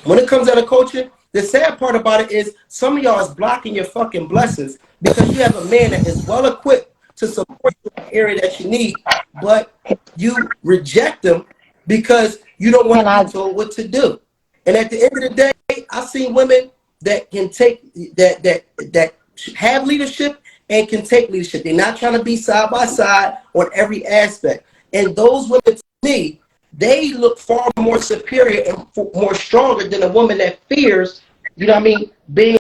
when it comes out of coaching, the sad part about it is some of y'all is blocking your fucking blessings because you have a man that is well equipped to support you in the area that you need, but you reject them because you don't want Can to I? be told what to do. And at the end of the day, I've seen women that can take that have leadership and can take leadership. They're not trying to be side by side on every aspect. And those women, to me, they look far more superior and more stronger than a woman that fears, you know what I mean, being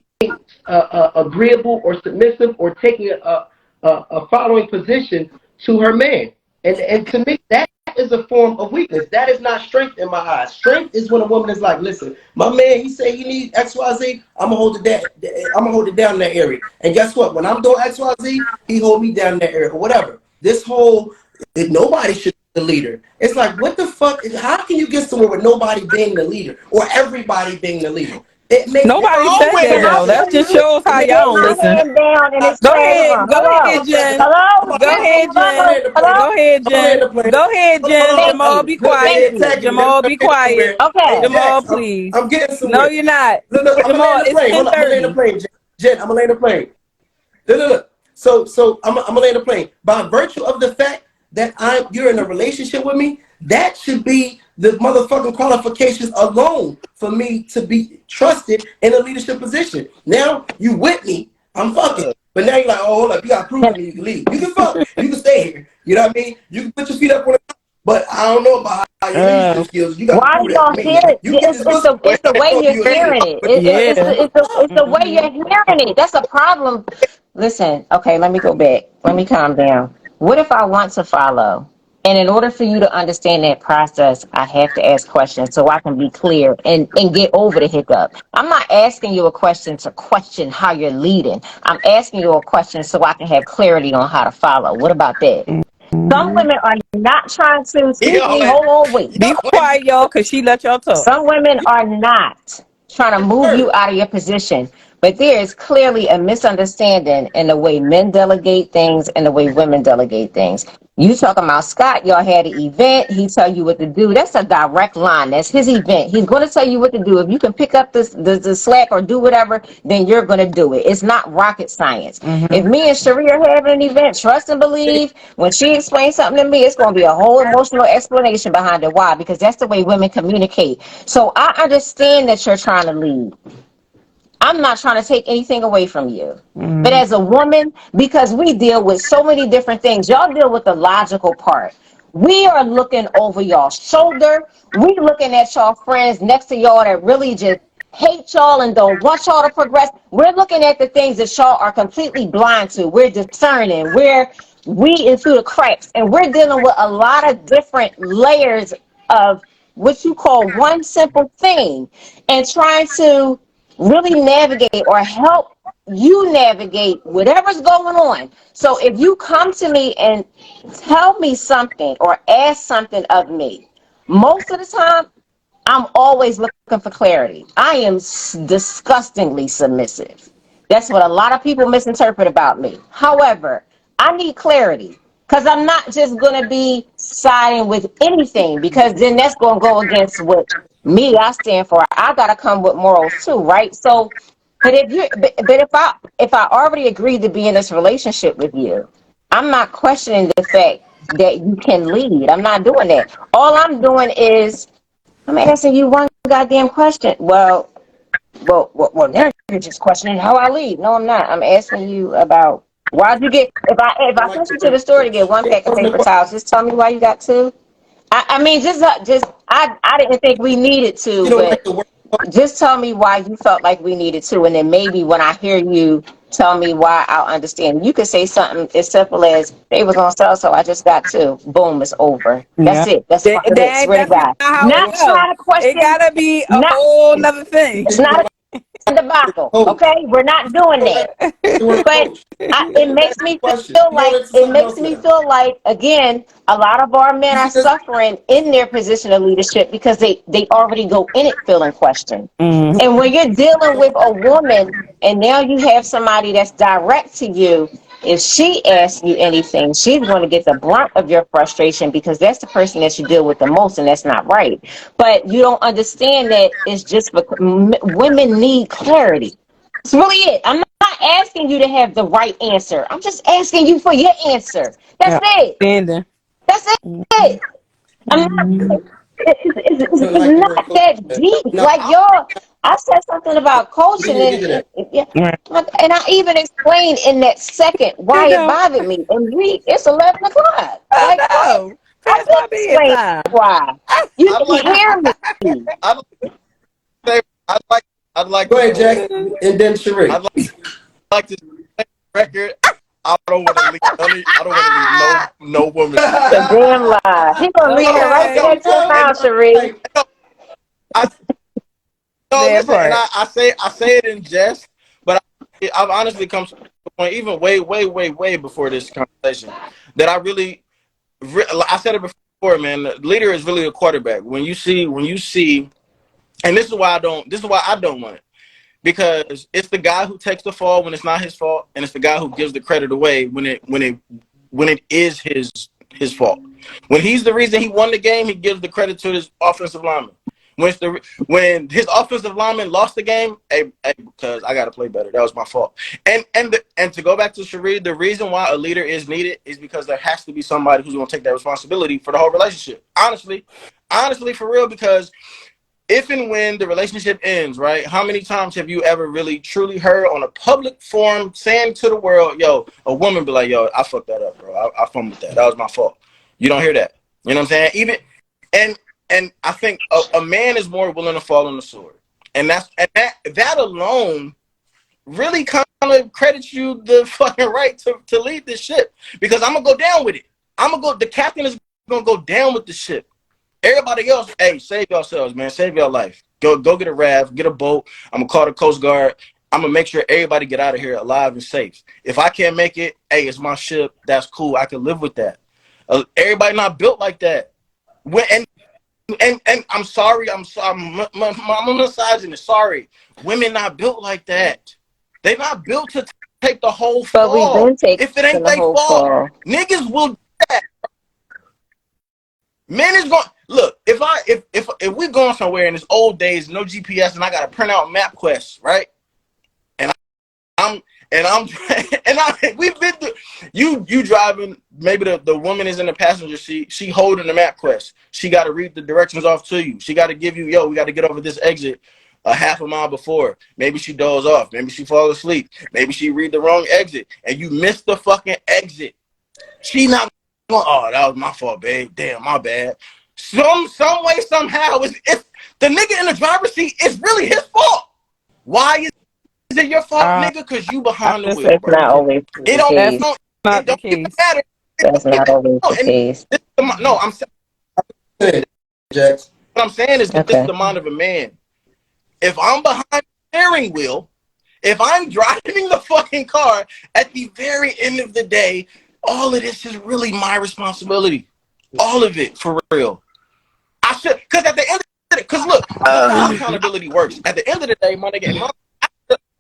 agreeable or submissive or taking a following position to her man. And to me, that is a form of weakness. That is not strength in my eyes. Strength is when a woman is like, listen, my man, he say he need XYZ, I'm gonna hold it down. I'm gonna hold it down in that area. And guess what? When I'm doing XYZ, he hold me down in that area or whatever. This whole nobody should be the leader. It's like, what the fuck? How can you get somewhere with nobody being the leader or everybody being the leader? It makes we're Nobody all said that Can I though. winners. That tell just you? shows it how makes Get y'all don't my listen. hand down in this Go classroom. ahead. Go Hello? ahead, Jen. Hello? Go ahead, I'm gonna Jen. land the plane. Go ahead, I'm gonna land Jen. the plane. Go ahead, Hold Jen. on. Thank Jamal, you. be Look, they quiet. Thank you. attacking me. Let me Jamal, be get quiet. somewhere. Hey, Okay. Jamal, Jax, please. I'm getting No, somewhere. you're not. Look, I'm gonna Jamal, land the it's plane. Hold on, I'm gonna land the 10:30. plane, Jen. I'm gonna land the plane. Look. So I'm gonna land the plane. By virtue of the fact that you're in a relationship with me, that should be the motherfucking qualifications alone for me to be trusted in a leadership position. Now you with me, I'm fucking. But now you're like, oh, hold up, you gotta prove Can, to me you can leave. You can fuck, you can stay here. You know what I mean? You can put your feet up on it, But I don't know about how your leadership skills. You got to Why prove that to y'all me. hear it? You get this pussy, It's the way know you're you a leader. hearing it. Yeah. It's the way you're hearing it. That's a problem. Listen, okay, let me go back. Let me calm down. What if I want to follow? And in order for you to understand that process, I have to ask questions so I can be clear and get over the hiccup. I'm not asking you a question to question how you're leading. I'm asking you a question so I can have clarity on how to follow. What about that? Some women are not trying to, excuse Y'all me, ain't, hold on, wait. Be y'all ain't quiet, y'all, because she let y'all talk. Some women are not trying to move you heard. out of your position, but there is clearly a misunderstanding in the way men delegate things and the way women delegate things. You talking about Scott, y'all had an event, he tell you what to do. That's a direct line. That's his event. He's going to tell you what to do. If you can pick up the slack or do whatever, then you're going to do it. It's not rocket science. If me and Cherie are having an event, trust and believe, when she explains something to me, it's going to be a whole emotional explanation behind it. Why? Because that's the way women communicate. So I understand that you're trying to lead. I'm not trying to take anything away from you. But as a woman, because we deal with so many different things, y'all deal with the logical part. We are looking over y'all's shoulder. We looking at y'all friends next to y'all that really just hate y'all and don't want y'all to progress. We're looking at the things that y'all are completely blind to. We're discerning. We're weeding through the cracks. And we're dealing with a lot of different layers of what you call one simple thing and trying to really navigate or help you navigate whatever's going on. So if you come to me and tell me something or ask something of me, most of the time I'm always looking for clarity. I am disgustingly submissive. That's what a lot of people misinterpret about me. However, I need clarity because I'm not just going to be siding with anything because then that's going to go against what me I stand for. I got to come with morals too, right? So, but if I already agreed to be in this relationship with you, I'm not questioning the fact that you can lead. I'm not doing that. All I'm doing is I'm asking you one goddamn question. Well, now you're just questioning how I leave. No, I'm not. I'm asking you about why'd you get. If I Like sent you to the store to get one pack of paper towels, just tell me why you got two. I mean, I didn't think we needed to, you don't like but the word. just tell me why you felt like we needed to, and then maybe when I hear you tell me why, I'll understand. You could say something as simple as they was on sale, so I just got two. Boom, it's over. That's Yeah. it. That's That, all it is. that, Swear to that's not God. how it Not go. trying to It question. gotta be a Not. whole nother thing. It's not a debacle. Coach. Okay, we're not doing You don't that. like the word But coach. it That's makes the me question. feel You go like into something else now. again, a lot of our men You are see this? suffering in their position of leadership because they already go in it feeling questioned. And when you're dealing with a woman and now you have somebody that's direct to you, if she asks you anything, she's going to get the brunt of your frustration because that's the person that you deal with the most, and that's not right. But you don't understand that it's just women need clarity. That's really it. I'm not asking you to have the right answer. I'm just asking you for your answer. That's it. Outstanding. That's it. I'm not. You don't It's like the word not coach. that Man. deep. Now, Like y'all, I said something about we coaching, didn't get to that. yeah, Right. and I even explained in that second You why it know, bothered me. And it's 11 o'clock. I Like what? know. I Past did my explain bedtime. why. You I'd didn't like to hear me. I'd like to say I'd like Go to ahead, Jack, and then I'd Sheree. like to say record. I don't want to leave I don't want to leave no woman. The damn lie. He gonna leave her right Okay. back to the No, mouth, Cherie. like, I no That listen, and part. I say it in jest, but I've honestly come to the point, even way before this conversation, that I really, I said it before, man. The leader is really a quarterback. When you see, and this is why I don't want it, because it's the guy who takes the fall when it's not his fault, and it's the guy who gives the credit away when it is his fault. When he's the reason he won the game, he gives the credit to his offensive lineman. When his offensive lineman lost the game, hey, because I got to play better. That was my fault. And to go back to Cherie, the reason why a leader is needed is because there has to be somebody who's going to take that responsibility for the whole relationship. Honestly, for real, because if and when the relationship ends, right? How many times have you ever really truly heard on a public forum saying to the world, yo, a woman be like, yo, I fucked that up, bro. I fumbled that. That was my fault. You don't hear that. You know what I'm saying? Even and I think a man is more willing to fall on the sword, and that alone really kind of credits you the fucking right to lead this ship, because I'm gonna go down with it. The captain is gonna go down with the ship. Everybody else, hey, save yourselves, man. Save your life. Go get a raft, get a boat. I'm gonna call the Coast Guard. I'm gonna make sure everybody get out of here alive and safe. If I can't make it, hey, it's my ship. That's cool. I can live with that. Everybody not built like that. And I'm sorry. I'm a misogynist. Sorry, women not built like that. They not built to take the whole But we've fall. been taking If it ain't the their whole fault, fall. niggas will do that. Men is going look. If we going somewhere in this old days, no GPS, and I got to print out MapQuest, right? And I'm we've been to, you driving. Maybe the woman is in the passenger seat. She holding the MapQuest. She got to read the directions off to you. She got to give you, we got to get over this exit a half a mile before. Maybe she doze off. Maybe she fall asleep. Maybe she read the wrong exit, and you missed the fucking exit. She not going, oh, that was my fault, babe. Damn, my bad. Some way, somehow, it's the nigga in the driver's seat. It's really his fault. Why is it your fault, nigga? Because you behind the wheel, That's bro. not always the It don't case. Not it the don't even case. matter. That's not always the case. No, I'm saying, Jax. what I'm saying is that this is Okay. the mind of a man. If I'm behind the steering wheel, if I'm driving the fucking car, at the very end of the day, all of this is really my responsibility. All of it, for real. I should, because at the end of the day, because look, this is how accountability works. At the end of the day, my nigga,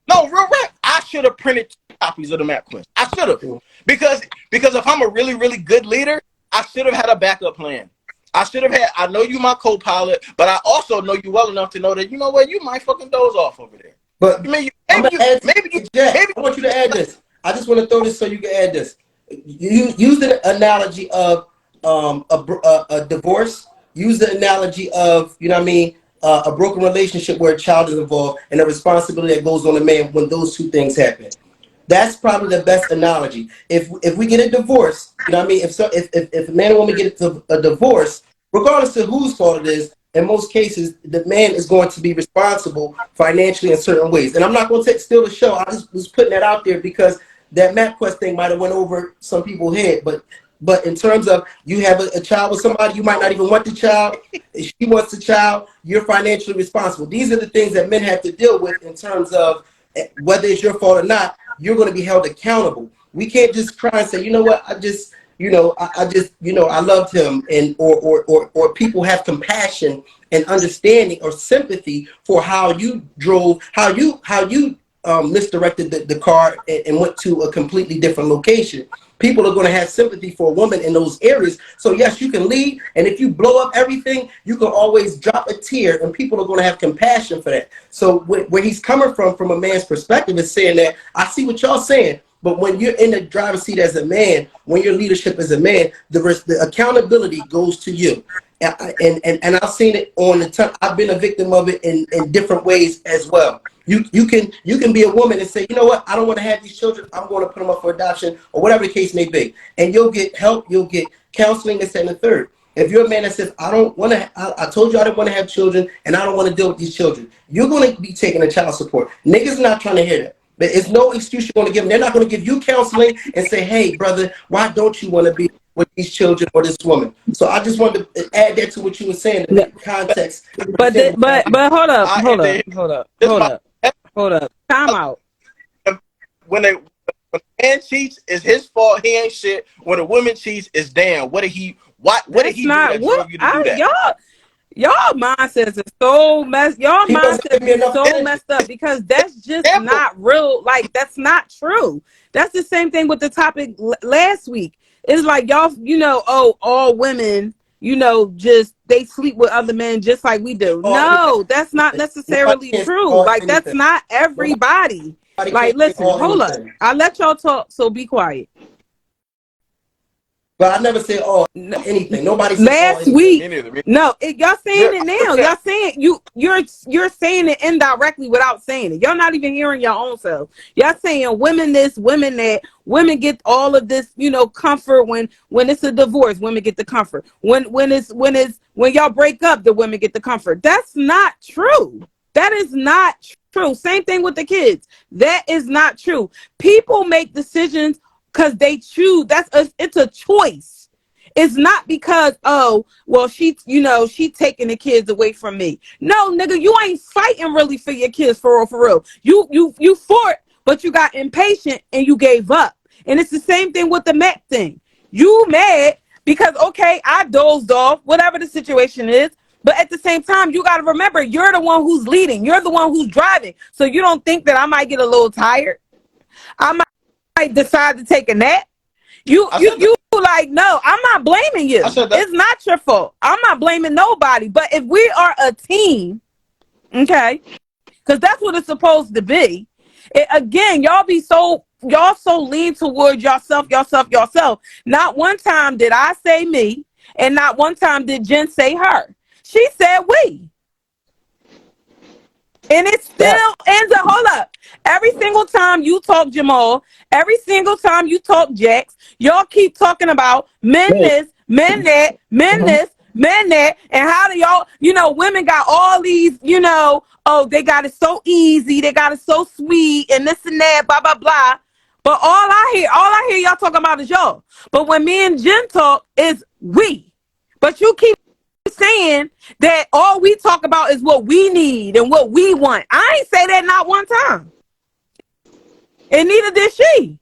no, real rap, I should have printed 2 copies of the MapQuest. I should have. Because if I'm a really, really good leader, I should have had a backup plan. I know you my co-pilot, but I also know you well enough to know that, you know what, you might fucking doze off over there. But Maybe I'm gonna add maybe Jack. I want you to add this. I just want to throw this so you can add this. You use the analogy of a divorce. Use the analogy of, you know what I mean, a broken relationship where a child is involved, and the responsibility that goes on the man when those two things happen. That's probably the best analogy. If we get a divorce, you know what I mean, if a man and woman get a divorce, regardless of whose fault it is, in most cases, the man is going to be responsible financially in certain ways. And I'm not going to steal the show. I just was putting that out there because that MapQuest thing might have went over some people's head. But in terms of you have a child with somebody, you might not even want the child. If she wants the child, you're financially responsible. These are the things that men have to deal with in terms of whether it's your fault or not. You're going to be held accountable. We can't just cry and say, you know what, I just I loved him, and or people have compassion and understanding or sympathy for how you drove, how you misdirected the car and went to a completely different location. People are going to have sympathy for a woman in those areas. So yes, you can lead, and if you blow up everything, you can always drop a tear, and people are going to have compassion for that. So where he's coming from a man's perspective, is saying that I see what y'all saying. But when you're in the driver's seat as a man, when your leadership as a man, the accountability goes to you. And I've seen it on the time. I've been a victim of it in different ways as well. You can be a woman and say, you know what, I don't want to have these children. I'm going to put them up for adoption or whatever the case may be. And you'll get help. You'll get counseling, and second and third. If you're a man that says, I don't want to, I told you I didn't want to have children, and I don't want to deal with these children, you're going to be taking a child support. Niggas not trying to hear that. But it's no excuse you're going to give them. They're not going to give you counseling and say, hey, brother, why don't you want to be with these children or this woman? So I just wanted to add that to what you were saying, the context. But hold up. Time out. When a man cheats, it's his fault. He ain't shit. When a woman cheats, it's damn. What did he do that drove you to do that? Y'all mindsets is so messed. Y'all mindsets is so messed up because that's just not real. Like, that's not true. That's the same thing with the topic last week. It's like y'all, all women, just they sleep with other men just like we do. No, that's not necessarily true. Like, that's not everybody. Like, listen, hold up. I let y'all talk, so be quiet. But I never said all anything. Nobody said all Last anything. week, Me neither. no, y'all saying it now. Y'all saying you're saying it indirectly without saying it. Y'all not even hearing your own self. Y'all saying women this, women that. Women get all of this, comfort when it's a divorce. Women get the comfort. When y'all break up, the women get the comfort. That's not true. That is not true. Same thing with the kids. That is not true. People make decisions because they choose. It's a choice. It's not because, oh, well, she taking the kids away from me. No, nigga, you ain't fighting really for your kids for real. You fought, but you got impatient and you gave up. And it's the same thing with the Mac thing. You mad because, okay, I dozed off, whatever the situation is. But at the same time, you got to remember, you're the one who's leading. You're the one who's driving. So you don't think that I might get a little tired. I might decide to take a nap. You like, no, I'm not blaming you. It's not your fault. I'm not blaming nobody. But if we are a team, okay, because that's what it's supposed to be. Again, y'all so lean towards yourself. Not one time did I say me, and not one time did Jen say her. She said we. And it still ends up, hold up. Every single time you talk Jamal, every single time you talk Jax, y'all keep talking about men this, men that, men this, men that, and how do y'all, women got all these, oh, they got it so easy, they got it so sweet, and this and that, blah, blah, blah. But all I hear y'all talking about is y'all. But when me and Jen talk, is we. But you keep saying that all we talk about is what we need and what we want. I ain't say that not one time. And neither did she.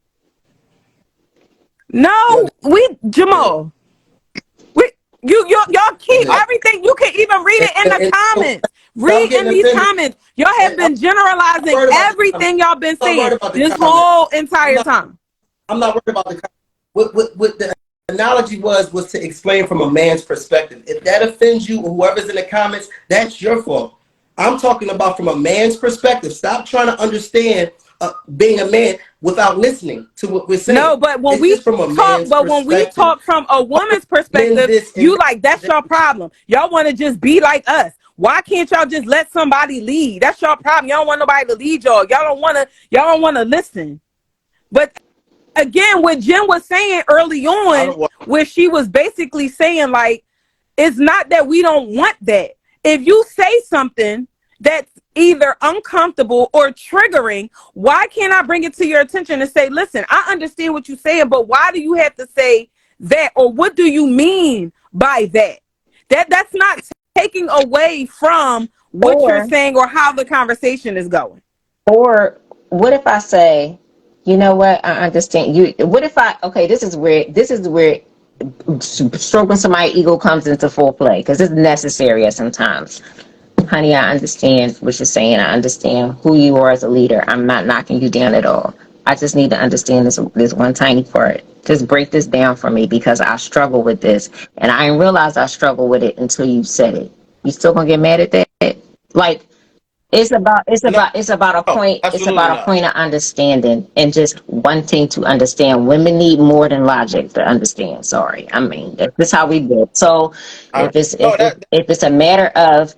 No, Jamal. Y'all keep everything. You can even read it in the comments. Read in these comments. Y'all have been generalizing everything y'all been saying this whole entire time. I'm not worried about the comments. What the analogy was to explain from a man's perspective. If that offends you or whoever's in the comments, that's your fault. I'm talking about from a man's perspective. Stop trying to understand being a man without listening to what we're saying. No, but when we talk from a woman's perspective, you like, that's your problem. Y'all want to just be like us. Why can't y'all just let somebody lead? That's your problem. Y'all don't want nobody to lead y'all. Y'all don't want to listen. But again, what Jen was saying early on, where she was basically saying, like, it's not that we don't want that. If you say something that's either uncomfortable or triggering, why can't I bring it to your attention and say, listen, I understand what you're saying, but why do you have to say that? Or what do you mean by that? That's not taking away from what you're saying or how the conversation is going. Or what if I say, you know what, I understand you. What if this is where stroking somebody's ego comes into full play, because it's necessary at sometimes. Honey, I understand what you're saying. I understand who you are as a leader. I'm not knocking you down at all. I just need to understand this one tiny part. Just break this down for me, because I struggle with this, and I didn't realize I struggle with it until you said it. You still gonna get mad at that? Like, it's about a point. It's about a point of understanding and just wanting to understand. Women need more than logic to understand. Sorry, I mean that's how we do it. So if it's a matter of,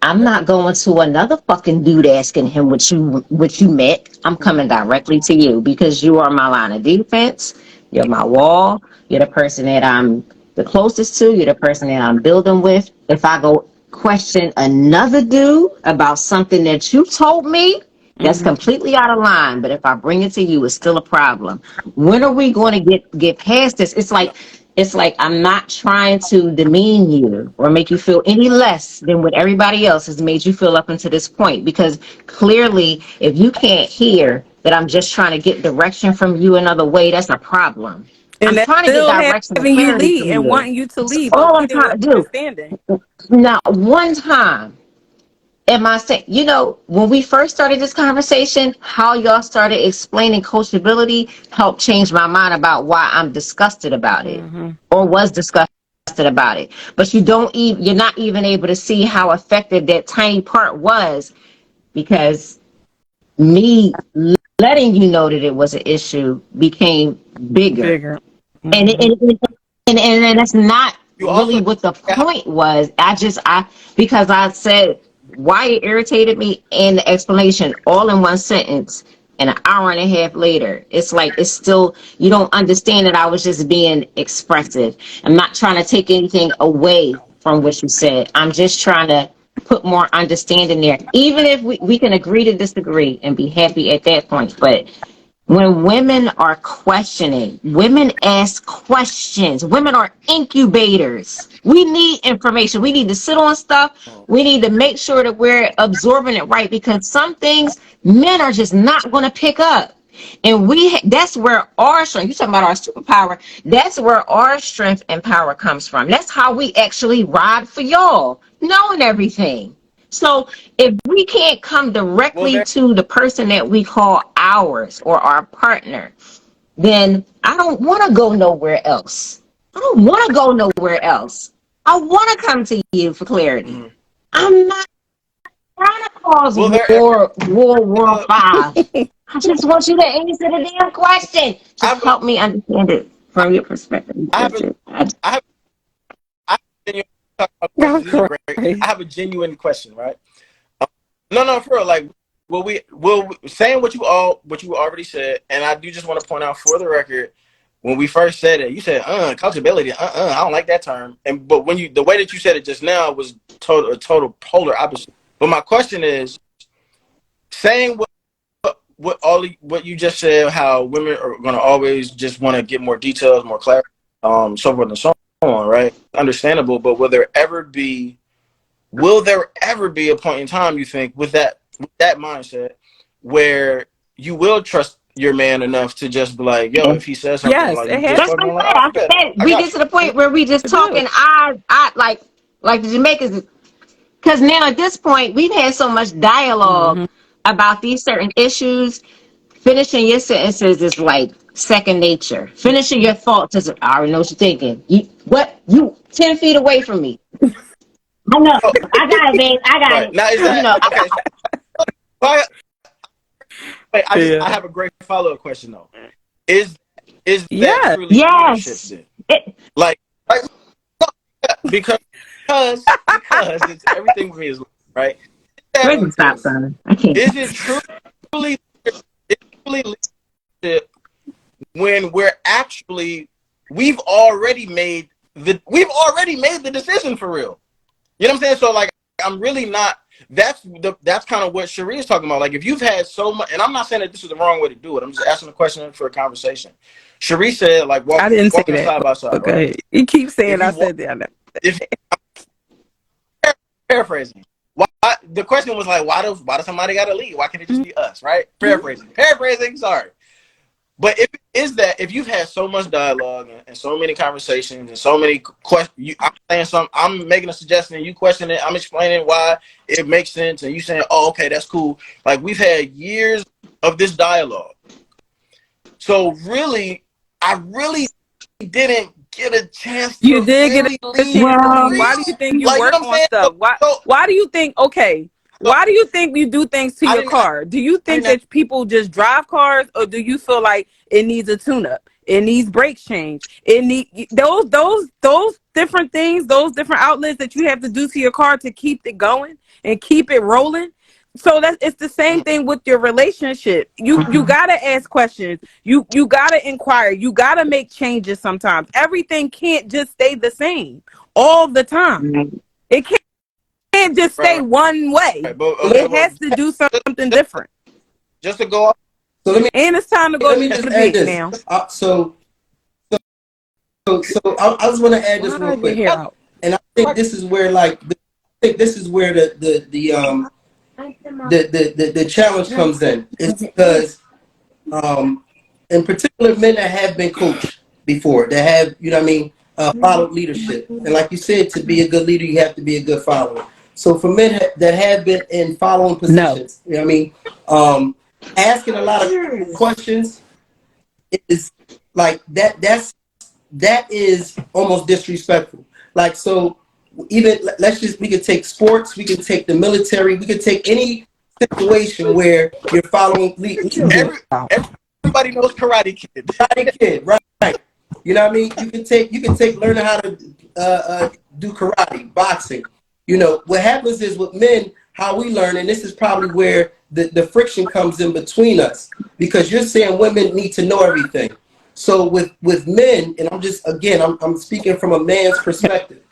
I'm not going to another fucking dude asking him what you met. I'm coming directly to you, because you are my line of defense. You're my wall. You're the person that I'm the closest to. You're the person that I'm building with. If I go question another dude about something that you told me, that's completely out of line. But if I bring it to you, it's still a problem. When are we going to get past this? It's like I'm not trying to demean you or make you feel any less than what everybody else has made you feel up until this point. Because clearly, if you can't hear that I'm just trying to get direction from you another way, that's a problem. And I'm trying to get direction having you lead and wanting you to lead. All I'm trying to do. Not one time am I saying, when we first started this conversation, how y'all started explaining coachability helped change my mind about why I'm disgusted about it, or was disgusted about it. But you're not even able to see how effective that tiny part was, because me letting you know that it was an issue became bigger. And And that's not You really also what the point was. Because I said why it irritated me and the explanation all in one sentence, and an hour and a half later, it's like it's still, you don't understand that I was just being expressive. I'm not trying to take anything away from what you said. I'm just trying to put more understanding there. Even if we can agree to disagree and be happy at that point. But when women are questioning, women ask questions. Women are incubators. We need information. We need to sit on stuff. We need to make sure that we're absorbing it right, because some things men are just not going to pick up. And that's where our strength, you talking about our superpower, that's where our strength and power comes from. That's how we actually ride for y'all, knowing everything. So if we can't come well directly there. to the person that we call ours or our partner, then I don't want to go nowhere else. I don't want to go nowhere else. I want to come to you for clarity. Mhm. I'm not trying to cause Will there ever War uh, Five. I just want you to answer the damn question. I Just have a help me understand it from your perspective. I have That's a it. I have I have a genuine talk about I'm questions. These are great. crying. I have a genuine question, right? No, for real. Like, saying what you already said, and I do just want to point out for the record, when we first said it, you said, accountability, I don't like that term. But the way that you said it just now was a total polar opposite. But my question is, saying what you just said, how women are going to always just want to get more details, more clarity, so forth and so on, right? Understandable. But will there ever be a point in time, you think, with that mindset, where you will trust your man enough to just be like, yo, if he says something, Yes, like it you has just That's fucking what like, I all right, bet, said. I We got get to the point where we just to do talking. it. I like the Jamaicans, because now at this point we've had so much dialogue Hmm. about these certain issues. Finishing your sentences is like second nature. Finishing your thoughts is, I already know what you're thinking. You 10 feet away from me. I know. you. I got it, babe. I got Right it. now, is You that know. okay? So, I, wait, I Yeah. have a great follow up question though. Is that Yeah. truly leadership Yes. then? Like because it's everything with me is right. Where's the stop sign? I can't. Is it truly leadership when we've already made the decision for real? You know what I'm saying? So like, I'm really not. That's kind of what Cherie is talking about. Like, if you've had so much, and I'm not saying that this is the wrong way to do it. I'm just asking a question for a conversation. Cherie said, like, I didn't say walking that. side by side, right? Okay. You keep If saying I you've said that. I know. if paraphrasing, why the question was like, why does somebody got to leave? Why can't it just be us, right? Paraphrasing. Sorry. But if you've had so much dialogue and so many conversations and so many questions, I'm making a suggestion, you question it, I'm explaining why it makes sense, and you saying, oh, okay, that's cool. Like, we've had years of this dialogue. So really, I really didn't get a chance You to did get really a leave chance to for Well, leave. Why do you real. think you Like, you know work what I'm on saying? stuff? Why So, why do you think okay? so Why do you think you do things to I your didn't car? Do you I think didn't that people just drive cars, or do you feel like it needs a tune up? It needs brakes change. It need those different things, those different outlets that you have to do to your car to keep it going and keep it rolling. So it's the same thing with your relationship. You gotta ask questions. You gotta inquire. You gotta make changes sometimes. Everything can't just stay the same all the time. It can't just stay right, one way. right, but okay, It well, has to do something just, different. just to go off. So And it's time to go let to me just add debate this. now. I just want to add this real Why your quick, hair out? and I think this is where the challenge comes in. Is because in particular, men that have been coached before, that have, you know what I mean, followed leadership. And like you said, to be a good leader, you have to be a good follower. So for men that have been in following No. positions, you know what I mean, asking a lot of questions is like that is almost disrespectful. Like, so even we could take sports, we could take the military, we could take any situation where you're following leadership. Everybody knows Karate Kid. Karate Kid, right? You know what I mean? You can take learning how to do karate, boxing. You know, what happens is with men, how we learn, and this is probably where the friction comes in between us, because you're saying women need to know everything. So with men, and I'm just, again, I'm speaking from a man's perspective.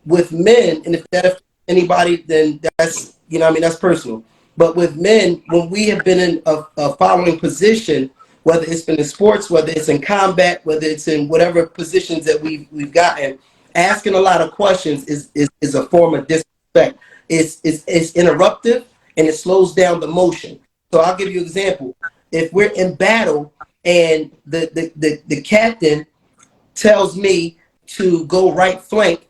With men, and if that affects anybody, then that's, you know what I mean, that's personal. But with men, when we have been in a following position, whether it's been in sports, whether it's in combat, whether it's in whatever positions that we've gotten, asking a lot of questions is a form of disrespect. It's interruptive, and it slows down the motion. So I'll give you an example. If we're in battle and the captain tells me to go right flank,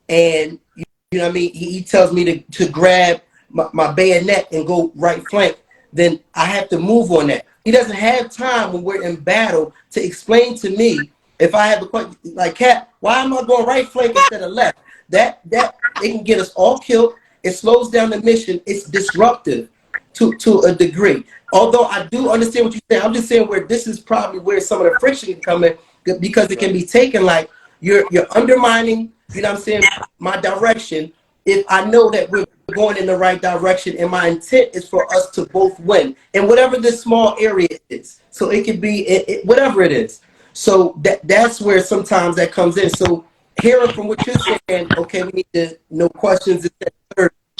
and you know what I mean, he tells me to grab my bayonet and go right flank, then I have to move on that. He doesn't have time when we're in battle to explain to me, if I have a question like, Cap, why am I going right flank instead of left? That it can get us all killed. It slows down the mission. It's disruptive to a degree. Although I do understand what you're saying, I'm just saying where this is probably where some of the friction can come in, because it can be taken like you're undermining, you know what I'm saying, my direction, if I know that we're going in the right direction and my intent is for us to both win in whatever this small area is. So it could be whatever it is. So that's where sometimes that comes in. So hearing from what you're saying, okay, we need to know questions.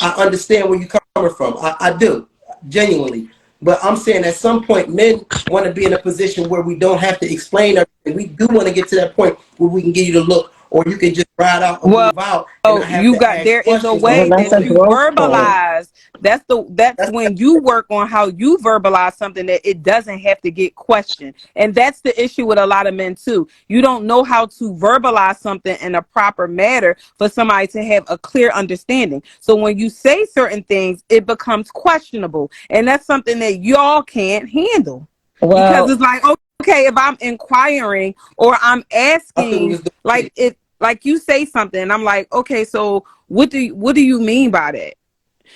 I understand where you're coming from. I do, genuinely. But I'm saying at some point, men want to be in a position where we don't have to explain everything. We do want to get to that point where we can give you the look, or you can just ride out or move out. Oh, you got, there is a way that you verbalize. That's when you work on how you verbalize something, that it doesn't have to get questioned. And that's the issue with a lot of men too. You don't know how to verbalize something in a proper manner for somebody to have a clear understanding. So when you say certain things, it becomes questionable. And that's something that y'all can't handle. Because it's like, okay, if I'm inquiring or I'm asking, like you say something, and I'm like, okay, so what do you mean by that?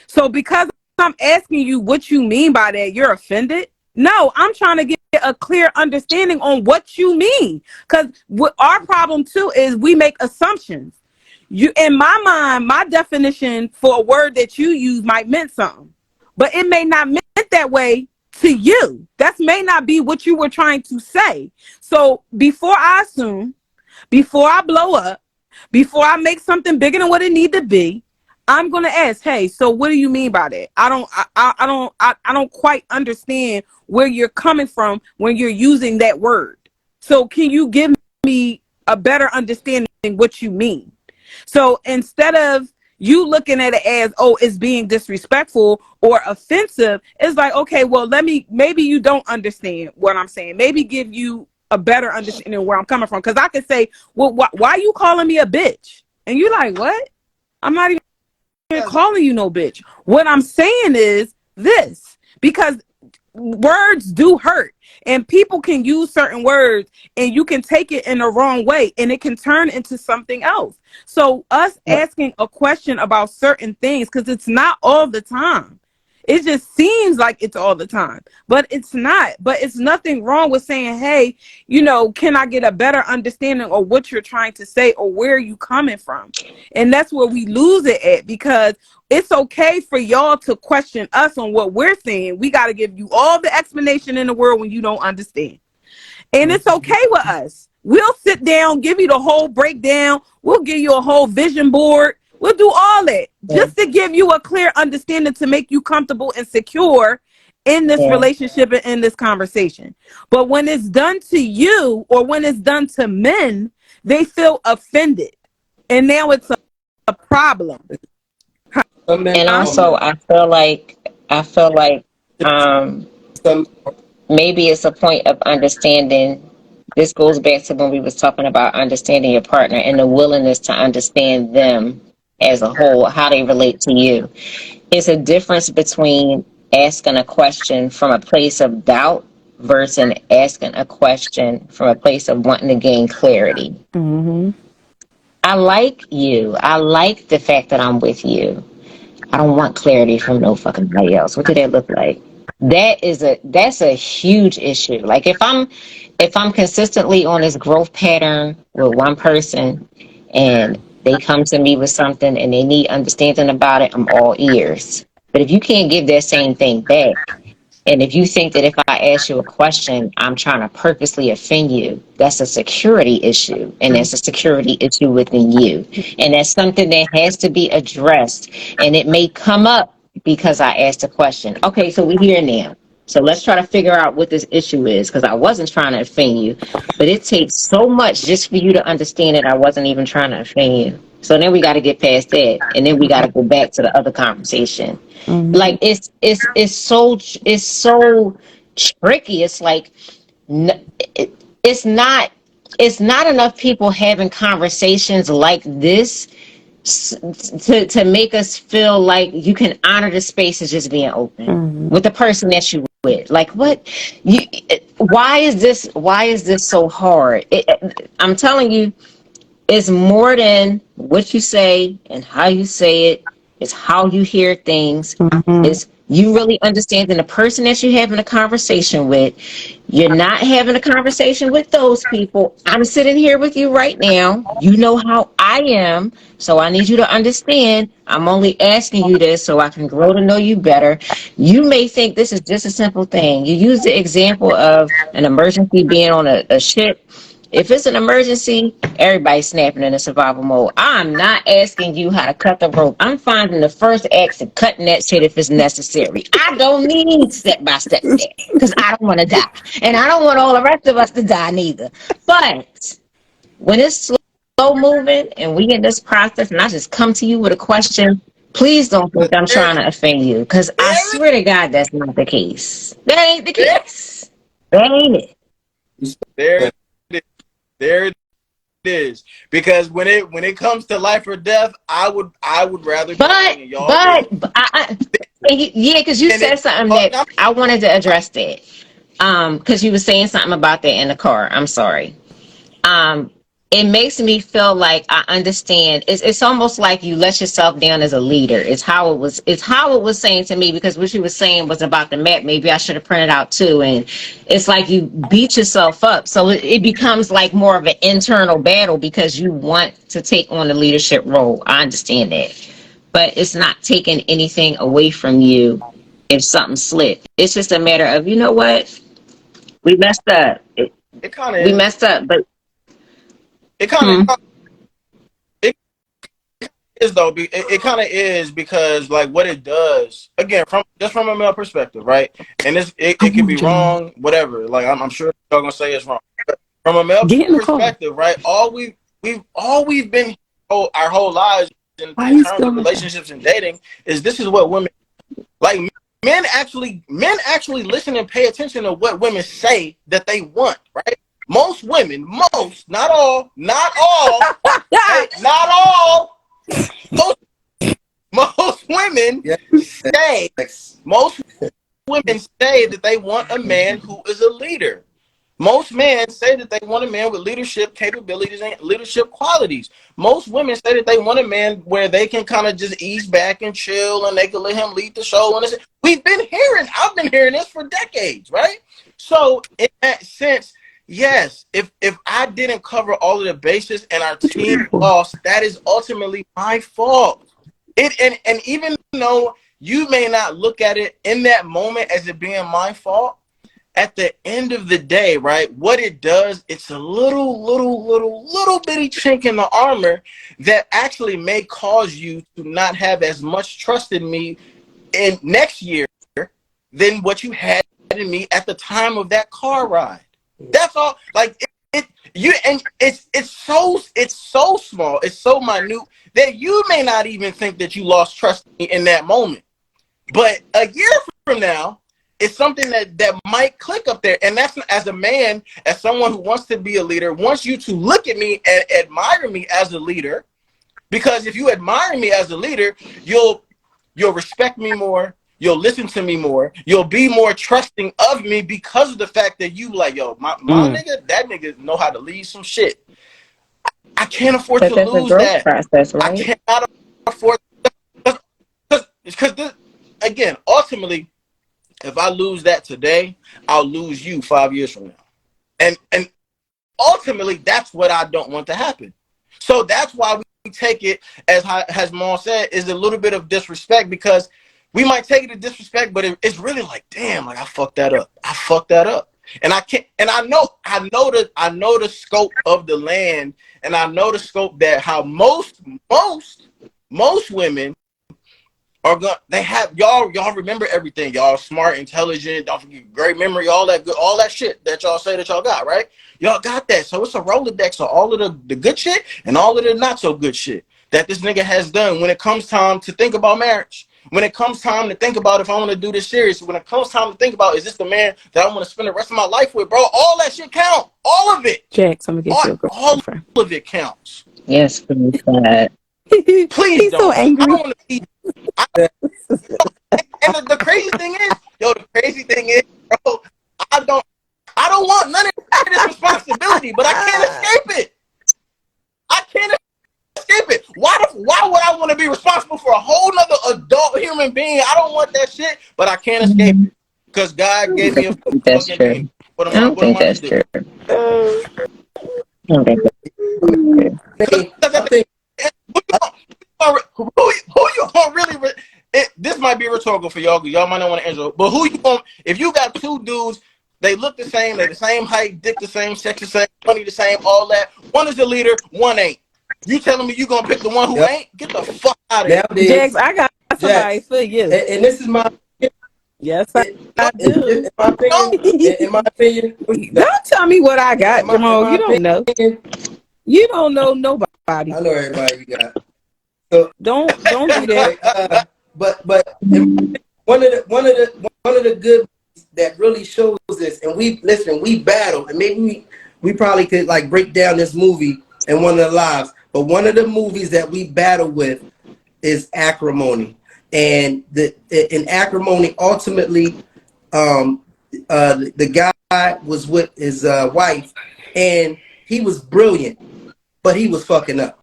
So because I'm asking you what you mean by that, you're offended? No, I'm trying to get a clear understanding on what you mean. Because our problem too is we make assumptions. In my mind, my definition for a word that you use might mean something, but it may not mean that way to you. That may not be what you were trying to say. So before I assume, before I blow up, before I make something bigger than what it need to be, I'm gonna ask, hey, so what do you mean by that? I don't quite understand where you're coming from when you're using that word. So can you give me a better understanding what you mean? So instead of you looking at it as, oh, it's being disrespectful or offensive, it's like, okay, well, maybe you don't understand what I'm saying. Maybe give you a better understanding of where I'm coming from. Because I could say, well, why are you calling me a bitch? And you're like, what? I'm not even calling you no bitch. What I'm saying is this, because words do hurt, and people can use certain words and you can take it in the wrong way and it can turn into something else. So us asking a question about certain things, because it's not all the time. It just seems like it's all the time, but it's not. But it's nothing wrong with saying, hey, can I get a better understanding of what you're trying to say or where you coming from? And that's where we lose it at, because it's okay for y'all to question us on what we're saying. We got to give you all the explanation in the world when you don't understand. And it's okay with us. We'll sit down, give you the whole breakdown. We'll give you a whole vision board. We'll do all that just to give you a clear understanding, to make you comfortable and secure in this relationship and in this conversation. But when it's done to you, or when it's done to men, they feel offended. And now it's a problem. And also, I feel like maybe it's a point of understanding. This goes back to when we was talking about understanding your partner and the willingness to understand them as a whole, how they relate to you. It's a difference between asking a question from a place of doubt versus asking a question from a place of wanting to gain clarity. Mm-hmm. I like you. I like the fact that I'm with you. I don't want clarity from no fucking body else. What did that look like? That's a huge issue. Like if I'm if I'm consistently on this growth pattern with one person and they come to me with something and they need understanding about it, I'm all ears. But if you can't give that same thing back, and if you think that if I ask you a question, I'm trying to purposely offend you, that's a security issue. And that's a security issue within you. And that's something that has to be addressed. And it may come up because I asked a question. Okay, so we're here now. So let's try to figure out what this issue is, because I wasn't trying to offend you. But it takes so much just for you to understand that I wasn't even trying to offend you. So then we got to get past that. And then we got to go back to the other conversation. Like it's so tricky. It's like it's not enough people having conversations like this to make us feel like you can honor the space as just being open with the person that you with. Like, what you why is this so hard? I'm telling you, it's more than what you say and how you say it. It's how you hear things. It's you really understanding the person that you're having a conversation with. You're not having a conversation with those people. I'm sitting here with you right now. You know how I am. So I need you to understand. I'm only asking you this so I can grow to know you better. You may think this is just a simple thing. You use the example of an emergency being on a ship. If it's an emergency, everybody's snapping in a survival mode. I'm not asking you how to cut the rope. I'm finding the first axe and cutting that shit if it's necessary. I don't need step-by-step steps because I don't want to die. And I don't want all the rest of us to die neither. But when it's slow moving and we in this process and I just come to you with a question, please don't think I'm trying to offend you, because I swear to God that's not the case. That ain't the case. That ain't it. There it is. There it is. Because when it comes to life or death, I would rather. Yeah, because you said something that I wanted to address that. Because you were saying something about that in the car. I'm sorry. It makes me feel like I understand. It's almost like you let yourself down as a leader. It's how it was saying to me, because what you were saying was about the map. Maybe I should have printed out too. And it's like you beat yourself up. So it becomes like more of an internal battle because you want to take on the leadership role. I understand that. But it's not taking anything away from you if something slipped. It's just a matter of, you know what? We messed up. We messed up, but it kind of it is though. It kind of is, because like what it does, again, from a male perspective, right? And it can be wrong, whatever. Like I'm sure y'all gonna say it's wrong. But from a male perspective, right? We've been our whole lives in terms of relationships and dating this is what women like. Men actually listen and pay attention to what women say that they want, right? Most women, not all, hey, not all. Most women say that they want a man who is a leader. Most men say that they want a man with leadership capabilities and leadership qualities. Most women say that they want a man where they can kind of just ease back and chill and they can let him lead the show. And I've been hearing this for decades, right? So in that sense, yes, if I didn't cover all of the bases and our team lost, that is ultimately my fault. And even though you may not look at it in that moment as it being my fault, at the end of the day, right, what it does, it's a little bitty chink in the armor that actually may cause you to not have as much trust in me in next year than what you had in me at the time of that car ride. That's all. Like it's so small, it's so minute that you may not even think that you lost trust in me in that moment. But a year from now, it's something that might click up there. And that's, as a man, as someone who wants to be a leader, wants you to look at me and admire me as a leader. Because if you admire me as a leader, you'll respect me more. You'll listen to me more. You'll be more trusting of me because of the fact that you like, yo, my nigga, that nigga know how to lead some shit. I can't afford to lose that. Process, right? I cannot afford, because again, ultimately, if I lose that today, I'll lose you 5 years from now. And ultimately, that's what I don't want to happen. So that's why we take it, as Mom said, is a little bit of disrespect, because we might take it as disrespect, but it's really like, damn, like I fucked that up. I fucked that up. And I can't, and I know the scope of the land, and I know the scope that how most women are going. They have y'all remember everything. Y'all smart, intelligent, don't forget, great memory, all that shit that y'all say that y'all got, right? Y'all got that. So it's a Rolodex of all of the good shit and all of the not so good shit that this nigga has done when it comes time to think about marriage. When it comes time to think about if I want to do this serious, when it comes time to think about, is this the man that I want to spend the rest of my life with, bro? All that shit count. All of it. Jax, I'm gonna get you a All girlfriend. of it counts. Yes, please, God. Please He's don't. so I angry. don't want to be. And the crazy thing is, bro, I don't want none of this responsibility, but I can't escape it. I can't escape it. Why would I want to be responsible for a whole nother adult human being? I don't want that shit, but I can't escape it because God gave me a That's fucking true. being. What I am I? don't What am think I that's to do? true. I don't think that's true. I think Who you gonna really? This might be rhetorical for y'all. Y'all might not want to answer, but who you gonna? If you got two dudes, they look the same, they the same height, dick the same, sex the same, money the same, all that. One is the leader, one ain't. You telling me you gonna pick the one who yep. ain't? Get the fuck out of here. Jax, Nowadays, I got somebody Jax, for you. and this is my Yes, No, I do. in my opinion, in my opinion, Don't tell me what I got, in Jamal. my You don't know. opinion, You don't know nobody. I know everybody you got. So Don't do that. anyway, but one of the good that really shows this, and we battle, and maybe we probably could like break down this movie in one of the lives. But one of the movies that we battle with is Acrimony, and in Acrimony, ultimately, the guy was with his wife, and he was brilliant, but he was fucking up.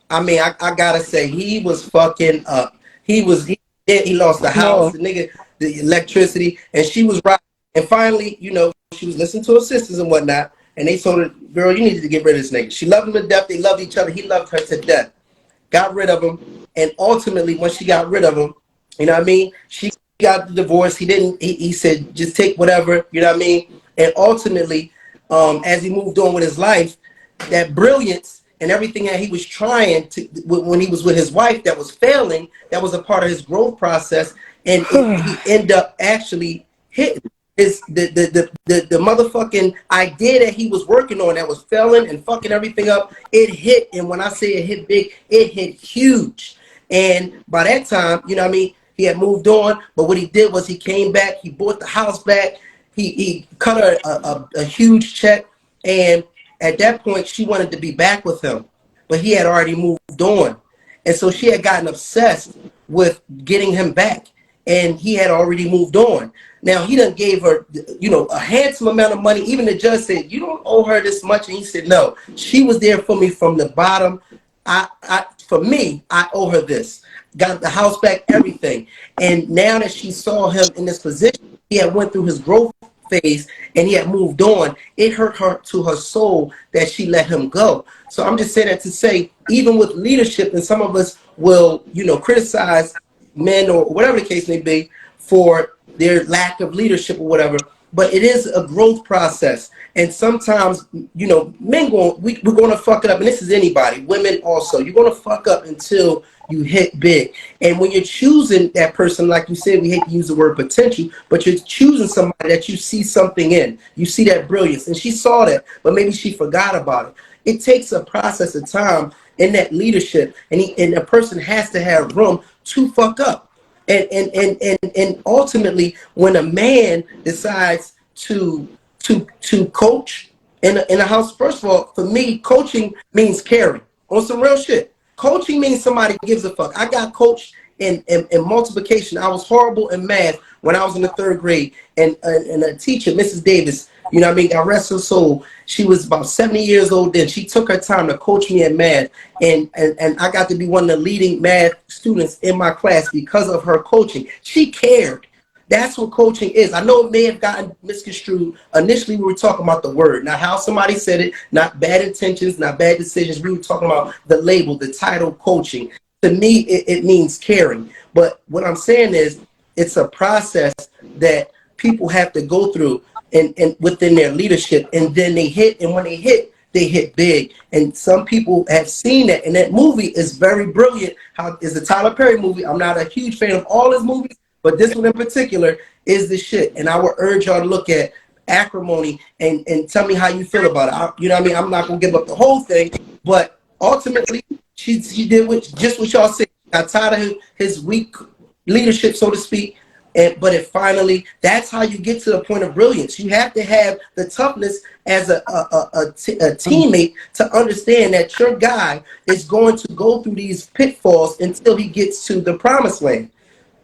I mean, I gotta say, he was fucking up. He lost the house, No. the nigga, the electricity, and she was right. And finally, she was listening to her sisters and whatnot, and they told her, girl, you needed to get rid of this nigga. She loved him to death. They loved each other. He loved her to death. Got rid of him, and ultimately, when she got rid of him, you know what I mean? She got the divorce. He said, just take whatever, you know what I mean? And ultimately, as he moved on with his life, that brilliance and everything that he was trying to, when he was with his wife that was failing, that was a part of his growth process, and he ended up actually hitting the motherfucking idea that he was working on that was failing and fucking everything up. It hit, and when I say it hit big, it hit huge. And by that time, you know what I mean, he had moved on, but what he did was he came back, he bought the house back, he cut her a huge check, and at that point, she wanted to be back with him, but he had already moved on. And so she had gotten obsessed with getting him back, and he had already moved on. Now, he done gave her, a handsome amount of money. Even the judge said, you don't owe her this much. And he said, no, she was there for me from the bottom. For me, I owe her this. Got the house back, everything. And now that she saw him in this position, he had went through his growth phase and he had moved on. It hurt her to her soul that she let him go. So I'm just saying that to say, even with leadership, and some of us will, criticize men or whatever the case may be for their lack of leadership or whatever, but it is a growth process. And sometimes, men we're going to fuck it up. And this is anybody, women also. You're going to fuck up until you hit big. And when you're choosing that person, like you said, we hate to use the word potential, but you're choosing somebody that you see something in. You see that brilliance. And she saw that, but maybe she forgot about it. It takes a process of time in that leadership. And a person has to have room to fuck up. And ultimately, when a man decides to coach in a house, first of all, for me, coaching means caring. On some real shit. Coaching means somebody gives a fuck. I got coached in multiplication. I was horrible in math when I was in the 3rd grade. And a teacher, Mrs. Davis, God rest her soul. She was about 70 years old then. She took her time to coach me in math. And I got to be one of the leading math students in my class because of her coaching. She cared. That's what coaching is. I know it may have gotten misconstrued. Initially, we were talking about the word, not how somebody said it, not bad intentions, not bad decisions. We were talking about the label, the title, coaching. To me, it means caring. But what I'm saying is, it's a process that people have to go through and within their leadership, and then they hit, and when they hit big. And some people have seen that, and that movie is very brilliant. How is the Tyler Perry movie? I'm not a huge fan of all his movies, but this one in particular is the shit. And I would urge y'all to look at Acrimony and tell me how you feel about it. You know what I mean? I'm not gonna give up the whole thing, but ultimately she did just what y'all said. Got tired of his weak leadership, so to speak. But it finally, that's how you get to the point of brilliance. You have to have the toughness as a teammate to understand that your guy is going to go through these pitfalls until he gets to the promised land.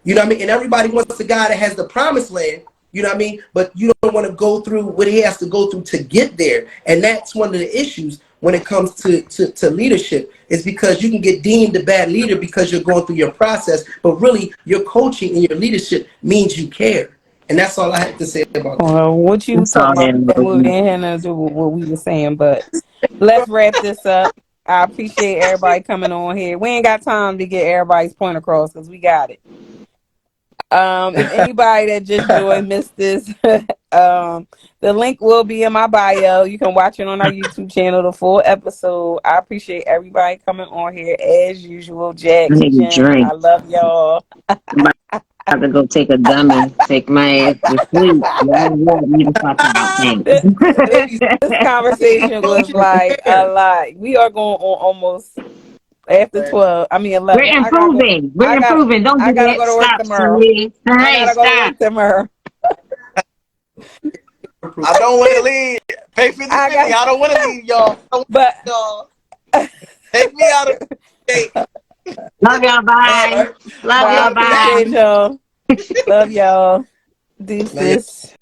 You know what I mean? And everybody wants a guy that has the promised land, you know what I mean? But you don't want to go through what he has to go through to get there. And that's one of the issues when it comes to leadership, is because you can get deemed a bad leader because you're going through your process, but really your coaching and your leadership means you care. And that's all I have to say about that. Well, what you That's all talking about that movie that. ain't had nothing to do with what we were saying, but let's wrap this up. I appreciate everybody coming on here. We ain't got time to get everybody's point across because we got it. If anybody that just joined missed this, the link will be in my bio. You can watch it on our YouTube channel, the full episode. I appreciate everybody coming on here as usual. Jack, I need a Jen, drink. I love y'all. I'm about to go take a dummy, take my ass to sleep. Y'all want me to talk about things. This conversation was like a lot. We are going on almost after 12. I mean We're 11. improving. We're improving. Don't I do gotta that. go to work Stop, tomorrow. Celie. I Hey, gotta go to stop. work tomorrow. I don't want to leave. Pay 50-50. I don't want to leave, y'all. But Take me out of the gate. Love y'all. Bye. Love I y'all. Bye. appreciate y'all. Love y'all. Now, Deuces.